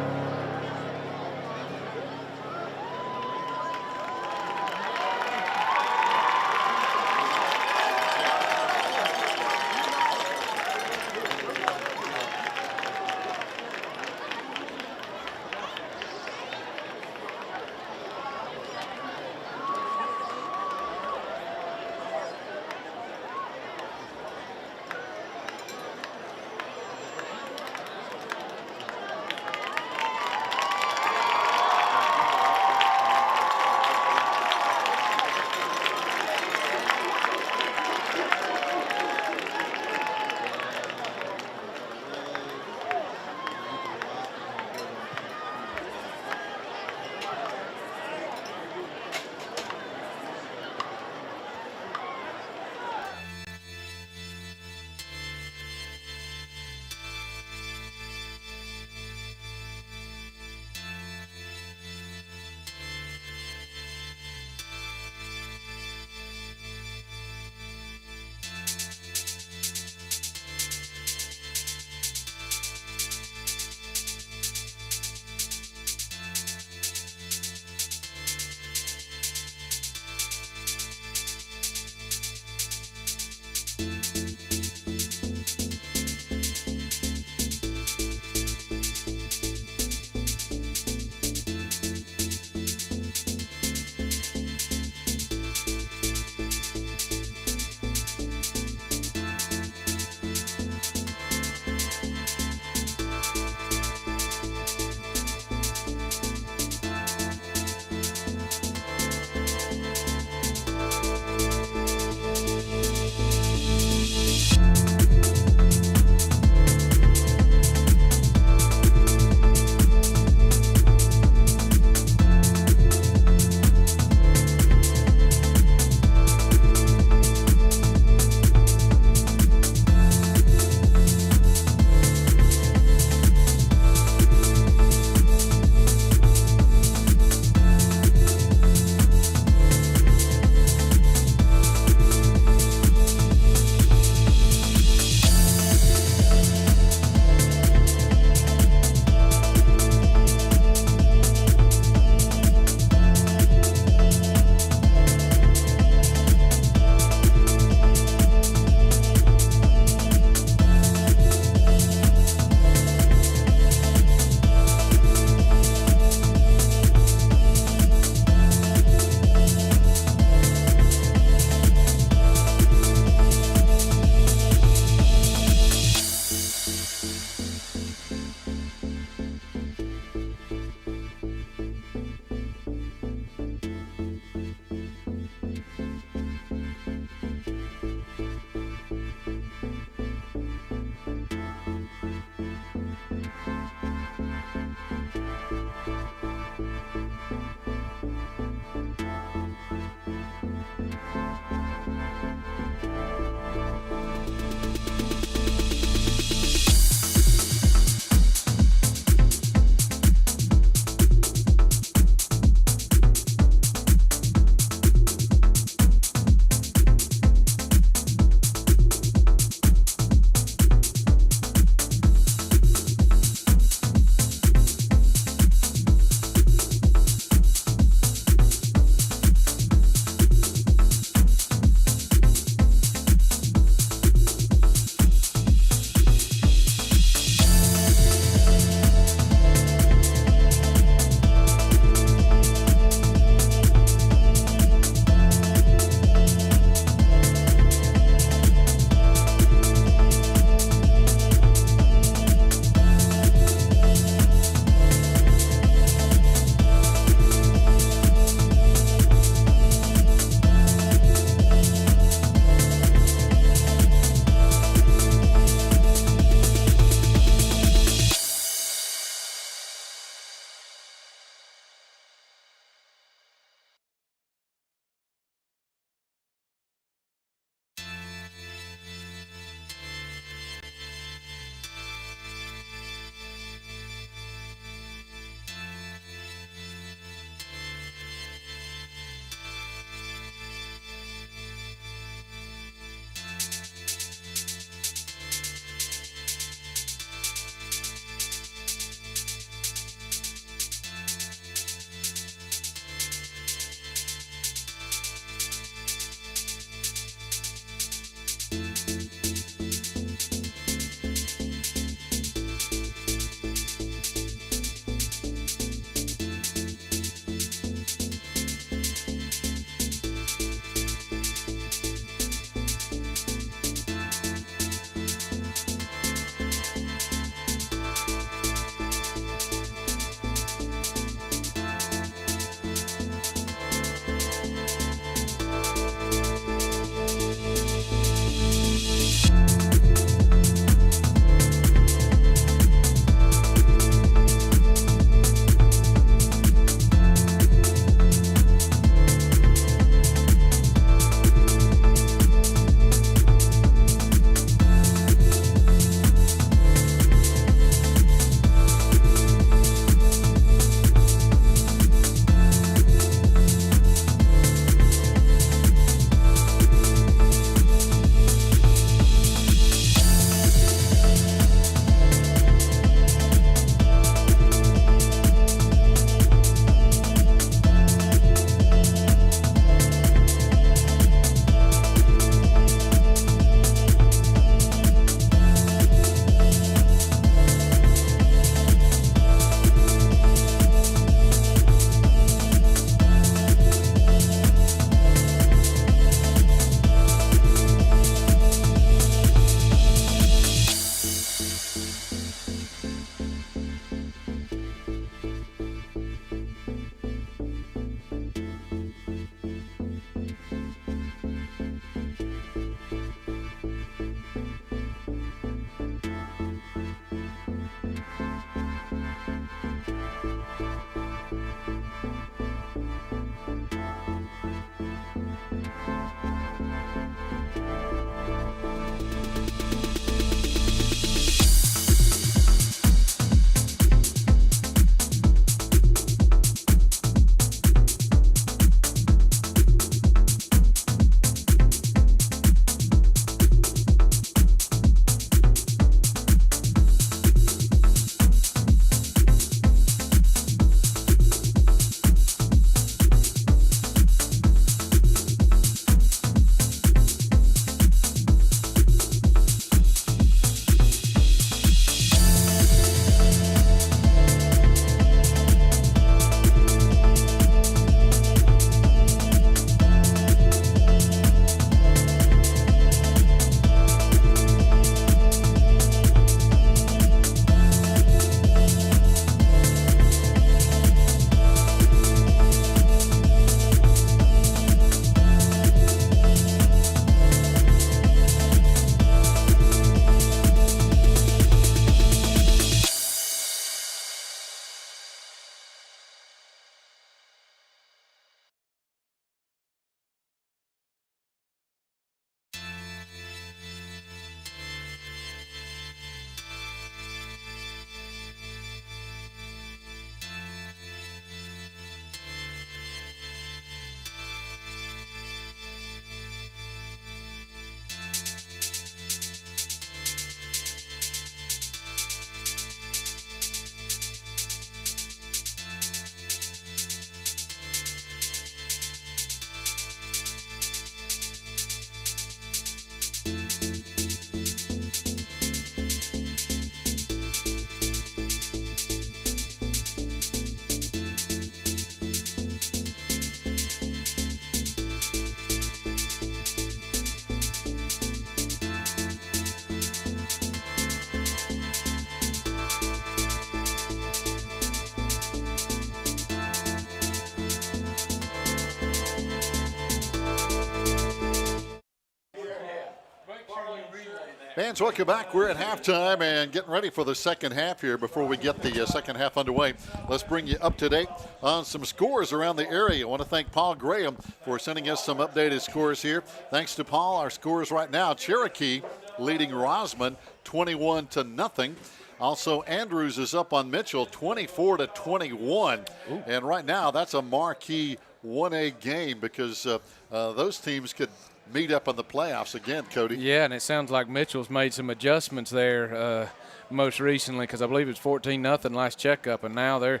Fans, welcome back. We're at halftime and getting ready for the second half here. Before we get the second half underway, let's bring you up to date on some scores around the area. I want to thank Paul Graham for sending us some updated scores here. Thanks to Paul, our scores right now, Cherokee leading Rosman 21-0. Also, Andrews is up on Mitchell 24-21. And right now, that's a marquee 1A game because those teams could meet up in the playoffs again, Cody. Yeah, and it sounds like Mitchell's made some adjustments there most recently, because I believe it was 14-0 last checkup, and now they're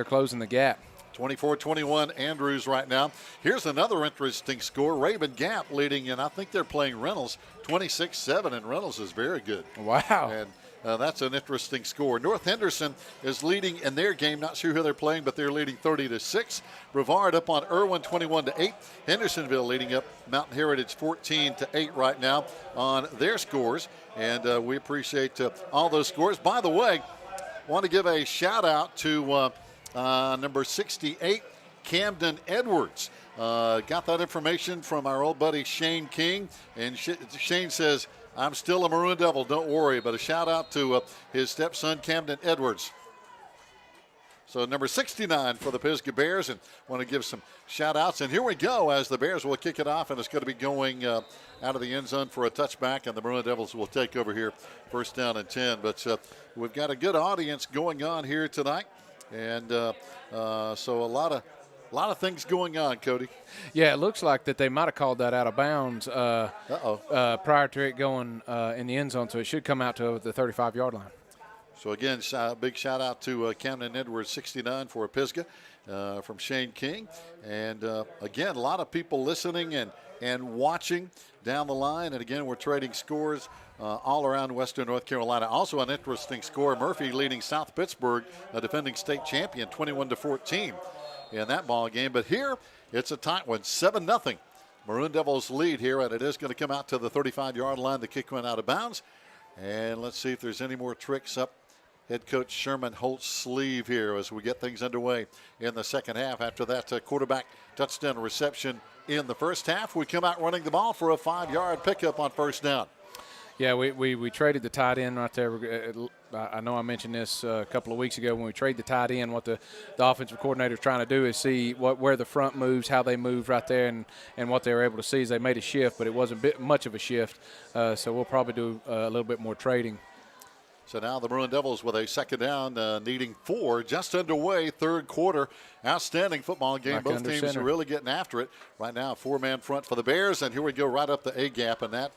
closing the gap. 24-21 Andrews right now. Here's another interesting score. Raven Gap leading, and I think they're playing Reynolds 26-7, and Reynolds is very good. Wow. And that's an interesting score. North Henderson is leading in their game. Not sure who they're playing, but they're leading 30-6. Brevard up on Irwin 21-8. Hendersonville leading up Mountain Heritage 14-8 right now on their scores. And we appreciate all those scores. By the way, want to give a shout out to number 68, Camden Edwards. Got that information from our old buddy Shane King. And Shane says, I'm still a Maroon Devil, don't worry. But a shout out to his stepson, Camden Edwards. So number 69 for the Pisgah Bears, and want to give some shout outs. And here we go as the Bears will kick it off, and it's going to be going out of the end zone for a touchback, and the Maroon Devils will take over here first down and 10. But we've got a good audience going on here tonight, and so a lot of things going on, Cody. Yeah, it looks like that they might have called that out of bounds prior to it going in the end zone, so it should come out to the 35-yard line. So, again, big shout-out to Camden Edwards, 69 for Pisgah from Shane King. And, again, a lot of people listening and watching down the line. And, again, we're trading scores all around Western North Carolina. Also an interesting score, Murphy leading South Pittsburgh, a defending state champion, 21-14 in that ball game. But here it's a tight one, 7-0. Maroon Devils lead here, and it is going to come out to the 35-yard line. The kick went out of bounds. And let's see if there's any more tricks up head coach Sherman Holt's sleeve here as we get things underway in the second half. After that quarterback touchdown reception in the first half, we come out running the ball for a 5-yard pickup on first down. Yeah, we traded the tight end right there. I know I mentioned this a couple of weeks ago when we trade the tight end. What the offensive coordinator is trying to do is see where the front moves, how they move right there, and what they were able to see is they made a shift, but it wasn't much of a shift. So we'll probably do a little bit more trading. So now the Maroon Devils with a second down, needing 4, just underway, third quarter. Outstanding football game. Both teams center. are really getting after it. Right now, 4-man front for the Bears, and here we go right up the A-gap, and that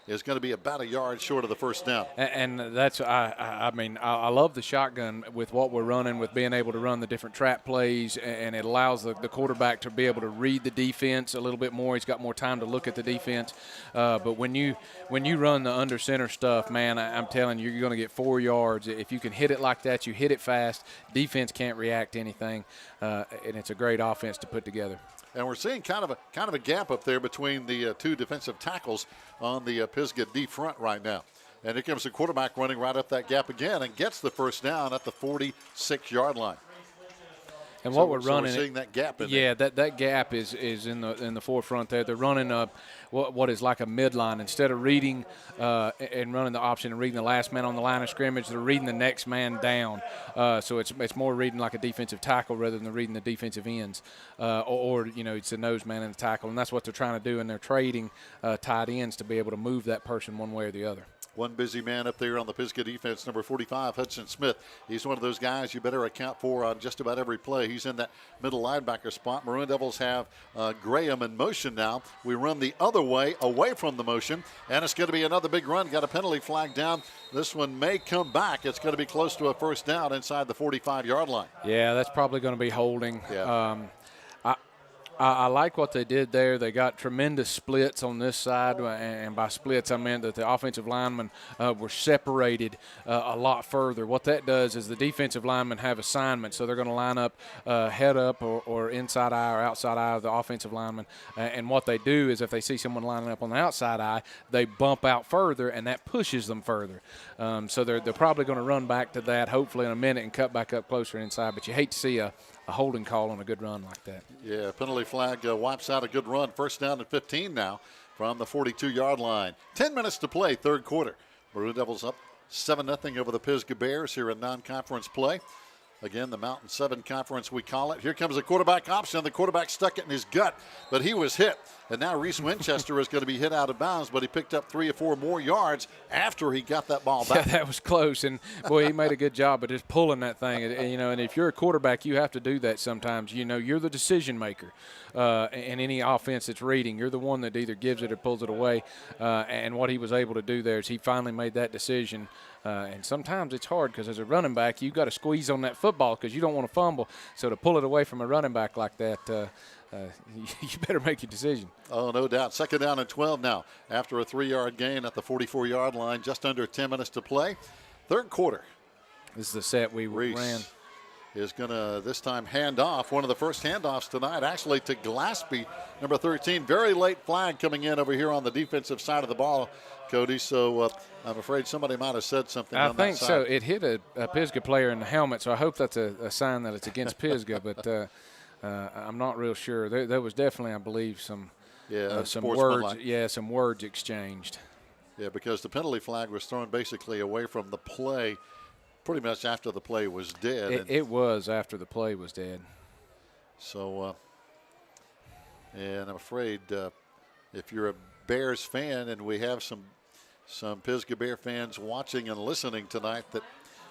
is going to be about a yard short of the first down. And that's, I mean, I love the shotgun with what we're running, with being able to run the different trap plays, and it allows the quarterback to be able to read the defense a little bit more. He's got more time to look at the defense. But when you run the under center stuff, man, I'm telling you, you're going to get 4 yards. If you can hit it like that, you hit it fast. Defense can't react to anything, and it's a great offense to put together. And we're seeing kind of a gap up there between the two defensive tackles on the Pisgah D front right now. And here comes the quarterback running right up that gap again and gets the first down at the 46-yard line. And what we're running, we're seeing that gap in there. Yeah, that gap is in the forefront there. They're running what is like a midline. Instead of reading and running the option and reading the last man on the line of scrimmage, they're reading the next man down. So it's more reading like a defensive tackle rather than reading the defensive ends, or it's a nose man and the tackle, and that's what they're trying to do. And they're trading tight ends to be able to move that person one way or the other. One busy man up there on the Pisgah defense, number 45, Hudson Smith. He's one of those guys you better account for on just about every play. He's in that middle linebacker spot. Maroon Devils have Graham in motion now. We run the other way, away from the motion, and it's going to be another big run. Got a penalty flag down. This one may come back. It's going to be close to a first down inside the 45-yard line. Yeah, that's probably going to be holding. Yeah. I like what they did there. They got tremendous splits on this side, and by splits I meant that the offensive linemen were separated a lot further. What that does is the defensive linemen have assignments, so they're going to line up head up or inside eye or outside eye of the offensive lineman. And what they do is if they see someone lining up on the outside eye, they bump out further, and that pushes them further. So they're probably going to run back to that hopefully in a minute and cut back up closer inside. But you hate to see a holding call on a good run like that. Yeah, penalty flag wipes out a good run. First down and 15 now from the 42-yard line. 10 minutes to play, third quarter. Maroon Devils up 7-0 over the Pisgah Bears here in non-conference play. Again, the Mountain 7 Conference, we call it. Here comes the quarterback option. The quarterback stuck it in his gut, but he was hit. And now Reese Winchester is going to be hit out of bounds, but he picked up 3 or 4 more yards after he got that ball back. Yeah, that was close. And, boy, he made a good job of just pulling that thing. And if you're a quarterback, you have to do that sometimes. You're the decision maker in any offense that's reading. You're the one that either gives it or pulls it away. And what he was able to do there is he finally made that decision. And sometimes it's hard because as a running back, you've got to squeeze on that football because you don't want to fumble. So to pull it away from a running back like that, you better make your decision. Oh, no doubt. 2nd down and 12 now after a 3-yard gain at the 44-yard line. Just under 10 minutes to play. Third quarter. This is the set we Reese ran. Is going to this time hand off. One of the first handoffs tonight actually to Glaspie, number 13. Very late flag coming in over here on the defensive side of the ball, Cody. So I'm afraid somebody might have said something on that side. I think so. It hit a Pisgah player in the helmet, so I hope that's a sign that it's against Pisgah, but I'm not real sure. There was definitely, I believe, some words. Yeah, some words exchanged. Yeah, because the penalty flag was thrown basically away from the play pretty much after the play was dead. It was after the play was dead. So, and I'm afraid if you're a Bears fan, and we have some Pisgah Bear fans watching and listening tonight, that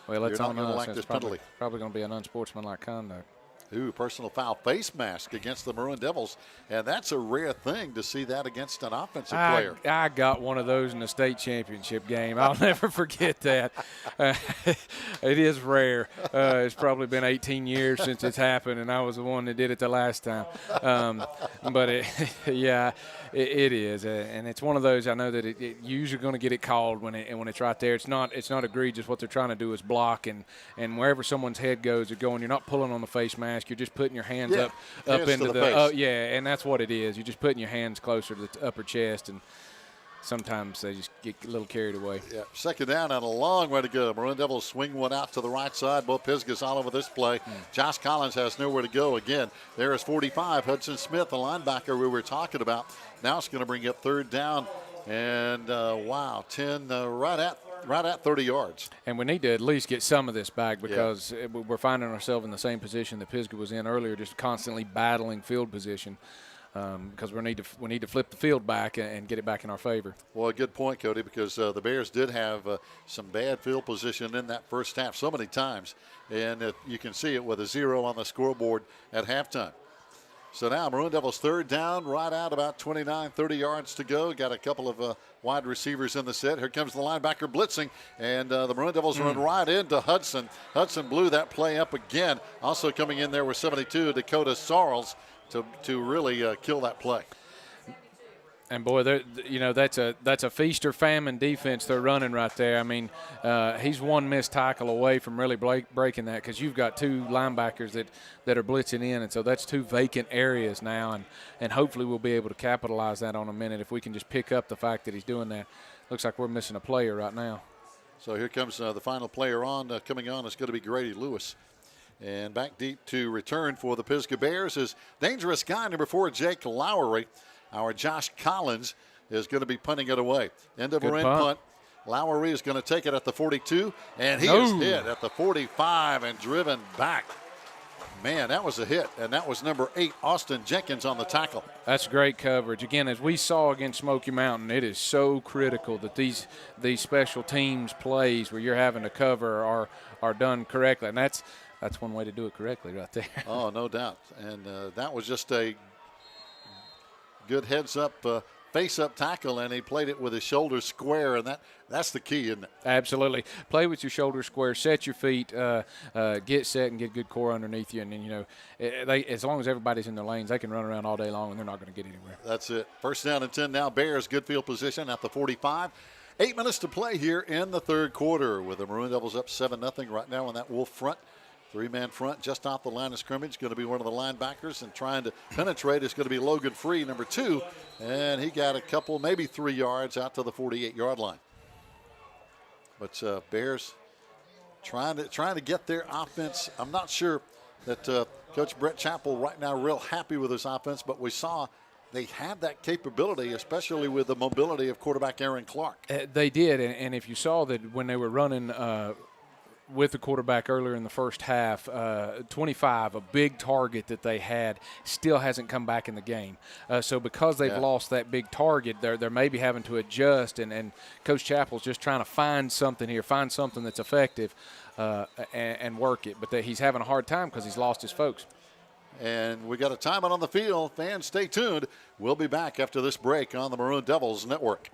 you're not going to like this penalty. Probably going to be an unsportsmanlike conduct. Ooh, personal foul, face mask against the Maroon Devils. And that's a rare thing to see that against an offensive player. I got one of those in the state championship game. I'll never forget that. It is rare. It's probably been 18 years since it's happened, and I was the one that did it the last time. But, it is. And it's one of those, I know that you're usually going to get it called when it's right there. It's not egregious. What they're trying to do is block, and wherever someone's head goes, they're going. You're not pulling on the face mask. You're just putting your hands up into the and that's what it is. You're just putting your hands closer to the upper chest, and sometimes they just get a little carried away. Yeah, 2nd down and a long way to go. Maroon Devils swing one out to the right side. Both Pisgah's all over this play. Josh Collins has nowhere to go again. There is 45. Hudson Smith, the linebacker we were talking about. Now it's going to bring up 3rd down. And, 10 right at 30 yards. And we need to at least get some of this back because we're finding ourselves in the same position that Pisgah was in earlier, just constantly battling field position because we need to flip the field back and get it back in our favor. Well, a good point, Cody, because the Bears did have some bad field position in that first half so many times, and you can see it with a 0 on the scoreboard at halftime. So now Maroon Devils 3rd down, right out about 29, 30 yards to go. Got a couple of wide receivers in the set. Here comes the linebacker blitzing, and the Maroon Devils run right into Hudson. Hudson blew that play up again. Also coming in there with 72, Dakota Sarles to really kill that play. And boy, that's a feast or famine defense they're running right there. I mean, he's one missed tackle away from really breaking that because you've got 2 linebackers that are blitzing in, and so that's 2 vacant areas now, and hopefully we'll be able to capitalize that on a minute if we can just pick up the fact that he's doing that. Looks like we're missing a player right now. So here comes the final player coming on. It's going to be Grady Lewis. And back deep to return for the Pisgah Bears is dangerous guy number 4, Jake Lowery. Our Josh Collins is going to be punting it away. End over end punt. Lowery is going to take it at the 42, and he is hit at the 45 and driven back. Man, that was a hit, and that was number 8, Austin Jenkins, on the tackle. That's great coverage. Again, as we saw against Smoky Mountain, it is so critical that these special teams plays where you're having to cover are done correctly, and that's one way to do it correctly right there. Oh, no doubt. And that was just a good heads-up, face-up tackle, and he played it with his shoulders square, and that's the key, isn't it? Absolutely. Play with your shoulders square, set your feet, get set, and get good core underneath you. And then, as long as everybody's in their lanes, they can run around all day long, and they're not going to get anywhere. That's it. 1st down and 10 now. Bears, good field position at the 45. 8 minutes to play here in the 3rd quarter with the Maroon Devils up 7-0 right now on that Wolf front. 3-man front just off the line of scrimmage. Going to be one of the linebackers, and trying to penetrate is going to be Logan Free, number 2. And he got a couple, maybe 3 yards out to the 48-yard line. But Bears trying to get their offense. I'm not sure that Coach Brett Chappell right now real happy with his offense, but we saw they have that capability, especially with the mobility of quarterback Aaron Clark. They did, and if you saw that when they were running with the quarterback earlier in the first half, 25, a big target that they had, still hasn't come back in the game. So because they've lost that big target, they're maybe having to adjust, and Coach Chappell's just trying to find something here, find something that's effective and work it. But he's having a hard time because he's lost his folks. And we got a timeout on the field. Fans, stay tuned. We'll be back after this break on the Maroon Devils Network.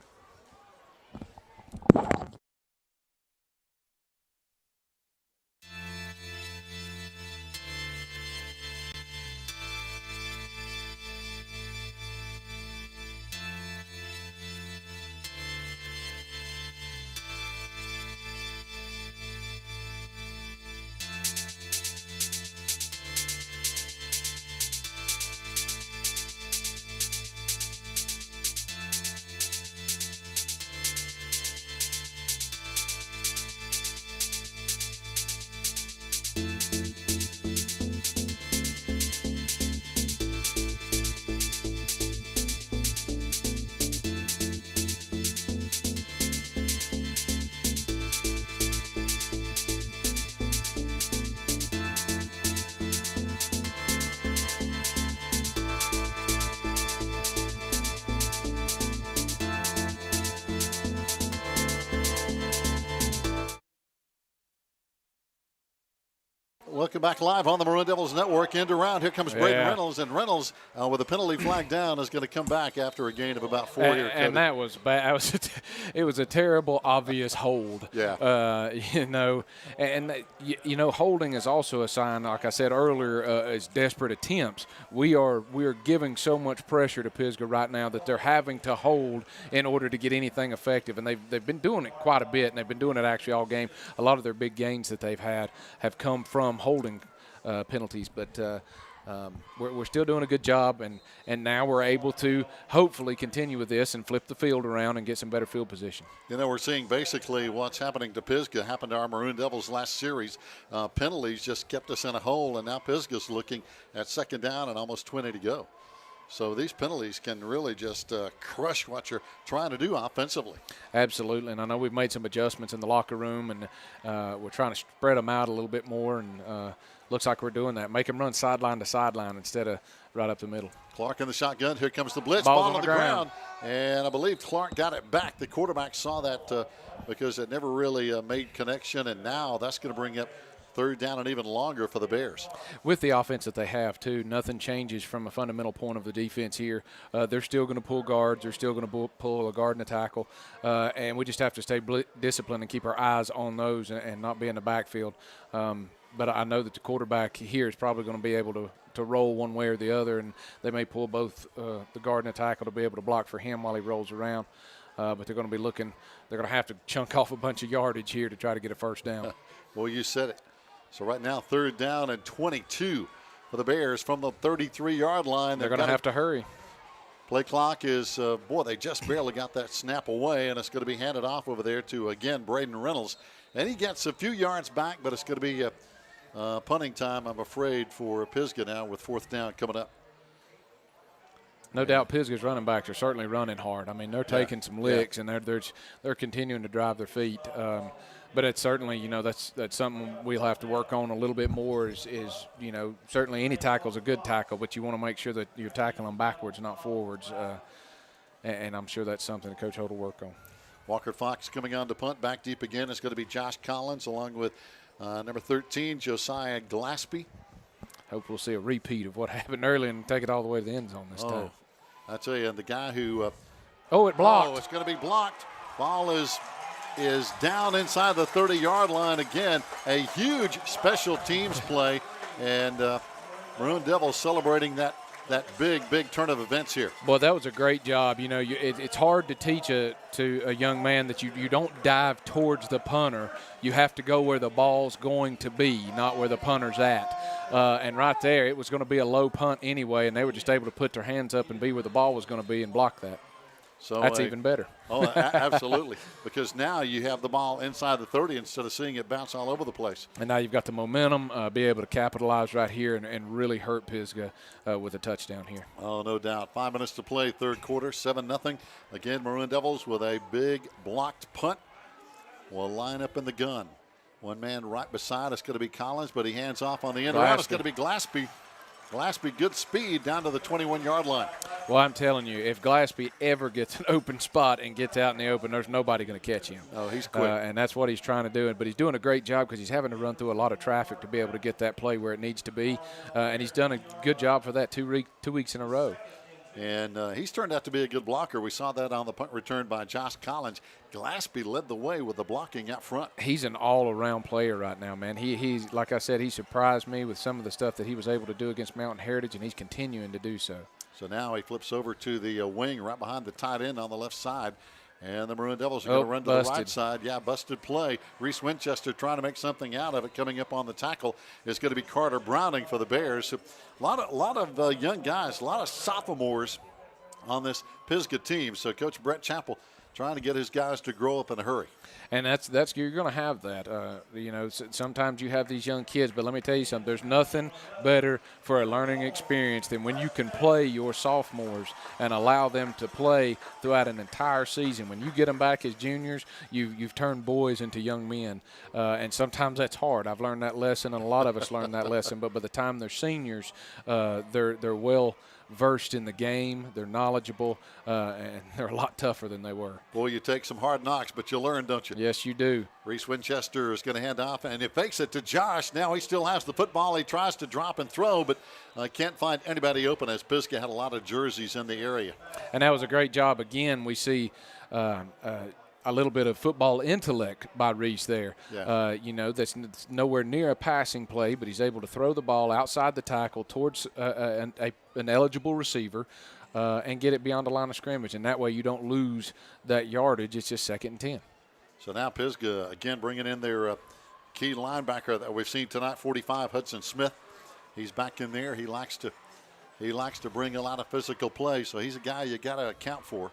Welcome back live on the Maroon Devils Network. End around. Here comes Braden Reynolds, and Reynolds, with a penalty flag down, is going to come back after a gain of about 4 here. And that was bad. It was a terrible, obvious hold. Yeah. Holding is also a sign, like I said earlier, is desperate attempts. We are giving so much pressure to Pisgah right now that they're having to hold in order to get anything effective, and they've been doing it quite a bit, and they've been doing it actually all game. A lot of their big gains that they've had have come from holding penalties, but we're still doing a good job, and now we're able to hopefully continue with this and flip the field around and get some better field position. We're seeing basically what's happening to Pisgah happened to our Maroon Devils last series. Penalties just kept us in a hole, and now Pisgah's looking at second down and almost 20 to go. So these penalties can really just crush what you're trying to do offensively. Absolutely, and I know we've made some adjustments in the locker room, and we're trying to spread them out a little bit more, and looks like we're doing that. Make them run sideline to sideline instead of right up the middle. Clark in the shotgun. Here comes the blitz. Ball on the ground. And I believe Clark got it back. The quarterback saw that because it never really made connection, and now that's going to bring up third down and even longer for the Bears. With the offense that they have, too, nothing changes from a fundamental point of the defense here. They're still going to pull guards. They're still going to pull a guard and a tackle. And we just have to stay disciplined and keep our eyes on those and not be in the backfield. But I know that the quarterback here is probably going to be able to roll one way or the other, and they may pull both the guard and the tackle to be able to block for him while he rolls around. But they're going to be looking – they're going to have to chunk off a bunch of yardage here to try to get a first down. Well, you said it. So right now, third down and 22 for the Bears from the 33-yard line. They're going to have to hurry. Play clock is, they just barely got that snap away, and it's going to be handed off over there to, again, Braden Reynolds. And he gets a few yards back, but it's going to be punting time, I'm afraid, for Pisgah now with fourth down coming up. No doubt Pisgah's running backs are certainly running hard. I mean, they're taking some licks, and they're continuing to drive their feet. But it's certainly, that's something we'll have to work on a little bit more is certainly any tackle's a good tackle, but you want to make sure that you're tackling them backwards, not forwards. And I'm sure that's something that Coach Holt will work on. Walker Fox coming on to punt. Back deep again. It's going to be Josh Collins along with number 13, Josiah Glaspie. Hope we'll see a repeat of what happened earlier and take it all the way to the end zone this time. I tell you, and the guy who it blocked. Oh, it's going to be blocked. Ball is down inside the 30-yard line again. A huge special teams play, and Maroon Devils celebrating that big turn of events here. Boy, that was a great job. It's hard to teach to a young man that you don't dive towards the punter. You have to go where the ball's going to be, not where the punter's at. And right there, it was going to be a low punt anyway, and they were just able to put their hands up and be where the ball was going to be and block that. So that's even better. Oh, absolutely. Because now you have the ball inside the 30 instead of seeing it bounce all over the place. And now you've got the momentum, be able to capitalize right here and really hurt Pisgah with a touchdown here. Oh, no doubt. 5 minutes to play, third quarter, 7-0. Again, Maroon Devils with a big blocked punt will line up in the gun. One man right beside us going to be Collins, but he hands off on the end around. It's going to be Glaspie. Glaspie, good speed down to the 21-yard line. Well, I'm telling you, if Glaspie ever gets an open spot and gets out in the open, there's nobody going to catch him. Oh, he's quick. And that's what he's trying to do. But he's doing a great job because he's having to run through a lot of traffic to be able to get that play where it needs to be. And he's done a good job for that 2 weeks in a row. And he's turned out to be a good blocker. We saw that on the punt return by Josh Collins. Glaspie led the way with the blocking out front. He's an all-around player right now, man. He's like I said, he surprised me with some of the stuff that he was able to do against Mountain Heritage, and he's continuing to do so. So now he flips over to the wing right behind the tight end on the left side. And the Maroon Devils are going to run to the right side. Yeah, busted play. Reese Winchester trying to make something out of it. Coming up on the tackle is going to be Carter Browning for the Bears. A lot of young guys, a lot of sophomores on this Pisgah team. So Coach Brett Chappell trying to get his guys to grow up in a hurry. And that's you're going to have that. Sometimes you have these young kids, but let me tell you something. There's nothing better for a learning experience than when you can play your sophomores and allow them to play throughout an entire season. When you get them back as juniors, you've turned boys into young men, and sometimes that's hard. I've learned that lesson, and a lot of us learned that lesson. But by the time they're seniors, they're well versed in the game, they're knowledgeable, and they're a lot tougher than they were. Boy, you take some hard knocks, but you learn, don't you? Yes, you do. Reese Winchester is going to hand off, and he fakes it to Josh. Now he still has the football. He tries to drop and throw, but can't find anybody open as Pisgah had a lot of jerseys in the area. And that was a great job. Again, we see a little bit of football intellect by Reese there. Yeah. That's nowhere near a passing play, but he's able to throw the ball outside the tackle towards an eligible receiver and get it beyond the line of scrimmage. And that way you don't lose that yardage. It's just 2nd and 10. So now Pisgah, again, bringing in their key linebacker that we've seen tonight, 45, Hudson Smith. He's back in there. He likes to bring a lot of physical play, so he's a guy you got to account for.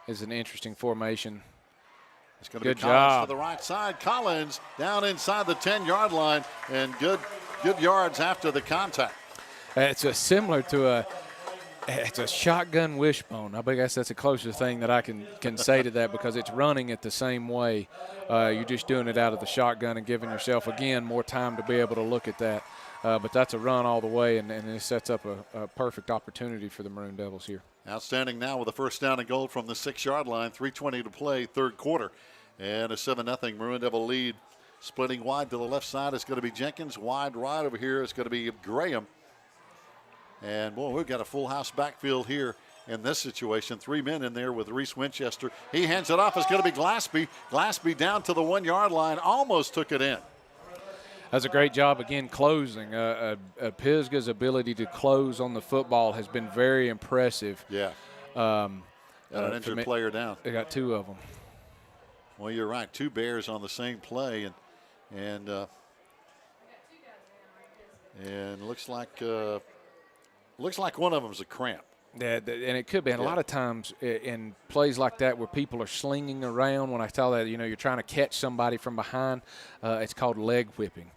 It's an interesting formation. It's going to be Collins to the right side. Collins down inside the 10-yard line, and good yards after the contact. It's similar to it's a shotgun wishbone. I guess that's the closest thing that I can say to that, because it's running it the same way. You're just doing it out of the shotgun and giving yourself, again, more time to be able to look at that. But that's a run all the way, and it sets up a perfect opportunity for the Maroon Devils here. Outstanding now with a first down and goal from the 6-yard line. 3:20 to play, third quarter. And a 7-0 Maroon Devil lead. Splitting wide to the left side is going to be Jenkins. Wide right over here is going to be Graham. And, boy, we've got a full house backfield here in this situation. 3 men in there with Reese Winchester. He hands it off. It's going to be Glaspie. Glaspie down to the 1-yard line. Almost took it in. That's a great job, again, closing. Pisgah's ability to close on the football has been very impressive. Yeah. Got an injured player down. They got 2 of them. Well, you're right. 2 Bears on the same play, and looks like one of them's a cramp. Yeah, and it could be. And a lot of times in plays like that where people are slinging around, when I tell that, you're trying to catch somebody from behind, it's called leg whipping.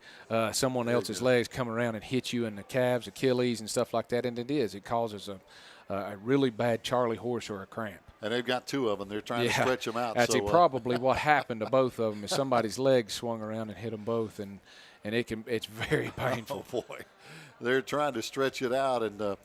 Someone else's legs come around and hit you in the calves, Achilles, and stuff like that, and it is. It causes a really bad Charlie horse or a cramp. And they've got 2 of them. They're trying to stretch them out. That's probably what happened to both of them is somebody's legs swung around and hit them both, and it's very painful. Oh, boy. They're trying to stretch it out, and they're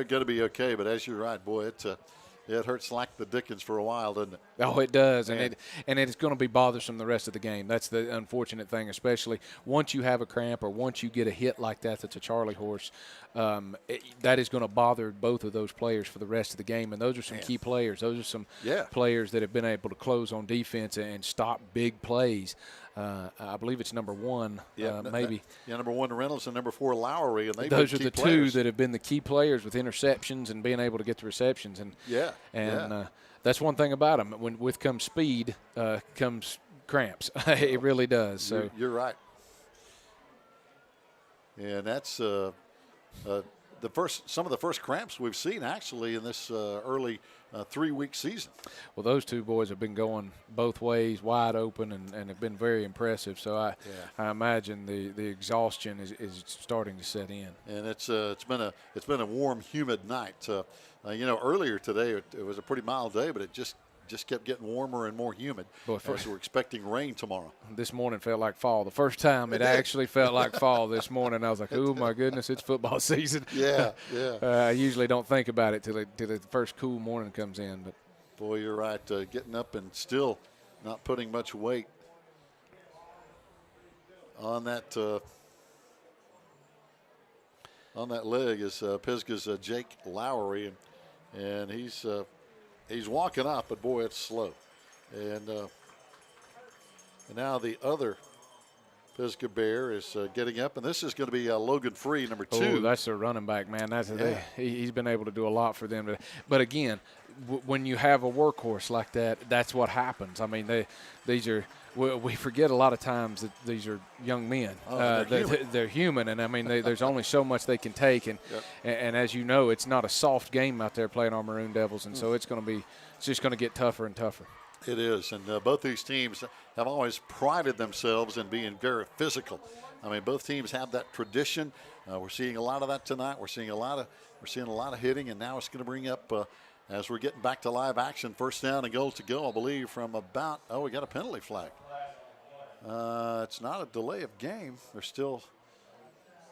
going to be okay. But as you're right, boy, it hurts like the dickens for a while, doesn't it? Oh, it does, and it's going to be bothersome the rest of the game. That's the unfortunate thing, especially once you have a cramp or once you get a hit like that that's a Charlie horse. That is going to bother both of those players for the rest of the game, and those are some key players. Those are some players that have been able to close on defense and stop big plays. I believe it's number 1, maybe. Number 1 Reynolds and number 4 Lowry, and those are the players. 2 that have been the key players with interceptions and being able to get the receptions. And that's one thing about them. With comes speed, comes cramps. It really does. So you're right. And that's some of the first cramps we've seen actually in this early 3-week season. Well, those two boys have been going both ways, wide open, and have been very impressive. So I imagine the exhaustion is starting to set in. And it's been a warm, humid night. Earlier today it was a pretty mild day, but it just kept getting warmer and more humid. As we're expecting rain tomorrow. This morning felt like fall. The first time it actually felt like fall this morning. I was like, oh, my goodness, it's football season. Yeah. I usually don't think about it till the first cool morning comes in. But boy, you're right. Getting up and still not putting much weight on that leg is Pisgah's Jake Lowry, and he's walking up, but boy, it's slow. And now the other Pisgah Bear is getting up, and this is going to be Logan Free, number 2. Oh, that's their running back, man. He's been able to do a lot for them. But again, when you have a workhorse like that, that's what happens. I mean, we forget a lot of times that these are young men. They're human, and I mean, there's only so much they can take. And and as you know, it's not a soft game out there playing our Maroon Devils, and so it's just going to get tougher and tougher. It is, and both these teams have always prided themselves in being very physical. I mean, both teams have that tradition. We're seeing a lot of that tonight. We're seeing a lot of hitting, and now it's going to bring up as we're getting back to live action. First down and goal to go, I believe, from about. Oh, we got a penalty flag. It's not a delay of game. There's still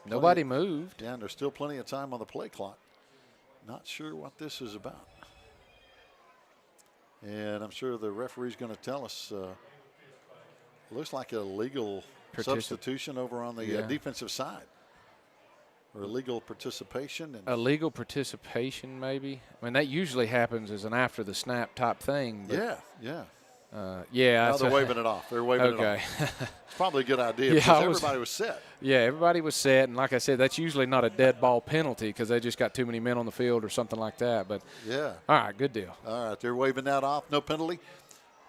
nobody moved. Yeah, and there's still plenty of time on the play clock. Not sure what this is about. And I'm sure the referee's going to tell us. Looks like a legal substitution over on the defensive side. Or illegal participation. A legal participation, maybe. I mean, that usually happens as an after the snap type thing. Yeah. Now they're waving it off. They're waving it off. It's probably a good idea because everybody was set. Yeah, everybody was set. And like I said, that's usually not a dead ball penalty because they just got too many men on the field or something like that. But yeah. All right, good deal. All right, they're waving that off. No penalty.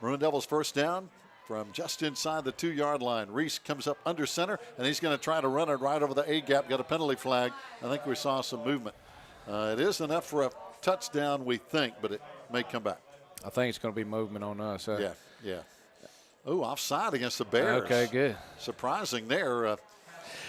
Maroon Devils first down from just inside the 2-yard line. Reese comes up under center, and he's going to try to run it right over the A-gap. Got a penalty flag. I think we saw some movement. It is enough for a touchdown, we think, but it may come back. I think it's going to be movement on us. Yeah. Oh, offside against the Bears. Okay, good. Surprising there,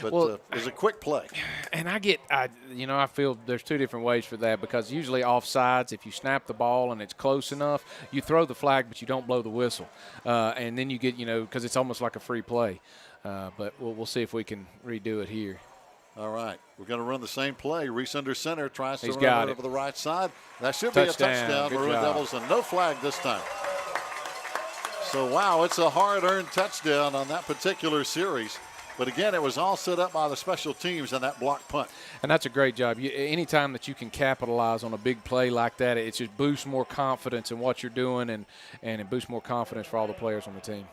but it was a quick play. And I feel there's two different ways for that because usually offsides, if you snap the ball and it's close enough, you throw the flag, but you don't blow the whistle. And then you get, because it's almost like a free play. But we'll see if we can redo it here. All right, we're going to run the same play. Reese under center tries to run it over the right side. That should be a touchdown. Maroon Devils, and no flag this time. So, wow, it's a hard-earned touchdown on that particular series. But, again, it was all set up by the special teams on that block punt. And that's a great job. Anytime that you can capitalize on a big play like that, it just boosts more confidence in what you're doing, and it boosts more confidence for all the players on the team.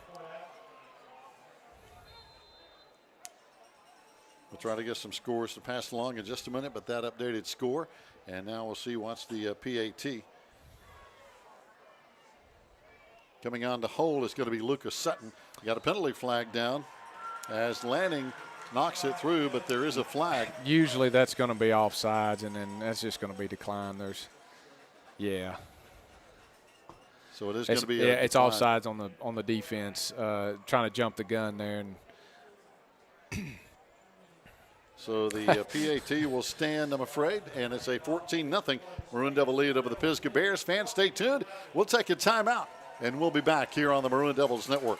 We'll try to get some scores to pass along in just a minute, but that updated score. And now we'll see what's the PAT. Coming on to hold is going to be Lucas Sutton. You got a penalty flag down as Lanning knocks it through, but there is a flag. Usually that's going to be offsides, and then that's just going to be declined. So it is going to be it's offsides on the defense, trying to jump the gun there. And so the PAT will stand, I'm afraid, and it's a 14-0 Maroon Devil lead over the Pisgah Bears. Fans, stay tuned. We'll take a timeout, and we'll be back here on the Maroon Devils Network.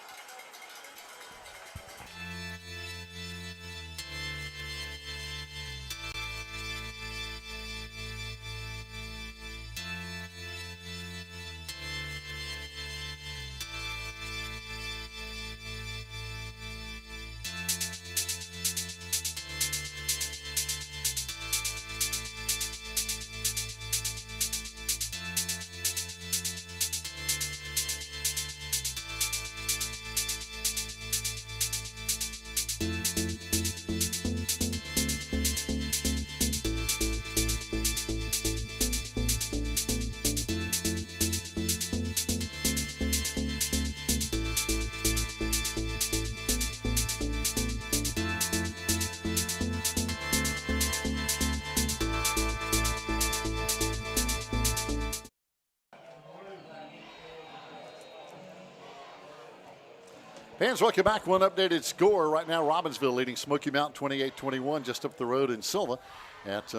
Fans, welcome back. One updated score right now. Robbinsville leading Smoky Mountain 28-21 just up the road in Silva at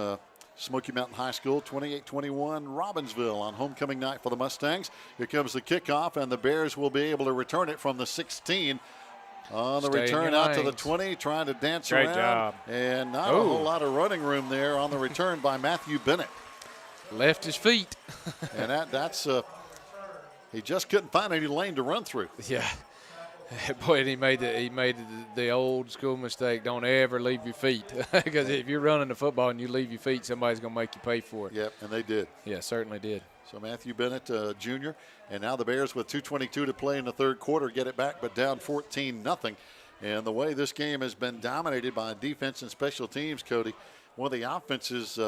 Smoky Mountain High School. 28-21 Robbinsville on homecoming night for the Mustangs. Here comes the kickoff, and the Bears will be able to return it from the 16. On the return out to the 20, trying to dance around. Great job. And not a whole lot of running room there on the return by Matthew Bennett. Left his feet. And that's he just couldn't find any lane to run through. Yeah. Boy, and he made the old school mistake. Don't ever leave your feet, because if you're running the football and you leave your feet, somebody's going to make you pay for it. Yep, and they did. Yeah, certainly did. So Matthew Bennett, Jr., and now the Bears with 2:22 to play in the third quarter get it back, but down 14-0. And the way this game has been dominated by defense and special teams, Cody, one of the offenses,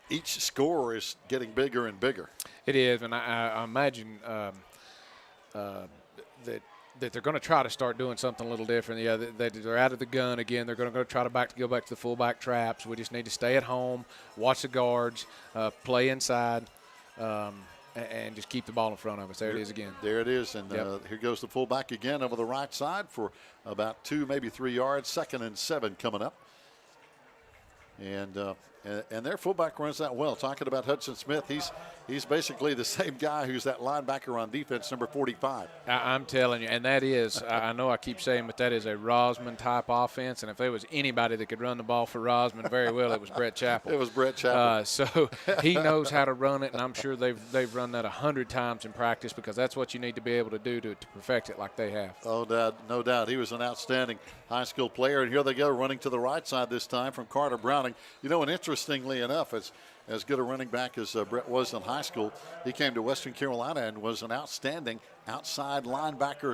each score is getting bigger and bigger. It is, and I imagine that they're going to try to start doing something a little different. Yeah, they're out of the gun again. They're going to go back to the fullback traps. We just need to stay at home, watch the guards, play inside, and just keep the ball in front of us. There it is again. There it is, and here goes the fullback again over the right side for about 2, maybe 3 yards. 2nd and 7 coming up. And their fullback runs that well. Talking about Hudson Smith, he's basically the same guy who's that linebacker on defense, number 45. I'm telling you, and that is, I know I keep saying, but that is a Rosman-type offense, and if there was anybody that could run the ball for Rosman very well, it was Brett Chappell. It was Brett Chappell. So he knows how to run it, and I'm sure they've run that 100 times in practice, because that's what you need to be able to do to perfect it like they have. Oh, no doubt. He was an outstanding high school player, and here they go running to the right side this time from Carter Browning. You know, and interestingly enough, as good a running back as Brett was in high school, he came to Western Carolina and was an outstanding outside linebacker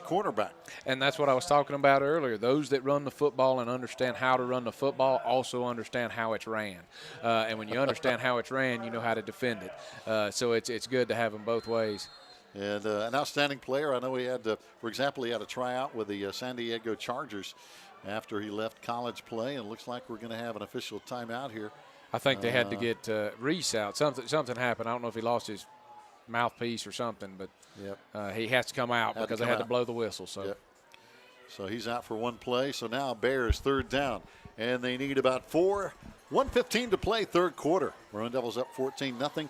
/ cornerback. And that's what I was talking about earlier. Those that run the football and understand how to run the football also understand how it's ran. And when you understand how it's ran, you know how to defend it. So it's good to have them both ways. And an outstanding player. I know he had, for example, he had a tryout with the San Diego Chargers after he left college play, and it looks like we're going to have an official timeout here. I think they had to get Reese out. Something happened. I don't know if he lost his mouthpiece or something, but he has to come out because they had to blow the whistle. So he's out for one play. So now Bears 3rd down, and they need about 1:15 to play, third quarter. Maroon Devils up 14-0.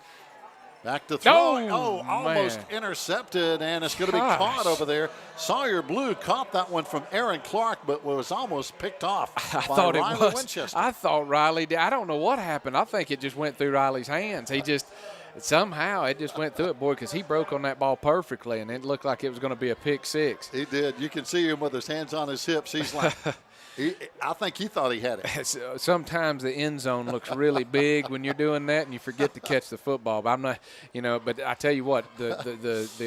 Back to throw. Almost intercepted, and it's going to be caught over there. Sawyer Blue caught that one from Aaron Clark, but was almost picked off by Riley Winchester. I thought Riley did. I don't know what happened. I think it just went through Riley's hands. Somehow it just went through it, boy, because he broke on that ball perfectly, and it looked like it was going to be a pick six. He did. You can see him with his hands on his hips. He's like – I think he thought he had it. Sometimes the end zone looks really big when you're doing that, and you forget to catch the football. But I'm not, But I tell you what, the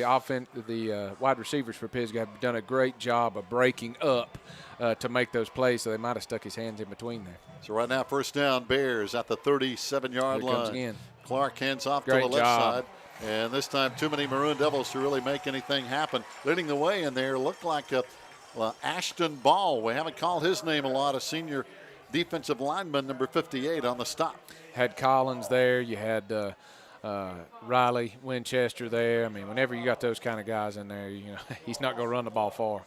wide receivers for Pisgah have done a great job of breaking up to make those plays. So they might have stuck his hands in between there. So right now, 1st down, Bears at the 37-yard line. Comes again. Clark hands off to the left side. And this time, too many Maroon Devils to really make anything happen. Leading the way in there looked like Ashton Ball. We haven't called his name a lot. A senior defensive lineman, number 58, on the stop. Had Collins there. You had Riley Winchester there. I mean, whenever you got those kind of guys in there, he's not going to run the ball far.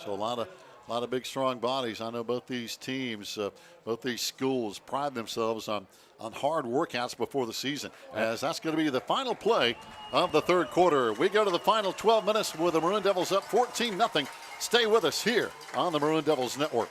So a lot of big, strong bodies. I know both these teams, both these schools pride themselves on hard workouts before the season, as that's going to be the final play of the third quarter. We go to the final 12 minutes with the Maroon Devils up 14-0. Stay with us here on the Maroon Devils Network.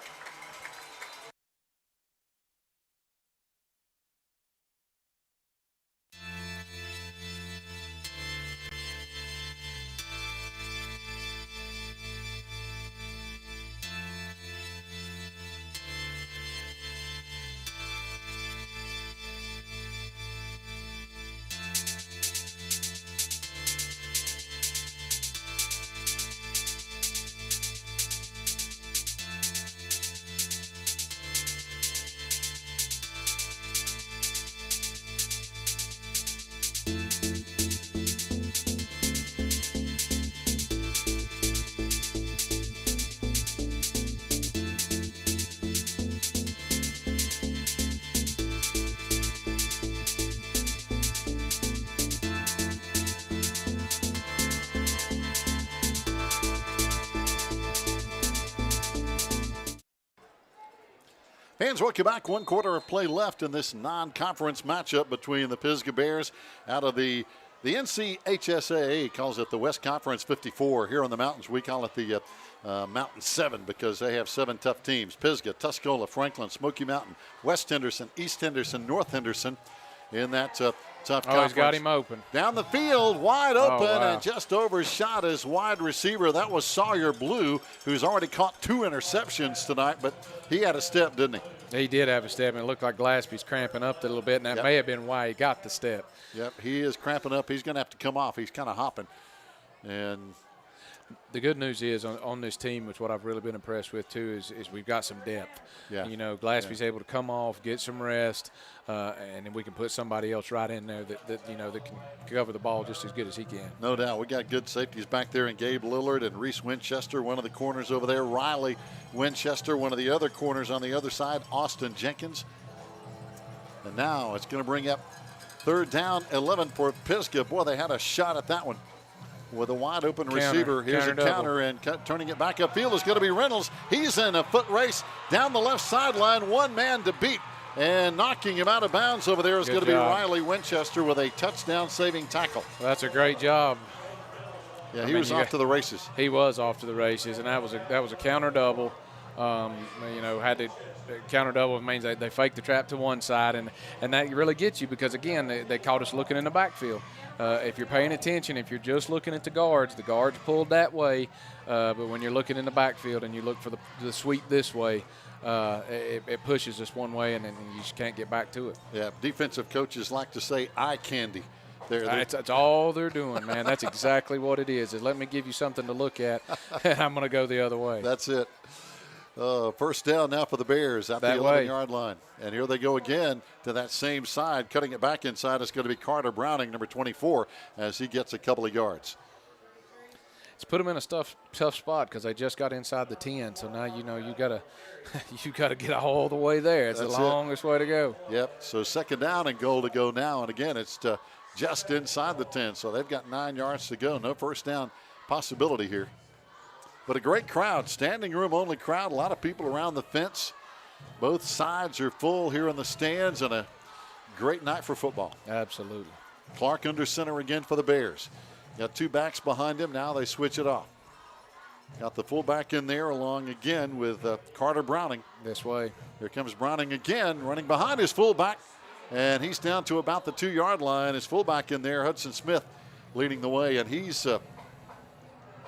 Fans, welcome back. 1 quarter of play left in this non-conference matchup between the Pisgah Bears out of the NCHSAA calls it the West Conference 54. Here on the mountains, we call it the Mountain 7 because they have 7 tough teams. Pisgah, Tuscola, Franklin, Smoky Mountain, West Henderson, East Henderson, North Henderson in that tough conference. He's got him open. Down the field, wide open, wow. and just overshot his wide receiver. That was Sawyer Blue, who's already caught 2 interceptions tonight, but he had a step, didn't he? He did have a step, and it looked like Glaspie's cramping up a little bit, and that may have been why he got the step. Yep, he is cramping up. He's going to have to come off. He's kind of hopping. And the good news is on this team, which what I've really been impressed with too, is we've got some depth. Yeah. You know, Glaspie's able to come off, get some rest, and then we can put somebody else right in there that can cover the ball just as good as he can. No doubt. We got good safeties back there in Gabe Lillard and Reese Winchester, one of the corners over there. Riley Winchester, one of the other corners on the other side. Austin Jenkins. And now it's going to bring up 3rd down, 11 for Pisgah. Boy, they had a shot at that one. With a wide open receiver. Here's a counter and turning it back upfield is going to be Reynolds. He's in a foot race down the left sideline. One man to beat. And knocking him out of bounds over there is going to be Riley Winchester with a touchdown saving tackle. Well, that's a great job. Yeah, he was off to the races. He was off to the races, and that was a counter double. Had to counter double means they fake the trap to one side, and that really gets you because, again, they caught us looking in the backfield. If you're paying attention, if you're just looking at the guards pulled that way, but when you're looking in the backfield and you look for the sweep this way, it pushes us one way, and then you just can't get back to it. Yeah, defensive coaches like to say eye candy. That's all they're doing, man. That's exactly what it is let me give you something to look at, and I'm going to go the other way. That's it. First down now for the Bears at the 11-yard line. And here they go again to that same side. Cutting it back inside is going to be Carter Browning, number 24, as he gets a couple of yards. It's put them in a tough spot because they just got inside the 10. So now you gotta get all the way there. It's the longest way to go. Yep. So 2nd down and goal to go now. And again, it's just inside the 10. So they've got 9 yards to go. No first down possibility here. But a great crowd, standing room only crowd. A lot of people around the fence. Both sides are full here in the stands, and a great night for football. Absolutely. Clark under center again for the Bears. Got 2 backs behind him. Now they switch it off. Got the fullback in there along again with Carter Browning. This way. Here comes Browning again, running behind his fullback, and he's down to about the 2-yard line. His fullback in there, Hudson Smith, leading the way, and he's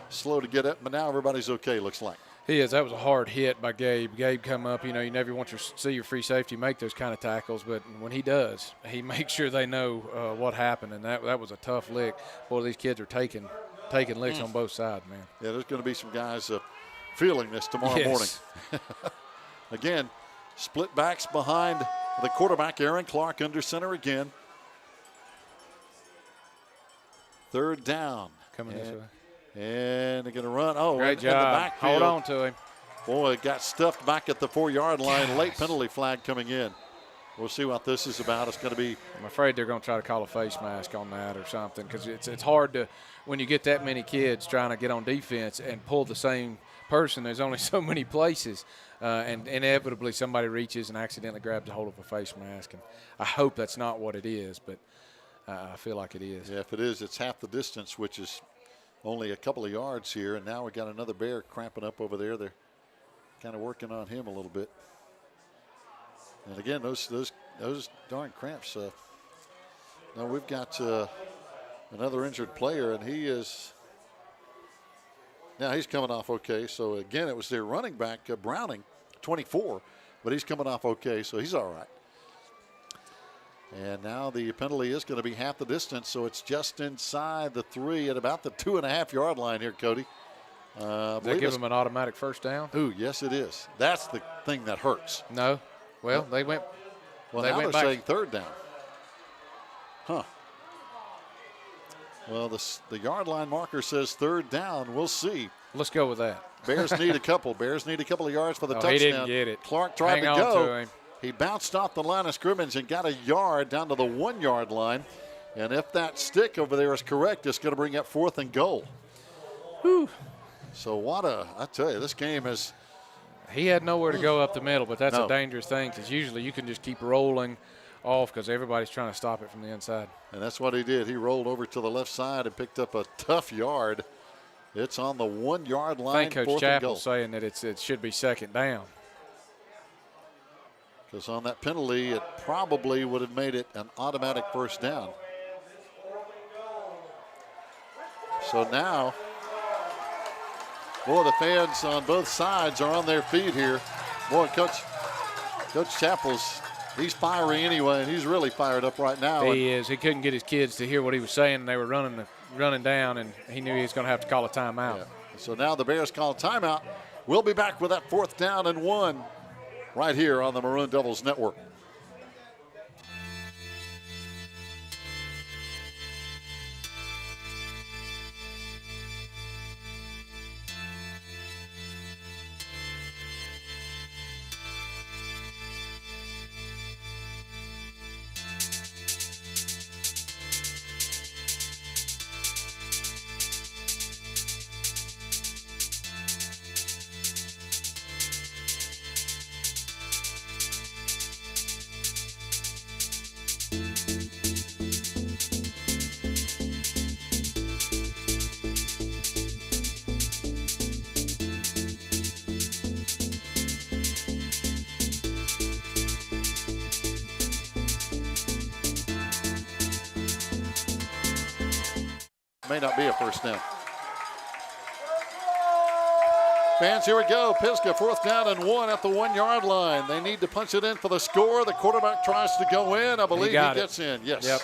slow to get up, but now everybody's okay, looks like. He is. That was a hard hit by Gabe. Gabe come up. You never want to see your free safety make those kind of tackles, but when he does, he makes sure they know what happened, and that was a tough lick. Boy, these kids are taking licks on both sides, man. Yeah, there's going to be some guys feeling this tomorrow morning. Again, split backs behind the quarterback, Aaron Clark, under center again. 3rd down. Coming this way. And they're going to run. Oh, great job. In the backfield. Hold on to him. Boy, it got stuffed back at the 4-yard line. Late penalty flag coming in. We'll see what this is about. It's going to be. I'm afraid they're going to try to call a face mask on that or something because it's hard to, when you get that many kids trying to get on defense and pull the same person, there's only so many places. And inevitably somebody reaches and accidentally grabs a hold of a face mask. And I hope that's not what it is, but I feel like it is. Yeah, if it is, it's half the distance, which is only a couple of yards here, and now we got another Bear cramping up over there. They're kind of working on him a little bit. And again, those darn cramps. Now we've got another injured player, and he's coming off okay. So again, it was their running back, Browning, 24, but he's coming off okay, so he's all right. And now the penalty is going to be half the distance, so it's just inside the 3 at about the 2.5-yard line here, Cody. They give them an automatic first down? Ooh, yes, it is. That's the thing that hurts. No. Well, they went. Well, they now went they're back. saying 3rd down. Huh. Well, the yard line marker says 3rd down. We'll see. Let's go with that. Bears need a couple. Bears need a couple of yards for the touchdown. He didn't get it. Clark tried Hang to on go. to him. He bounced off the line of scrimmage and got a yard down to the 1-yard line. And if that stick over there is correct, it's going to bring up 4th and goal. Whew. So I tell you, this game is He had nowhere to go up the middle, but that's No. a dangerous thing because usually you can just keep rolling off because everybody's trying to stop it from the inside. And that's what he did. He rolled over to the left side and picked up a tough yard. It's on the 1 yard I line. think Coach 4th and goal. Chappell's saying that it should be second down. Because on that penalty, it probably would have made it an automatic first down. So now, boy, the fans on both sides are on their feet here. Boy, Coach Chappell's, he's fiery anyway, and he's really fired up right now. He is. He couldn't get his kids to hear what he was saying, and they were running down, and he knew he was going to have to call a timeout. Yeah. So now the Bears call a timeout. We'll be back with that 4th down and 1 right here on the Maroon Devils Network. May not be a first down. Fans, here we go. Pisgah, 4th down and 1 at the 1 yard line. They need to punch it in for the score. The quarterback tries to go in. I believe he gets in. Yes. Yep.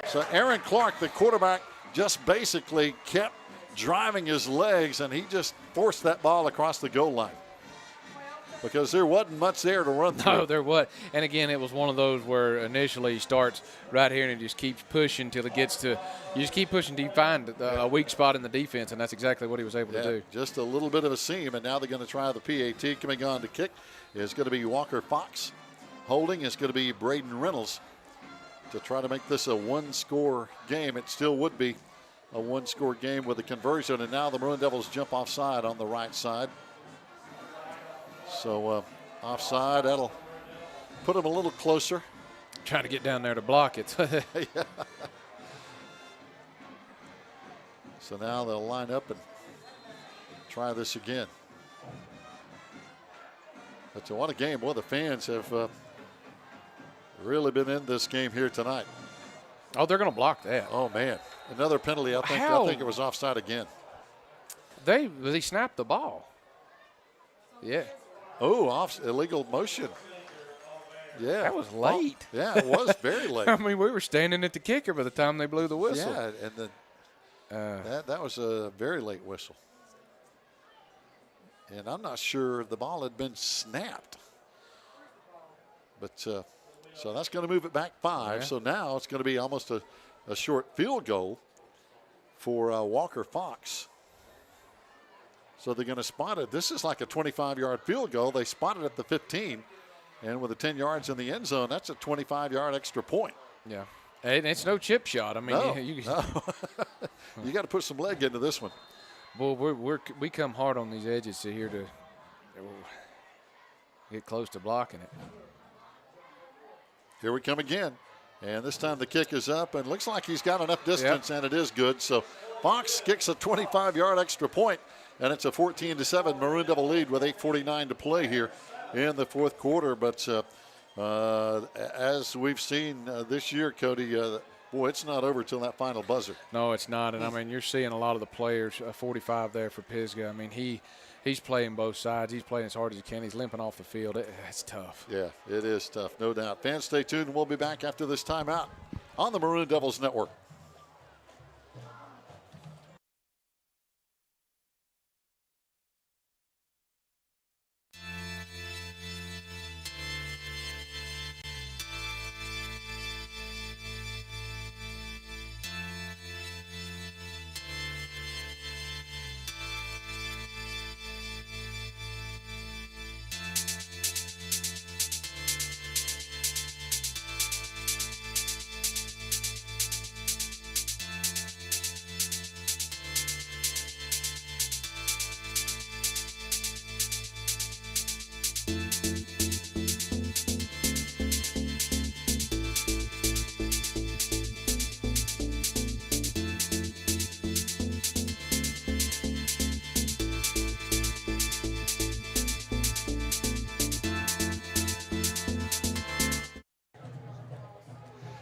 So Aaron Clark, the quarterback, just basically kept driving his legs, and he just forced that ball across the goal line because there wasn't much there to run through. No, there was. And again, it was one of those where initially he starts right here and he just keeps pushing until it gets to – you just keep pushing till you find a weak spot in the defense, and that's exactly what he was able to do. Just a little bit of a seam, and now they're going to try the PAT. Coming on to kick is going to be Walker Fox. Holding is going to be Braden Reynolds to try to make this a one-score game. It still would be a one-score game with a conversion, and now the Maroon Devils jump offside on the right side. So offside, that'll put them a little closer. Trying to get down there to block it. Yeah. So now they'll line up and try this again. But what a game. Boy, the fans have really been in this game here tonight. Oh, they're going to block that. Oh, man. Another penalty. I think it was offside again. They snapped the ball. Yeah. Oh, illegal motion. Yeah. That was late. Oh, yeah, it was very late. I mean, we were standing at the kicker by the time they blew the whistle. Yeah, and then that was a very late whistle. And I'm not sure the ball had been snapped. But so that's going to move it back 5. Yeah. So now it's going to be almost a short field goal for Walker Fox. So they're going to spot it. This is like a 25-yard field goal. They spot it at the 15. And with the 10 yards in the end zone, that's a 25-yard extra point. Yeah. And it's no chip shot. I mean, No. you You got to put some leg into this one. Boy, we come hard on these edges here to get close to blocking it. Here we come again. And this time the kick is up, and looks like he's got enough distance, and it is good. So Fox kicks a 25-yard extra point, and it's a 14-7 Maroon Devil lead with 8:49 to play here in the fourth quarter. But as we've seen this year, Cody, boy, it's not over till that final buzzer. No, it's not. And, I mean, you're seeing a lot of the players, 45 there for Pisgah. I mean, he's playing both sides. He's playing as hard as he can. He's limping off the field. It's tough. Yeah, it is tough, no doubt. Fans, stay tuned. We'll be back after this timeout on the Maroon Devils Network.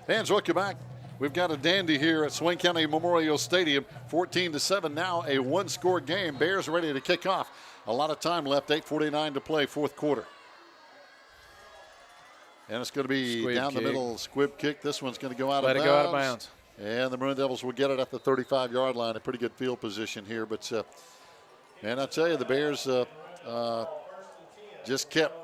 Fans, welcome back. We've got a dandy here at Swain County Memorial Stadium. 14-7 now, a one-score game. Bears ready to kick off. A lot of time left, 8:49 to play, fourth quarter. And it's going to be Squib down kick. the middle, squib kick. This one's going to go out Let of it bounds. go out of bounds. And the Maroon Devils will get it at the 35-yard line. A pretty good field position here. But, man, I tell you, the Bears just kept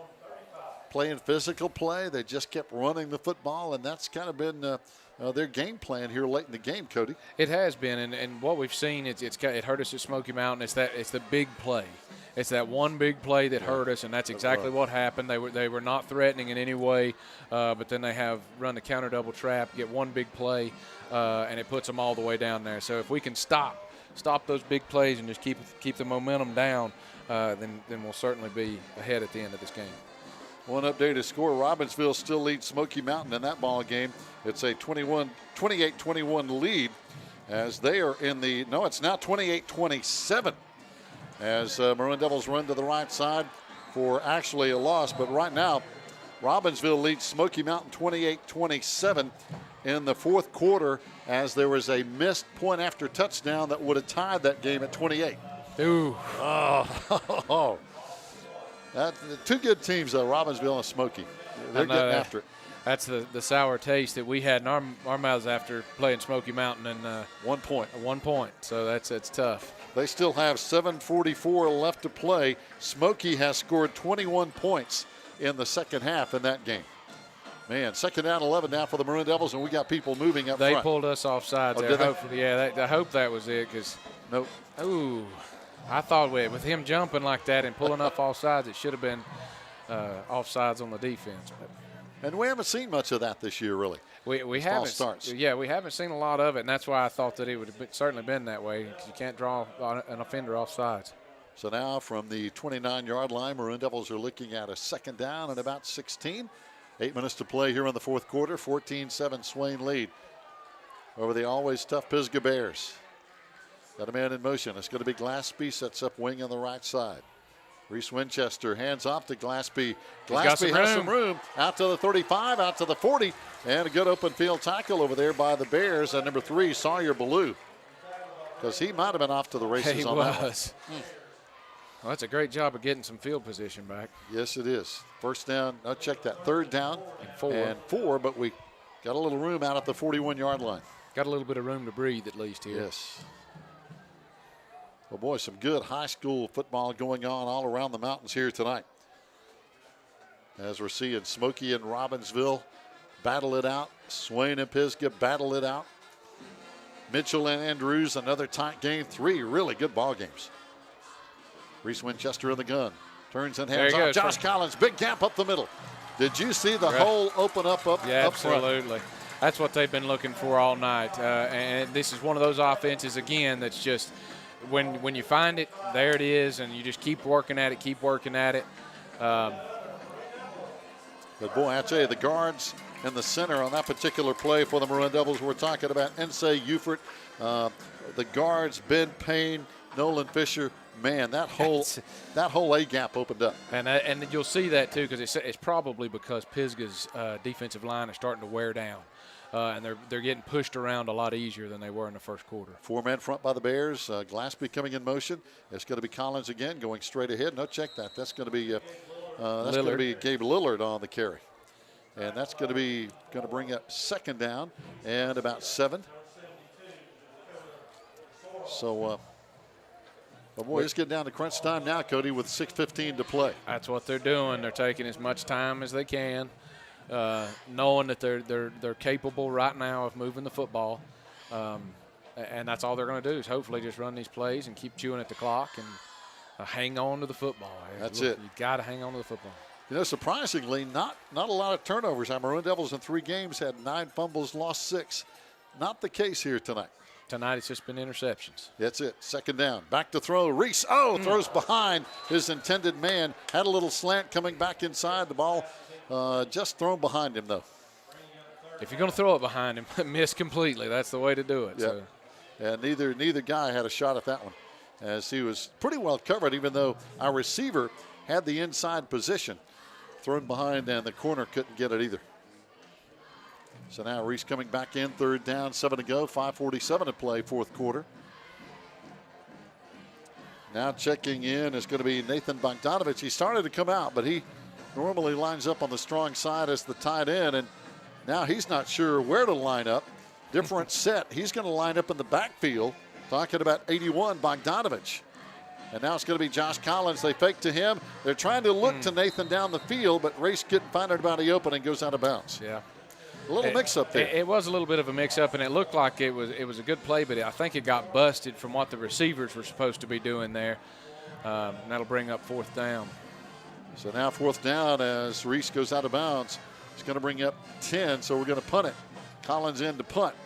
playing physical play. They just kept running the football, and that's kind of been their game plan here late in the game, Cody. It has been, and what we've seen, it hurt us at Smoky Mountain. It's the big play. It's that one big play that hurt us, and that's exactly what happened. They were not threatening in any way, but then they have run the counter double trap, get one big play, and it puts them all the way down there. So if we can stop those big plays and just keep the momentum down, then we'll certainly be ahead at the end of this game. One updated score, Robbinsville still leads Smoky Mountain in that ball game. It's a 28-21 lead as they are in the, no, it's now 28-27 as Maroon Devils run to the right side for actually a loss. But right now, Robbinsville leads Smoky Mountain 28-27 in the fourth quarter as there was a missed point after touchdown that would have tied that game at 28. Ooh. Oh. Two good teams, though, Robbinsville and Smoky. They're getting after it. That's the sour taste that we had in our mouths after playing Smoky Mountain and 1 point. 1 point. So it's tough. They still have 7:44 left to play. Smoky has scored 21 points in the second half in that game. Man, second down 11 now for the Maroon Devils, and we got people moving up front. They pulled us off sides there. Did they? Hopefully, yeah, I hope that was it because, Nope. ooh, I thought with him jumping like that and pulling up off sides, it should have been offsides on the defense. But And we haven't seen much of that this year, really. we False haven't. starts. Yeah, we haven't seen a lot of it, and that's why I thought that it would have certainly been that way because you can't draw an offender off sides. So now from the 29-yard line, Maroon Devils are looking at a second down and about 16. 8 minutes to play here in the fourth quarter. 14-7 Swain lead over the always tough Pisgah Bears. Got a man in motion. It's going to be Glaspie, sets up wing on the right side. Reese Winchester hands off to Glaspie. Glaspie has some room. Out to the 35, out to the 40, and a good open field tackle over there by the Bears. And number 3, Sawyer Ballou, because he might have been off to the races He on was. that one. Well, that's a great job of getting some field position back. Yes, it is. First down, no, check that. Third down And four. but we got a little room out at the 41-yard line. Got a little bit of room to breathe at least here. Yes. Well, boy, some good high school football going on all around the mountains here tonight. As we're seeing Smoky and Robbinsville battle it out. Swain and Pisgah battle it out. Mitchell and Andrews, another tight game. 3 really good ball games. Reese Winchester in the gun. Turns and hands off. Josh Collins, big gap up the middle. Did you see the hole open up Yeah, up front? absolutely. That's what they've been looking for all night. And this is one of those offenses, again, that's just when you find it, there it is, and you just keep working at it. But, boy, I tell you, the guards in the center on that particular play for the Maroon Devils, we're talking about Nsay Ufert, the guards, Ben Payne, Nolan Fisher. Man, that whole A gap opened up. And you'll see that, too, because it's probably because Pisgah's defensive line is starting to wear down. And they're getting pushed around a lot easier than they were in the first quarter. 4-man front by the Bears. Glaspie coming in motion. It's going to be Collins again going straight ahead. No, check that. That's going to be Gabe Lillard on the carry, and that's going to bring up second down and about 7. So, boy, it's getting down to crunch time now, Cody, with 6:15 to play. That's what they're doing. They're taking as much time as they can. Knowing that they're capable right now of moving the football, and that's all they're going to do is hopefully just run these plays and keep chewing at the clock and hang on to the football. That's it. You got to hang on to the football. You know, surprisingly, not a lot of turnovers. Our Maroon Devils in 3 games had 9 fumbles, lost 6. Not the case here tonight. Tonight it's just been interceptions. That's it. Second down. Back to throw. Reese, throws behind his intended man. Had a little slant coming back inside. The ball just thrown behind him, though. If you're going to throw it behind him, miss completely. That's the way to do it. Yeah. So. And neither guy had a shot at that one, as he was pretty well covered, even though our receiver had the inside position. Thrown behind, and the corner couldn't get it either. So now Reese coming back in, third down, 7 to go, 5:47 to play, fourth quarter. Now checking in is going to be Nathan Bogdanovich. He started to come out, but he normally lines up on the strong side as the tight end, and now he's not sure where to line up. Different set. He's going to line up in the backfield, talking about 81, Bogdanovich. And now it's going to be Josh Collins. They fake to him. They're trying to look to Nathan down the field, but Race couldn't find it about the open and goes out of bounds. Yeah. A little mix-up there. It was a little bit of a mix-up, and it looked like it was a good play, but I think it got busted from what the receivers were supposed to be doing there. And that'll bring up fourth down. So now fourth down as Reese goes out of bounds. It's going to bring up 10, so we're going to punt it. Collins in to punt.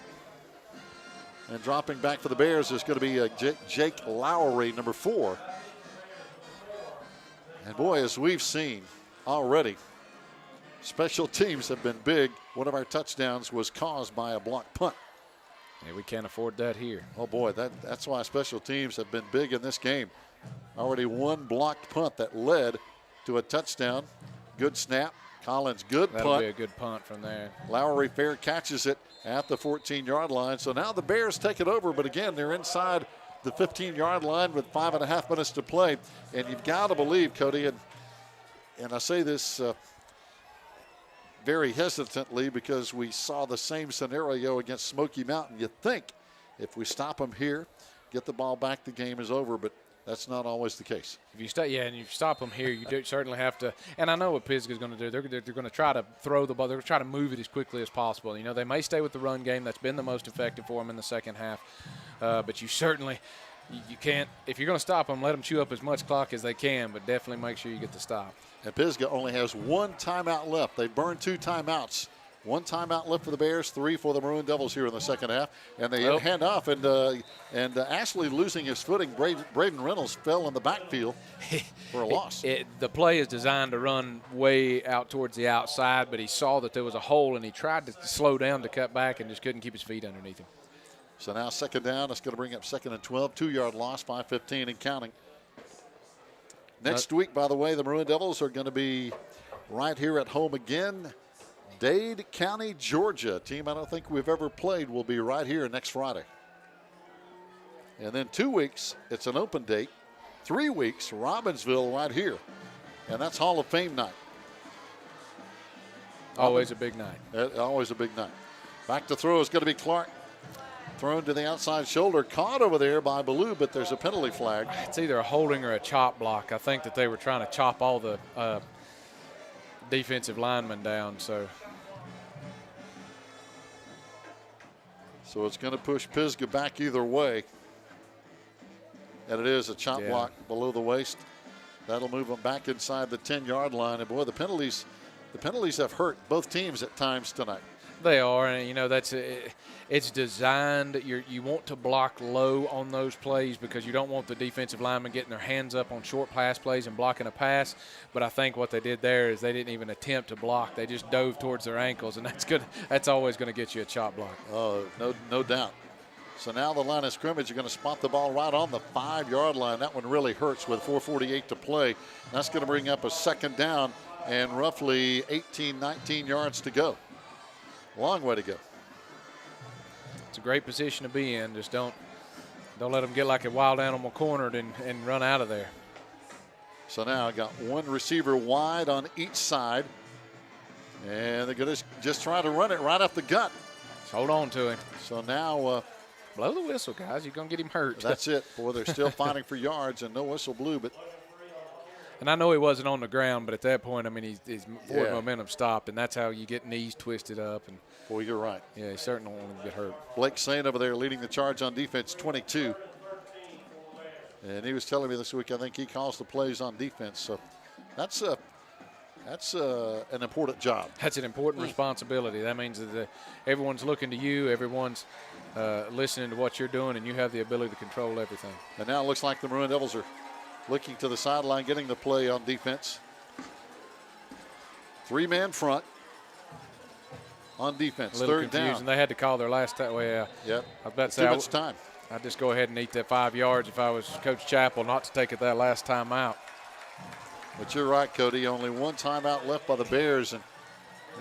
And dropping back for the Bears is going to be Jake Lowry, number 4. And boy, as we've seen already, special teams have been big. One of our touchdowns was caused by a blocked punt. Yeah, we can't afford that here. Oh boy, that's why special teams have been big in this game. Already one blocked punt that led to a touchdown. Good snap. Collins, good punt. That'll be a good punt from there. Lowry fair catches it at the 14-yard line. So now the Bears take it over, but again, they're inside the 15-yard line with 5.5 minutes to play. And you've got to believe, Cody, and I say this very hesitantly because we saw the same scenario against Smoky Mountain. You think if we stop them here, get the ball back, the game is over, but that's not always the case. If you and you stop them here, you do certainly have to. And I know what Pisgah is going to do. They're going to try to throw the ball. They're going to try to move it as quickly as possible. You know, they may stay with the run game. That's been the most effective for them in the second half. But you certainly you can't. If you're going to stop them, let them chew up as much clock as they can. But definitely make sure you get the stop. And Pisgah only has one timeout left. They burned 2 timeouts. 1 timeout left for the Bears, 3 for the Maroon Devils here in the second half. And they hand off, and Ashley losing his footing. Braden Reynolds fell in the backfield for a loss. The play is designed to run way out towards the outside, but he saw that there was a hole, and he tried to slow down to cut back and just couldn't keep his feet underneath him. So now second down. It's going to bring up 2nd and 12, 2-yard loss, 5:15 and counting. Next week, by the way, the Maroon Devils are going to be right here at home again. Dade County, Georgia, a team I don't think we've ever played, will be right here next Friday. And then 2 weeks, it's an open date. 3 weeks, Robbinsville right here. And that's Hall of Fame night. Always a big night. Always a big night. Back to throw is going to be Clark. Thrown to the outside shoulder, caught over there by Ballou, but there's a penalty flag. It's either a holding or a chop block. I think that they were trying to chop all the defensive linemen down. So it's going to push Pisgah back either way. And it is a chop block below the waist. That'll move them back inside the 10-yard line. And boy, the penalties have hurt both teams at times tonight. They are, and you know it's designed. You want to block low on those plays because you don't want the defensive linemen getting their hands up on short pass plays and blocking a pass. But I think what they did there is they didn't even attempt to block. They just dove towards their ankles, and that's good. That's always going to get you a chop block. Oh, no doubt. So now the line of scrimmage, you're going to spot the ball right on the 5-yard line. That one really hurts with 4:48 to play. That's going to bring up a second down and roughly 18, 19 yards to go. Long way to go. It's a great position to be in. Just don't let them get like a wild animal cornered and run out of there. So now I got one receiver wide on each side. And they're going to just try to run it right up the gut. Just hold on to him. So now blow the whistle, guys. You're going to get him hurt. That's it. Boy, they're still fighting for yards and no whistle blew. And I know he wasn't on the ground, but at that point, I mean, his forward momentum stopped, and that's how you get knees twisted up. And boy, you're right. Yeah, you certainly don't want him to get hurt. Blake Saint over there leading the charge on defense, 22. And he was telling me this week, I think he calls the plays on defense. So that's an important job. That's an important responsibility. That means that everyone's looking to you, everyone's listening to what you're doing, and you have the ability to control everything. And now it looks like the Maroon Devils are looking to the sideline, getting the play on defense. 3-man front on defense. A little Third confusing. down. They had to call their last time. Well, yep. I was about to say, too much time. I'd just go ahead and eat that 5 yards if I was Coach Chappell, not to take it that last time out. But you're right, Cody. Only one timeout left by the Bears. And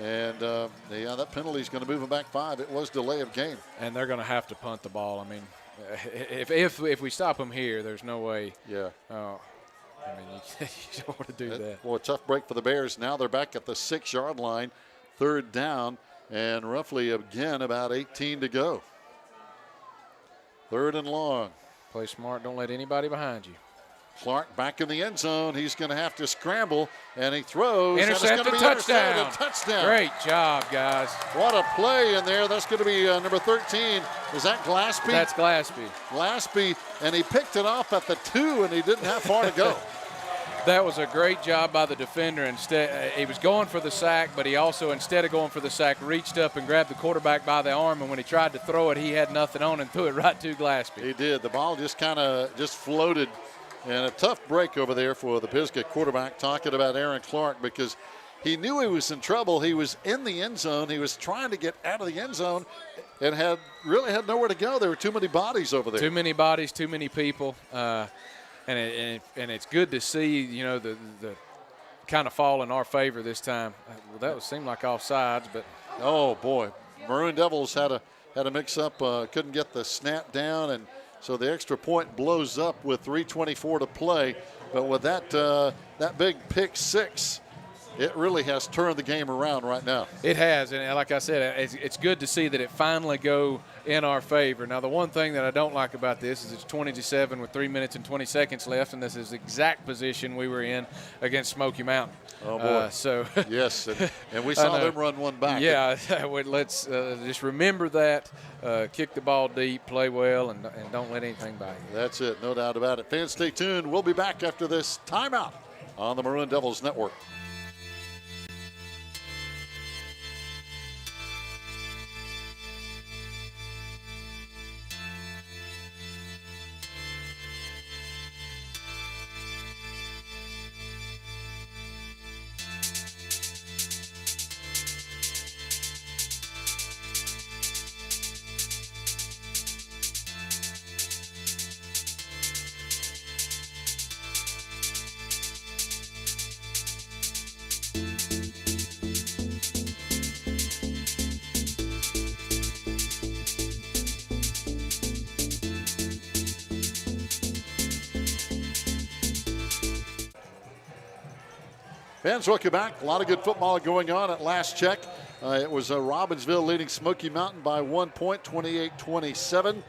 And that penalty is going to move them back 5. It was delay of game. And they're going to have to punt the ball. I mean, if we stop them here, there's no way. Yeah. I mean, you don't want to do that. Well, a tough break for the Bears. Now they're back at the 6-yard line, 3rd down, and roughly, again, about 18 to go. 3rd and long. Play smart. Don't let anybody behind you. Clark back in the end zone. He's going to have to scramble, and he throws. Intercepted, touchdown. Touchdown. Great job, guys. What a play in there. That's going to be number 13. Is that Glaspie? That's Glaspie. Glaspie, and he picked it off at the 2, and he didn't have far to go. That was a great job by the defender. Instead, he was going for the sack, but he also, instead of going for the sack, reached up and grabbed the quarterback by the arm, and when he tried to throw it, he had nothing on and threw it right to Glaspie. He did. The ball just kind of floated. And a tough break over there for the Pisgah quarterback, talking about Aaron Clark, because he knew he was in trouble. He was in the end zone. He was trying to get out of the end zone and had nowhere to go. There were too many bodies over there. Too many bodies, too many people. And it's good to see, the kind of fall in our favor this time. Well, that would seem like offsides, but. Oh, boy. Maroon Devils had a mix-up, couldn't get the snap down, and so the extra point blows up with 3:24 to play. But with that big pick 6, it really has turned the game around right now. It has, and like I said, it's good to see that it finally go in our favor. Now, the one thing that I don't like about this is it's 20-7 with 3 minutes and 20 seconds left, and this is the exact position we were in against Smoky Mountain. Oh, boy. Yes, and we saw them run one back. Yeah, let's just remember that. Kick the ball deep, play well, and don't let anything by you. That's it, no doubt about it. Fans, stay tuned. We'll be back after this timeout on the Maroon Devils Network. Fans, welcome back. A lot of good football going on at last check. It was Robbinsville leading Smoky Mountain by 1 point, 28-27.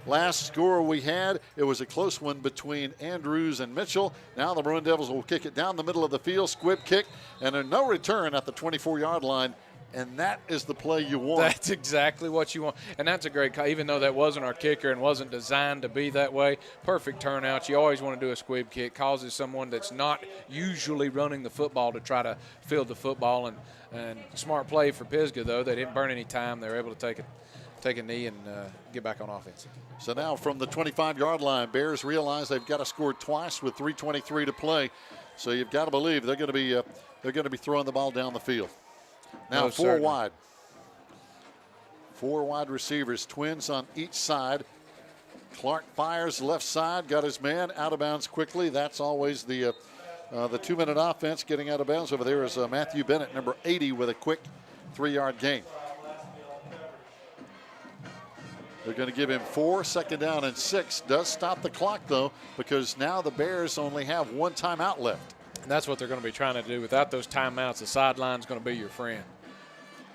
Last score we had, it was a close one between Andrews and Mitchell. Now the Maroon Devils will kick it down the middle of the field, squib kick, and a no return at the 24-yard line. And that is the play you want. That's exactly what you want. And that's a great call. Even though that wasn't our kicker and wasn't designed to be that way, perfect turnout. You always want to do a squib kick. Causes someone that's not usually running the football to try to field the football. And smart play for Pisgah, though. They didn't burn any time. They were able to take a knee and get back on offense. So now from the 25-yard line, Bears realize they've got to score twice with 3:23 to play. So you've got to believe they're going to be throwing the ball down the field. Now four wide. 4 wide receivers, twins on each side. Clark fires left side, got his man out of bounds quickly. That's always the 2-minute offense. Getting out of bounds over there is Matthew Bennett, number 80, with a quick 3-yard gain. They're going to give him 4, 2nd down and 6. Does stop the clock, though, because now the Bears only have 1 timeout left. And that's what they're going to be trying to do. Without those timeouts, the sideline's going to be your friend.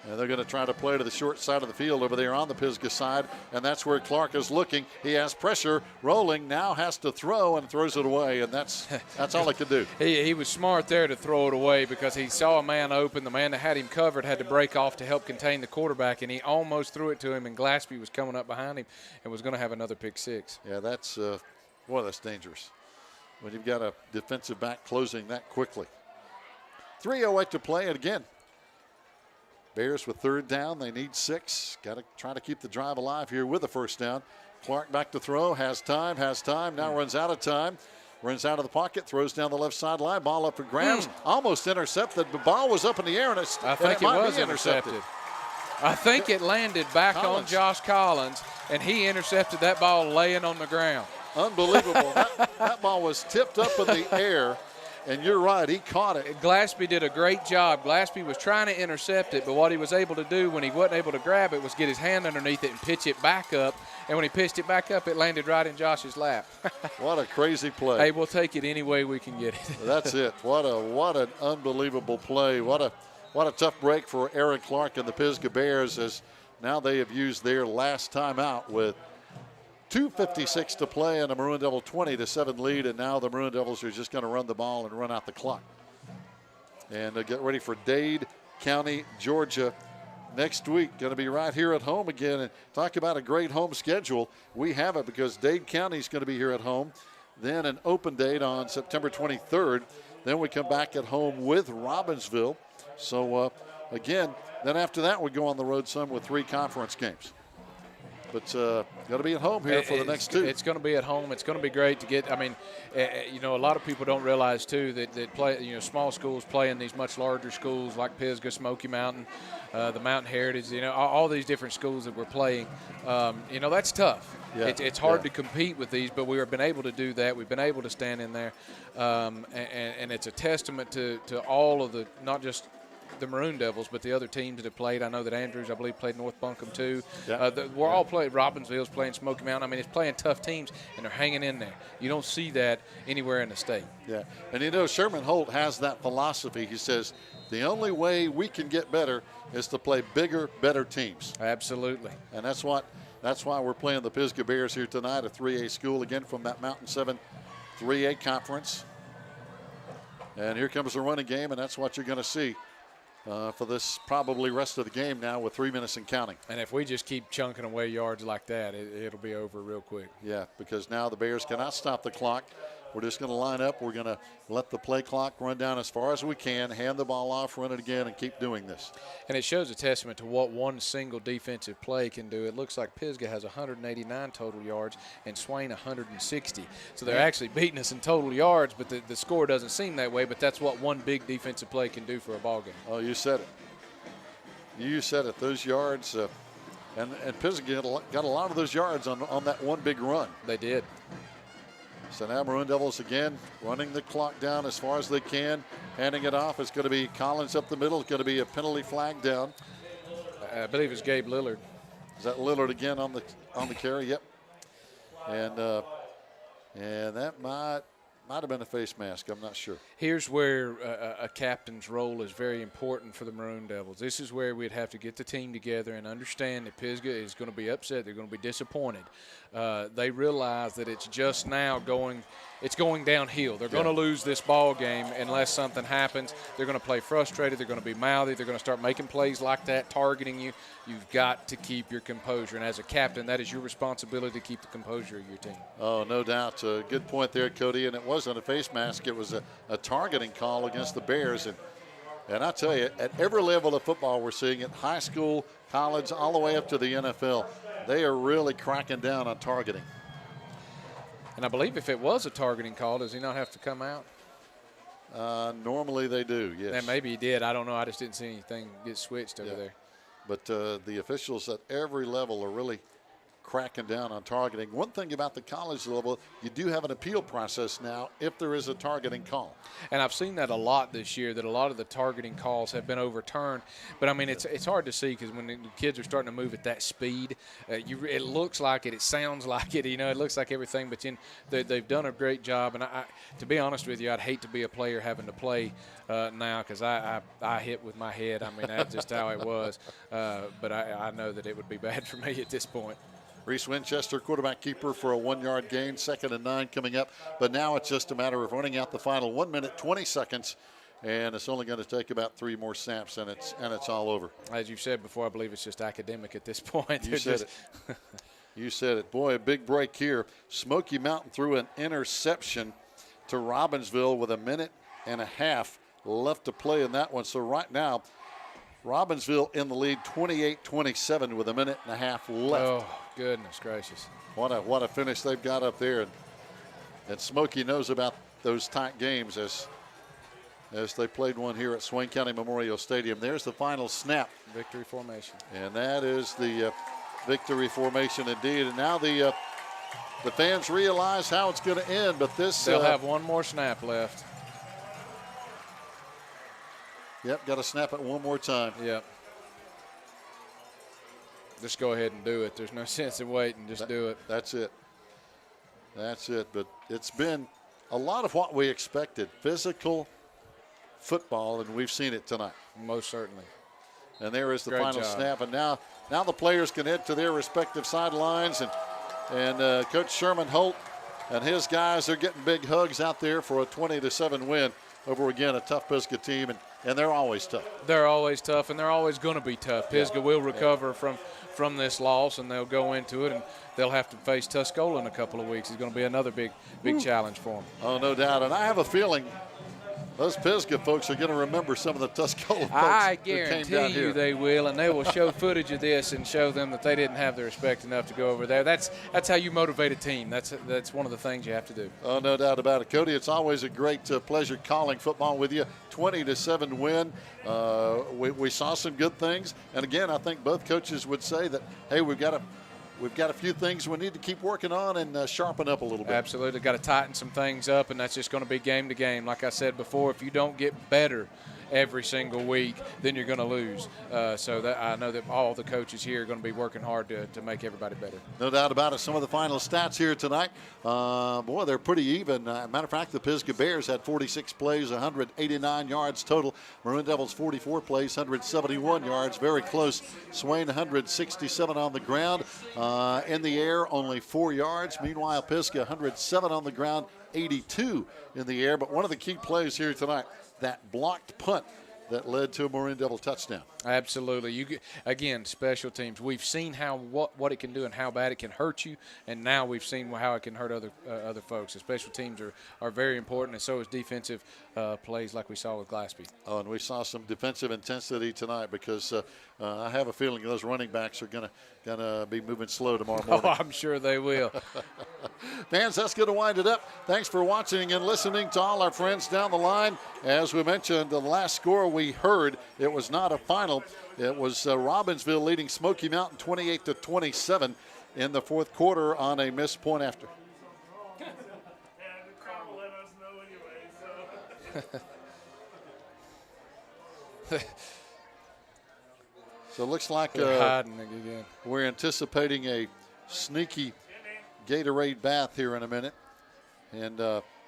And they're going to try to play to the short side of the field over there on the Pisgah side, and that's where Clark is looking. He has pressure, rolling, now has to throw, and throws it away, and that's all he could do. He was smart there to throw it away because he saw a man open. The man that had him covered had to break off to help contain the quarterback, and he almost threw it to him, and Glaspie was coming up behind him and was going to have another pick 6. Yeah, that's dangerous when you've got a defensive back closing that quickly. 3:08 to play, and again, Bears with 3rd down. They need 6. Got to try to keep the drive alive here with a 1st down. Clark back to throw. Has time. Now runs out of time. Runs out of the pocket. Throws down the left sideline. Ball up for grabs. Almost intercepted. The ball was up in the air, and I think it was intercepted. I think it landed back on Josh Collins, and he intercepted that ball laying on the ground. Unbelievable. that ball was tipped up in the air. And you're right, he caught it. Glaspie did a great job. Glaspie was trying to intercept it, but what he was able to do when he wasn't able to grab it was get his hand underneath it and pitch it back up. And when he pitched it back up, it landed right in Josh's lap. What a crazy play. Hey, we'll take it any way we can get it. That's it. What an unbelievable play. What a tough break for Aaron Clark and the Pisgah Bears, as now they have used their last timeout with 2:56 to play and a Maroon Devil 20-7 lead, and now the Maroon Devils are just going to run the ball and run out the clock. And get ready for Dade County, Georgia next week. Going to be right here at home again. And talk about a great home schedule. We have it because Dade County is going to be here at home. Then an open date on September 23rd. Then we come back at home with Robbinsville. So, again, then after that we go on the road some with 3 conference games. But got to be at home here for the next 2. It's going to be at home. It's going to be great to get. I mean, a lot of people don't realize too that play. Small schools play in these much larger schools like Pisgah, Smoky Mountain, the Mountain Heritage. All these different schools that we're playing. That's tough. Yeah. It's hard to compete with these, but we've been able to do that. We've been able to stand in there, and it's a testament to all of the, not just the Maroon Devils, but the other teams that have played. I know that Andrews, I believe, played North Buncombe too. Yeah. We're all playing. Robbinsville's playing Smoky Mountain. I mean, it's playing tough teams, and they're hanging in there. You don't see that anywhere in the state. Yeah, and Sherman Holt has that philosophy. He says the only way we can get better is to play bigger, better teams. Absolutely. And that's why we're playing the Pisgah Bears here tonight, a 3A school, again from that Mountain 7 3A conference. And here comes the running game, and that's what you're going to see for this probably rest of the game now with 3 minutes and counting. And if we just keep chunking away yards like that, it'll be over real quick. Yeah, because now the Bears cannot stop the clock. We're just going to line up. We're going to let the play clock run down as far as we can, hand the ball off, run it again, and keep doing this. And it shows a testament to what one single defensive play can do. It looks like Pisgah has 189 total yards and Swain 160. So they're actually beating us in total yards, but the score doesn't seem that way. But that's what one big defensive play can do for a ball game. Oh, you said it. You said it. Those yards, and Pisgah got a lot of those yards on that one big run. They did. So now Maroon Devils again running the clock down as far as they can, handing it off. It's going to be Collins up the middle. It's going to be a penalty flag down. I believe it's Gabe Lillard. Is that Lillard again on the carry? Yep. And that might have been a face mask. I'm not sure. Here's where a captain's role is very important for the Maroon Devils. This is where we'd have to get the team together and understand that Pisgah is going to be upset. They're going to be disappointed. They realize that it's just now going downhill. They're going to lose this ball game unless something happens. They're going to play frustrated. They're going to be mouthy. They're going to start making plays like that, targeting you. You've got to keep your composure. And as a captain, that is your responsibility to keep the composure of your team. Oh, no doubt. Good point there, Cody. And it wasn't a face mask. It was a targeting call against the Bears. And I tell you, at every level of football we're seeing it, high school, college, all the way up to the NFL, they are really cracking down on targeting. And I believe if it was a targeting call, does he not have to come out? Normally they do, yes. And maybe he did. I don't know. I just didn't see anything get switched over there. But the officials at every level are really cracking down on targeting. One thing about the college level, you do have an appeal process now if there is a targeting call. And I've seen that a lot this year, that a lot of the targeting calls have been overturned. But, I mean, it's hard to see because when the kids are starting to move at that speed, it looks like it, it sounds like it, it looks like everything. But they've done a great job. And to be honest with you, I'd hate to be a player having to play now because I hit with my head. I mean, that's just how it was. But I know that it would be bad for me at this point. Reese Winchester, quarterback keeper for a 1-yard gain, 2nd and 9 coming up. But now it's just a matter of running out the final 1 minute, 20 seconds, and it's only going to take about 3 more snaps, and it's all over. As you've said before, I believe it's just academic at this point. You said it. You said it. Boy, a big break here. Smoky Mountain threw an interception to Robbinsville with 1.5 minutes left to play in that one. So right now, Robbinsville in the lead 28-27 with 1.5 minutes left. Oh, goodness gracious. What a finish they've got up there. And Smokey knows about those tight games as they played one here at Swain County Memorial Stadium. There's the final snap. Victory formation. And that is the victory formation indeed. And now the fans realize how it's going to end. But they'll have one more snap left. Yep, got to snap it one more time. Yep. Just go ahead and do it. There's no sense in waiting. Just do it. That's it. That's it. But it's been a lot of what we expected. Physical football, and we've seen it tonight. Most certainly. And there is the Great final job. snap. And now the players can head to their respective sidelines. And Coach Sherman Holt and his guys are getting big hugs out there for a 20-7 win over, again, a tough Pisgah team. And they're always tough. They're always tough, and they're always going to be tough. Pisgah will recover from this loss, and they'll go into it, and they'll have to face Tuscola in a couple of weeks. It's going to be another big challenge for them. Oh, no doubt. And I have a feeling those Pisgah folks are going to remember some of the Tuscola folks I who came down guarantee here. you they will, and they will show footage of this and show them that they didn't have the respect enough to go over there. That's how you motivate a team. That's one of the things you have to do. Oh, no doubt about it. Cody, it's always a great pleasure calling football with you. 20-7 win. We saw some good things. And, again, I think both coaches would say that, hey, we've got a few things we need to keep working on and sharpen up a little bit. Absolutely. Got to tighten some things up, and that's just going to be game to game. Like I said before, if you don't get better every single week, then you're going to lose. So that I know that all the coaches here are going to be working hard to make everybody better. No doubt about it. Some of the final stats here tonight, boy, they're pretty even. Matter of fact, the Pisgah Bears had 46 plays, 189 yards total. Maroon Devils 44 plays, 171 yards, very close. Swain 167 on the ground. In the air, only 4 yards. Meanwhile, Pisgah 107 on the ground, 82 in the air. But one of the key plays here tonight, that blocked punt that led to a Maroon Devil touchdown. Absolutely. Again, special teams. We've seen what it can do and how bad it can hurt you, and now we've seen how it can hurt other folks. The special teams are very important, and so is defensive plays like we saw with Glaspie. Oh, and we saw some defensive intensity tonight because I have a feeling those running backs are gonna be moving slow tomorrow morning. Oh, I'm sure they will. Fans, that's going to wind it up. Thanks for watching and listening to all our friends down the line. As we mentioned, the last score we heard, it was not a final. It was Robbinsville leading Smoky Mountain 28-27 in the fourth quarter on a missed point after. So it looks like we're anticipating a sneaky Gatorade bath here in a minute. And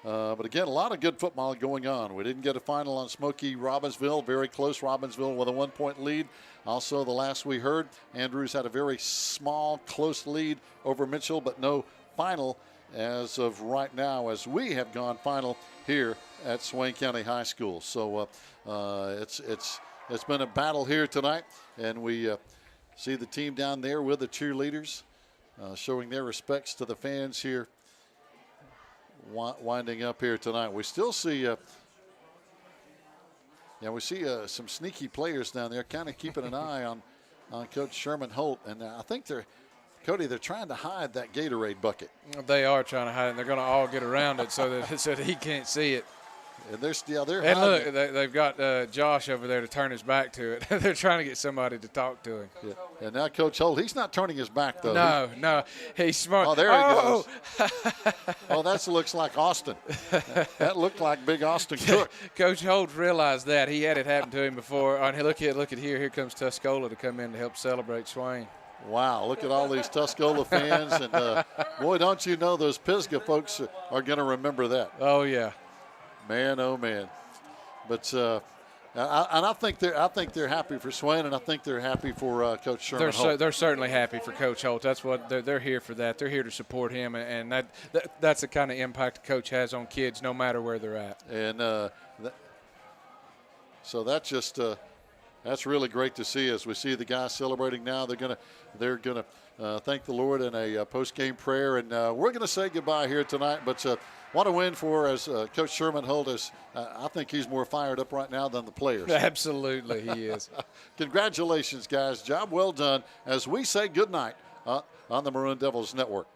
but again, a lot of good football going on. We didn't get a final on Smoky Robbinsville. Very close. Robbinsville with a 1-point lead. Also, the last we heard, Andrews had a very small, close lead over Mitchell, but no final as of right now, as we have gone final here at Swain County High School. So it's been a battle here tonight, and we see the team down there with the cheerleaders showing their respects to the fans here, winding up here tonight. We still see some sneaky players down there kind of keeping an eye on Coach Sherman Holt, and I think they're trying to hide that Gatorade bucket. They are trying to hide it, and they're going to all get around it so that he can't see it. And they're and look, it. they've got Josh over there to turn his back to it. They're trying to get somebody to talk to him. Yeah. And now Coach Holt, he's not turning his back, though. No, he's smart. Oh, there he goes. Oh, that looks like Austin. That looked like Big Austin Cook. Coach Holt realized that. He had it happen to him before. Look at here. Here comes Tuscola to come in to help celebrate Swain. Wow, look at all these Tuscola fans. And, boy, don't you know those Pisgah folks are going to remember that. Oh, yeah. Man, oh man! But I think they're happy for Swain, and I think they're happy for Coach Sherman Holt. They're certainly happy for Coach Holt. That's what they're here for. They're here to support him, and that's the kind of impact the coach has on kids, no matter where they're at. And so that's just that's really great to see. As we see the guys celebrating now, they're gonna thank the Lord in a post-game prayer, and we're gonna say goodbye here tonight. But what a win for as Coach Sherman Holt is. I think he's more fired up right now than the players. Absolutely, he is. Congratulations, guys. Job well done as we say goodnight on the Maroon Devils Network.